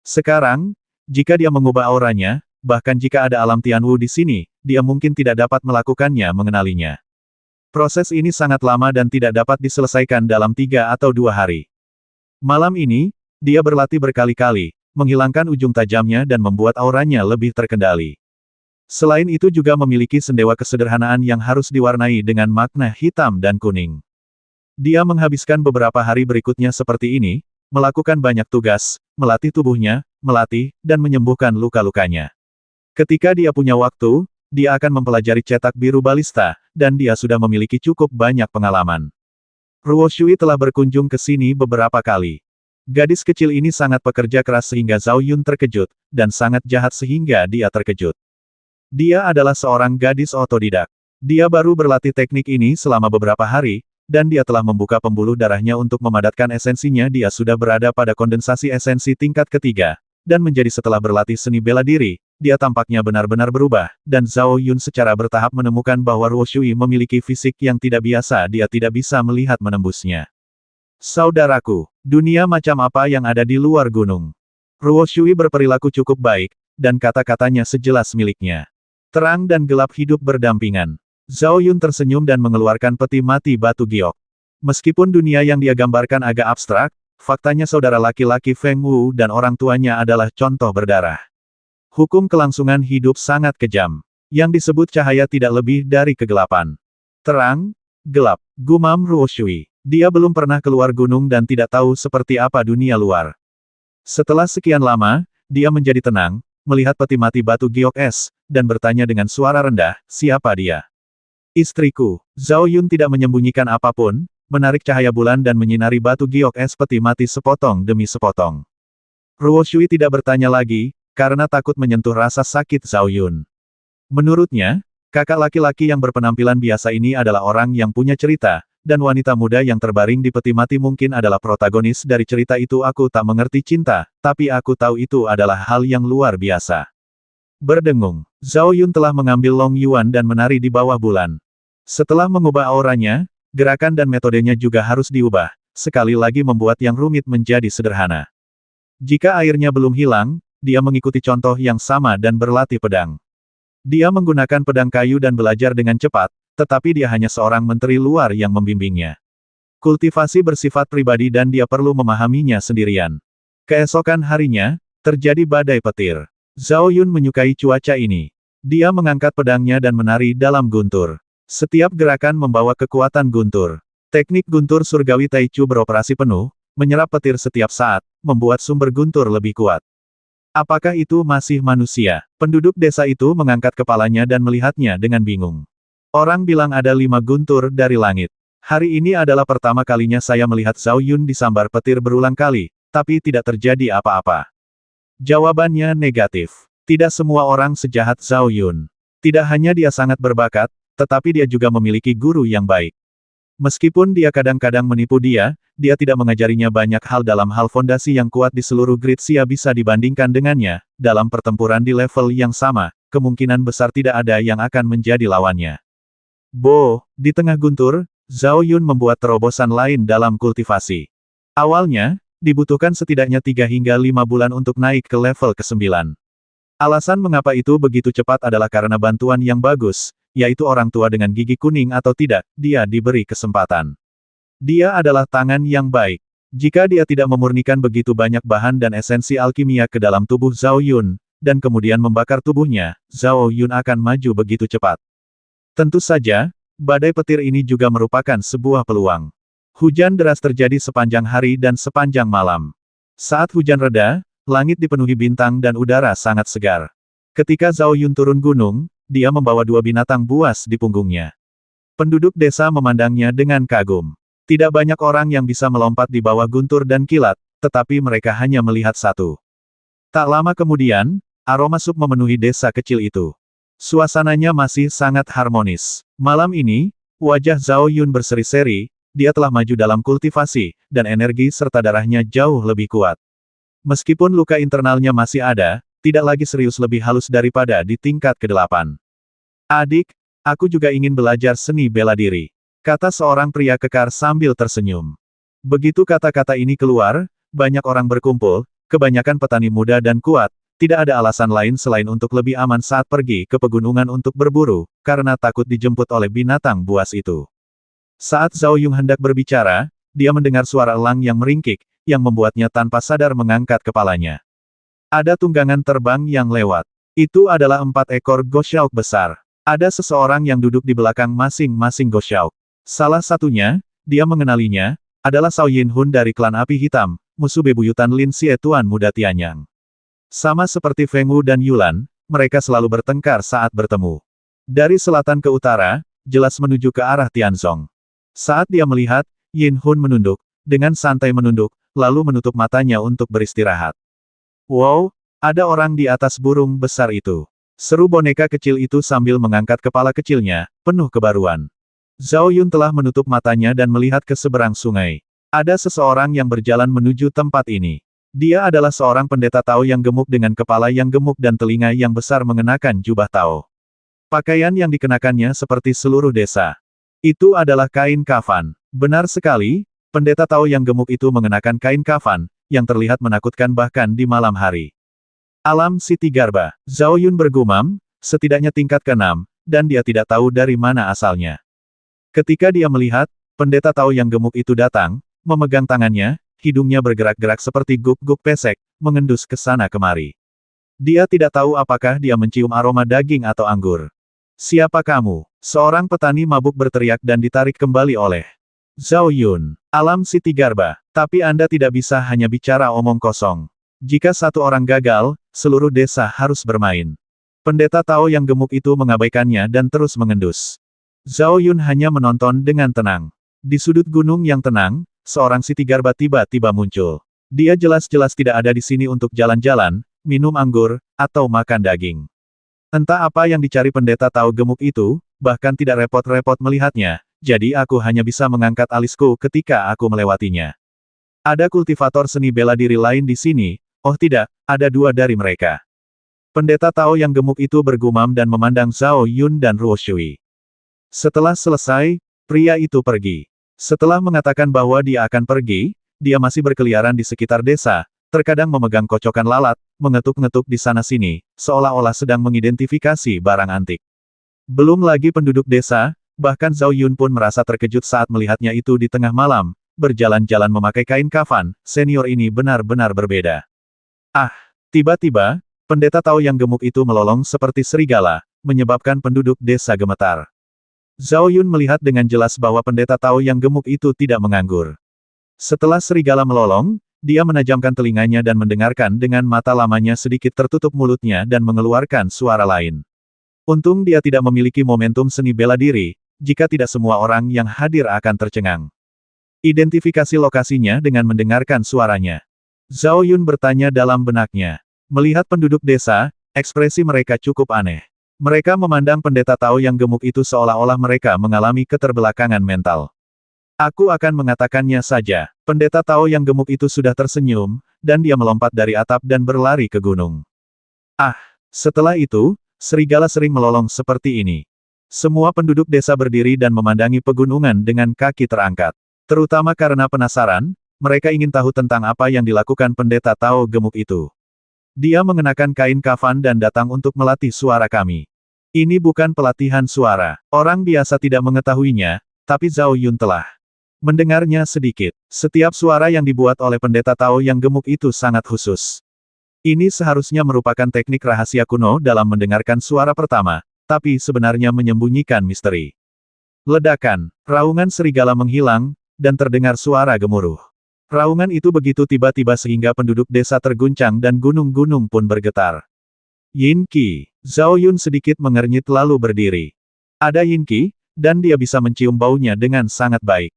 Sekarang, jika dia mengubah auranya, bahkan jika ada alam Tianwu di sini, dia mungkin tidak dapat melakukannya mengenalinya. Proses ini sangat lama dan tidak dapat diselesaikan dalam 3 atau 2 hari. Malam ini, Dia berlatih berkali-kali, menghilangkan ujung tajamnya dan membuat auranya lebih terkendali. Selain itu juga memiliki sendewa kesederhanaan yang harus diwarnai dengan makna hitam dan kuning. Dia menghabiskan beberapa hari berikutnya seperti ini, melakukan banyak tugas, melatih tubuhnya, melatih, dan menyembuhkan luka-lukanya. Ketika dia punya waktu, dia akan mempelajari cetak biru balista, dan dia sudah memiliki cukup banyak pengalaman. Ruo Shui telah berkunjung ke sini beberapa kali. Gadis kecil ini sangat pekerja keras sehingga Zhao Yun terkejut, dan sangat jahat sehingga dia terkejut. Dia adalah seorang gadis otodidak. Dia baru berlatih teknik ini selama beberapa hari, dan dia telah membuka pembuluh darahnya untuk memadatkan esensinya. Dia sudah berada pada kondensasi esensi tingkat ketiga, dan menjadi setelah berlatih seni bela diri, dia tampaknya benar-benar berubah, dan Zhao Yun secara bertahap menemukan bahwa Ruo Shui memiliki fisik yang tidak biasa. Dia tidak bisa melihat menembusnya. Saudaraku, dunia macam apa yang ada di luar gunung? Ruo Shui berperilaku cukup baik, dan kata-katanya sejelas miliknya. Terang dan gelap hidup berdampingan. Zhao Yun tersenyum dan mengeluarkan peti mati batu giok. Meskipun dunia yang dia gambarkan agak abstrak, faktanya saudara laki-laki Feng Wu dan orang tuanya adalah contoh berdarah. Hukum kelangsungan hidup sangat kejam. Yang disebut cahaya tidak lebih dari kegelapan. Terang, gelap, gumam Ruo Shui. Dia belum pernah keluar gunung dan tidak tahu seperti apa dunia luar. Setelah sekian lama, dia menjadi tenang, melihat peti mati batu giok es, dan bertanya dengan suara rendah, siapa dia? Istriku. Zhao Yun tidak menyembunyikan apapun, menarik cahaya bulan dan menyinari batu giok es peti mati sepotong demi sepotong. Ruo Shui tidak bertanya lagi, karena takut menyentuh rasa sakit Zhao Yun. Menurutnya, kakak laki-laki yang berpenampilan biasa ini adalah orang yang punya cerita, dan wanita muda yang terbaring di peti mati mungkin adalah protagonis dari cerita itu. Aku tak mengerti cinta, tapi aku tahu itu adalah hal yang luar biasa. Berdengung, Zhao Yun telah mengambil Long Yuan dan menari di bawah bulan. Setelah mengubah auranya, gerakan dan metodenya juga harus diubah, sekali lagi membuat yang rumit menjadi sederhana. Jika airnya belum hilang, dia mengikuti contoh yang sama dan berlatih pedang. Dia menggunakan pedang kayu dan belajar dengan cepat, tetapi dia hanya seorang menteri luar yang membimbingnya. Kultivasi bersifat pribadi dan dia perlu memahaminya sendirian. Keesokan harinya, terjadi badai petir. Zhao Yun menyukai cuaca ini. Dia mengangkat pedangnya dan menari dalam guntur. Setiap gerakan membawa kekuatan guntur. Teknik guntur surgawi Taichu beroperasi penuh, menyerap petir setiap saat, membuat sumber guntur lebih kuat. Apakah itu masih manusia? Penduduk desa itu mengangkat kepalanya dan melihatnya dengan bingung. Orang bilang ada 5 guntur dari langit. Hari ini adalah pertama kalinya saya melihat Zhao Yun disambar petir berulang kali, tapi tidak terjadi apa-apa. Jawabannya negatif. Tidak semua orang sejahat Zhao Yun. Tidak hanya dia sangat berbakat, tetapi dia juga memiliki guru yang baik. Meskipun dia kadang-kadang menipu dia tidak mengajarinya banyak hal dalam hal fondasi yang kuat di seluruh grid Xia bisa dibandingkan dengannya, dalam pertempuran di level yang sama, kemungkinan besar tidak ada yang akan menjadi lawannya. Di tengah guntur, Zhao Yun membuat terobosan lain dalam kultivasi. Awalnya, dibutuhkan setidaknya 3 hingga 5 bulan untuk naik ke level ke-9. Alasan mengapa itu begitu cepat adalah karena bantuan yang bagus, yaitu orang tua dengan gigi kuning atau tidak, dia diberi kesempatan. Dia adalah tangan yang baik. Jika dia tidak memurnikan begitu banyak bahan dan esensi alkimia ke dalam tubuh Zhao Yun, dan kemudian membakar tubuhnya, Zhao Yun akan maju begitu cepat. Tentu saja, badai petir ini juga merupakan sebuah peluang. Hujan deras terjadi sepanjang hari dan sepanjang malam. Saat hujan reda, langit dipenuhi bintang dan udara sangat segar. Ketika Zhao Yun turun gunung, dia membawa 2 binatang buas di punggungnya. Penduduk desa memandangnya dengan kagum. Tidak banyak orang yang bisa melompat di bawah guntur dan kilat, tetapi mereka hanya melihat satu. Tak lama kemudian, aroma sup memenuhi desa kecil itu. Suasananya masih sangat harmonis. Malam ini, wajah Zhao Yun berseri-seri, dia telah maju dalam kultivasi, dan energi serta darahnya jauh lebih kuat. Meskipun luka internalnya masih ada, tidak lagi serius lebih halus daripada di tingkat ke-8. Adik, aku juga ingin belajar seni bela diri, kata seorang pria kekar sambil tersenyum. Begitu kata-kata ini keluar, banyak orang berkumpul, kebanyakan petani muda dan kuat, tidak ada alasan lain selain untuk lebih aman saat pergi ke pegunungan untuk berburu, karena takut dijemput oleh binatang buas itu. Saat Zhao Yun hendak berbicara, dia mendengar suara elang yang meringkik, yang membuatnya tanpa sadar mengangkat kepalanya. Ada tunggangan terbang yang lewat. Itu adalah 4 ekor Goshaok besar. Ada seseorang yang duduk di belakang masing-masing Goshaok. Salah satunya, dia mengenalinya, adalah Zhao Yinhun dari klan Api Hitam, musuh bebuyutan Lin Xie Tuan Muda Tianyang. Sama seperti Feng Wu dan Yulan, mereka selalu bertengkar saat bertemu. Dari selatan ke utara, jelas menuju ke arah Tianzong. Saat dia melihat, Yinhun menunduk, dengan santai menunduk, lalu menutup matanya untuk beristirahat. Wow, ada orang di atas burung besar itu. Seru boneka kecil itu sambil mengangkat kepala kecilnya, penuh kebaruan. Zhao Yun telah menutup matanya dan melihat ke seberang sungai. Ada seseorang yang berjalan menuju tempat ini. Dia adalah seorang pendeta Tao yang gemuk dengan kepala yang gemuk dan telinga yang besar mengenakan jubah Tao. Pakaian yang dikenakannya seperti seluruh desa. Itu adalah kain kafan. Benar sekali, pendeta Tao yang gemuk itu mengenakan kain kafan, yang terlihat menakutkan bahkan di malam hari. Alam Siti Garba, Zhao Yun bergumam, setidaknya tingkat ke-6, dan dia tidak tahu dari mana asalnya. Ketika dia melihat, pendeta Tao yang gemuk itu datang, memegang tangannya, hidungnya bergerak-gerak seperti guk-guk pesek, mengendus ke sana kemari. Dia tidak tahu apakah dia mencium aroma daging atau anggur. Siapa kamu? Seorang petani mabuk berteriak dan ditarik kembali oleh Zhao Yun. Alam Siti Garba, tapi Anda tidak bisa hanya bicara omong kosong. Jika satu orang gagal, seluruh desa harus bermain. Pendeta Tao yang gemuk itu mengabaikannya dan terus mengendus. Zhao Yun hanya menonton dengan tenang. Di sudut gunung yang tenang, seorang Siti Garba tiba-tiba muncul. Dia jelas-jelas tidak ada di sini untuk jalan-jalan, minum anggur, atau makan daging. Entah apa yang dicari pendeta Tao gemuk itu, bahkan tidak repot-repot melihatnya, jadi aku hanya bisa mengangkat alisku ketika aku melewatinya. Ada kultivator seni bela diri lain di sini, oh tidak, ada 2 dari mereka. Pendeta Tao yang gemuk itu bergumam dan memandang Zhao Yun dan Ruo Shui. Setelah selesai, pria itu pergi. Setelah mengatakan bahwa dia akan pergi, dia masih berkeliaran di sekitar desa, terkadang memegang kocokan lalat, mengetuk-ngetuk di sana-sini, seolah-olah sedang mengidentifikasi barang antik. Belum lagi penduduk desa, bahkan Zhao Yun pun merasa terkejut saat melihatnya itu di tengah malam, berjalan-jalan memakai kain kafan, senior ini benar-benar berbeda. Ah, tiba-tiba, pendeta Tao yang gemuk itu melolong seperti serigala, menyebabkan penduduk desa gemetar. Zhao Yun melihat dengan jelas bahwa pendeta Tao yang gemuk itu tidak menganggur. Setelah serigala melolong, dia menajamkan telinganya dan mendengarkan dengan mata lamanya sedikit tertutup mulutnya dan mengeluarkan suara lain. Untung dia tidak memiliki momentum seni bela diri, jika tidak semua orang yang hadir akan tercengang. Identifikasi lokasinya dengan mendengarkan suaranya. Zhao Yun bertanya dalam benaknya. Melihat penduduk desa, ekspresi mereka cukup aneh. Mereka memandang pendeta Tao yang gemuk itu seolah-olah mereka mengalami keterbelakangan mental. Aku akan mengatakannya saja, pendeta Tao yang gemuk itu sudah tersenyum, dan dia melompat dari atap dan berlari ke gunung. Ah, setelah itu, serigala sering melolong seperti ini. Semua penduduk desa berdiri dan memandangi pegunungan dengan kaki terangkat. Terutama karena penasaran, mereka ingin tahu tentang apa yang dilakukan pendeta Tao gemuk itu. Dia mengenakan kain kafan dan datang untuk melatih suara kami. Ini bukan pelatihan suara. Orang biasa tidak mengetahuinya, tapi Zhao Yun telah mendengarnya sedikit. Setiap suara yang dibuat oleh pendeta Tao yang gemuk itu sangat khusus. Ini seharusnya merupakan teknik rahasia kuno dalam mendengarkan suara pertama, tapi sebenarnya menyembunyikan misteri. Ledakan, raungan serigala menghilang, dan terdengar suara gemuruh. Raungan itu begitu tiba-tiba sehingga penduduk desa terguncang dan gunung-gunung pun bergetar. Yin Qi, Zhao Yun sedikit mengernyit lalu berdiri. Ada Yin Qi, dan dia bisa mencium baunya dengan sangat baik.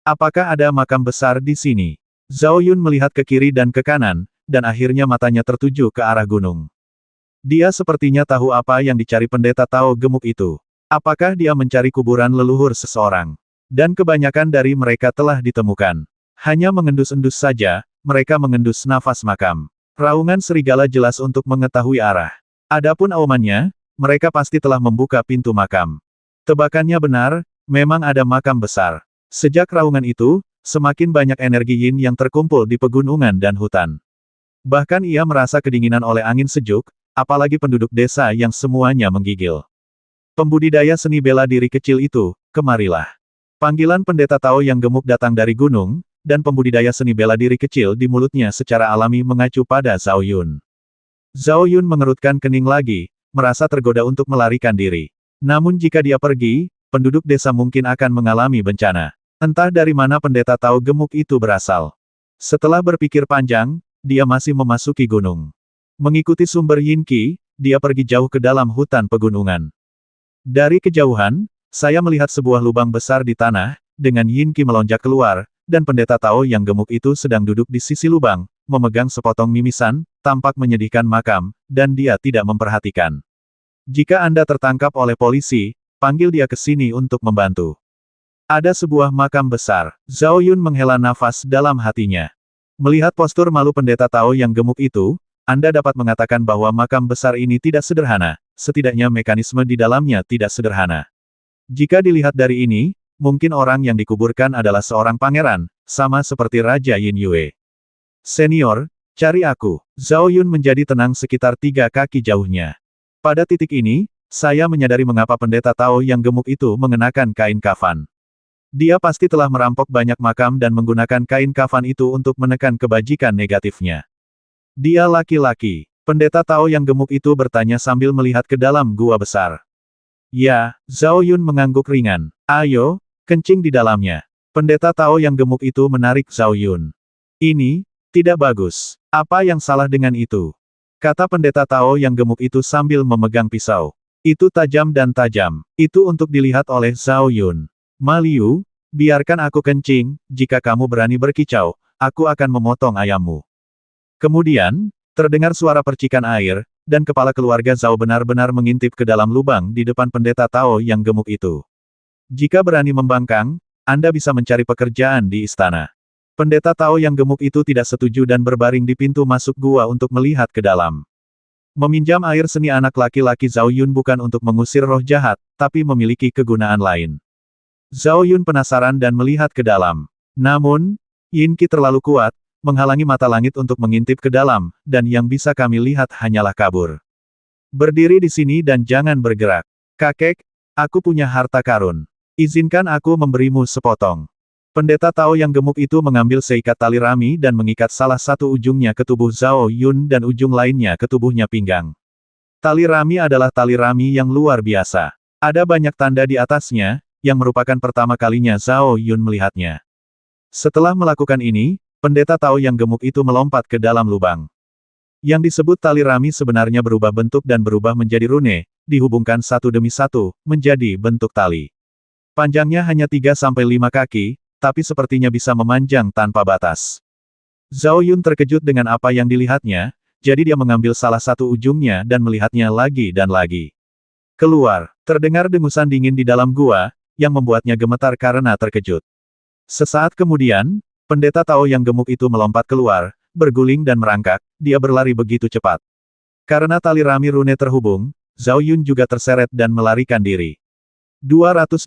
Apakah ada makam besar di sini? Zhao Yun melihat ke kiri dan ke kanan, dan akhirnya matanya tertuju ke arah gunung. Dia sepertinya tahu apa yang dicari pendeta Tao gemuk itu. Apakah dia mencari kuburan leluhur seseorang? Dan kebanyakan dari mereka telah ditemukan. Hanya mengendus-endus saja, mereka mengendus nafas makam. Raungan serigala jelas untuk mengetahui arah. Adapun aumannya, mereka pasti telah membuka pintu makam. Tebakannya benar, memang ada makam besar. Sejak raungan itu, semakin banyak energi yin yang terkumpul di pegunungan dan hutan. Bahkan ia merasa kedinginan oleh angin sejuk, apalagi penduduk desa yang semuanya menggigil. Pembudidaya seni bela diri kecil itu, kemarilah. Panggilan pendeta Tao yang gemuk datang dari gunung, dan pembudidaya seni bela diri kecil di mulutnya secara alami mengacu pada Zhao Yun. Zhao Yun mengerutkan kening lagi, merasa tergoda untuk melarikan diri. Namun jika dia pergi, penduduk desa mungkin akan mengalami bencana. Entah dari mana pendeta tahu gemuk itu berasal. Setelah berpikir panjang, dia masih memasuki gunung. Mengikuti sumber Yin Qi, dia pergi jauh ke dalam hutan pegunungan. Dari kejauhan, saya melihat sebuah lubang besar di tanah, dengan Yin Qi melonjak keluar, dan pendeta Tao yang gemuk itu sedang duduk di sisi lubang, memegang sepotong mimisan, tampak menyedihkan makam, dan dia tidak memperhatikan. Jika Anda tertangkap oleh polisi, panggil dia ke sini untuk membantu. Ada sebuah makam besar. Zhao Yun menghela nafas dalam hatinya. Melihat postur malu pendeta Tao yang gemuk itu, Anda dapat mengatakan bahwa makam besar ini tidak sederhana, setidaknya mekanisme di dalamnya tidak sederhana. Jika dilihat dari ini, mungkin orang yang dikuburkan adalah seorang pangeran, sama seperti Raja Yin Yue. Senior, cari aku. Zhao Yun menjadi tenang sekitar 3 kaki jauhnya. Pada titik ini, saya menyadari mengapa pendeta Tao yang gemuk itu mengenakan kain kafan. Dia pasti telah merampok banyak makam dan menggunakan kain kafan itu untuk menekan kebajikan negatifnya. Dia laki-laki. Pendeta Tao yang gemuk itu bertanya sambil melihat ke dalam gua besar. Ya, Zhao Yun mengangguk ringan. Ayo, kencing di dalamnya. Pendeta Tao yang gemuk itu menarik Zhao Yun. Ini, tidak bagus. Apa yang salah dengan itu? Kata pendeta Tao yang gemuk itu sambil memegang pisau. Itu tajam dan tajam. Itu untuk dilihat oleh Zhao Yun. Ma Liu, biarkan aku kencing, jika kamu berani berkicau, aku akan memotong ayammu. Kemudian, terdengar suara percikan air, dan kepala keluarga Zhao benar-benar mengintip ke dalam lubang di depan pendeta Tao yang gemuk itu. Jika berani membangkang, Anda bisa mencari pekerjaan di istana. Pendeta Tao yang gemuk itu tidak setuju dan berbaring di pintu masuk gua untuk melihat ke dalam. Meminjam air seni anak laki-laki Zhao Yun bukan untuk mengusir roh jahat, tapi memiliki kegunaan lain. Zhao Yun penasaran dan melihat ke dalam. Namun, Yin Qi terlalu kuat, menghalangi mata langit untuk mengintip ke dalam, dan yang bisa kami lihat hanyalah kabur. Berdiri di sini dan jangan bergerak. Kakek, aku punya harta karun. Izinkan aku memberimu sepotong. Pendeta Tao yang gemuk itu mengambil seikat tali rami dan mengikat salah satu ujungnya ke tubuh Zhao Yun dan ujung lainnya ke tubuhnya pinggang. Tali rami adalah tali rami yang luar biasa. Ada banyak tanda di atasnya, yang merupakan pertama kalinya Zhao Yun melihatnya. Setelah melakukan ini, pendeta Tao yang gemuk itu melompat ke dalam lubang. Yang disebut tali rami sebenarnya berubah bentuk dan berubah menjadi rune, dihubungkan satu demi satu, menjadi bentuk tali. Panjangnya hanya 3-5 kaki, tapi sepertinya bisa memanjang tanpa batas. Zhao Yun terkejut dengan apa yang dilihatnya, jadi dia mengambil salah satu ujungnya dan melihatnya lagi dan lagi. Keluar, terdengar dengusan dingin di dalam gua, yang membuatnya gemetar karena terkejut. Sesaat kemudian, pendeta Tao yang gemuk itu melompat keluar, berguling dan merangkak, dia berlari begitu cepat. Karena tali rami rune terhubung, Zhao Yun juga terseret dan melarikan diri. 220.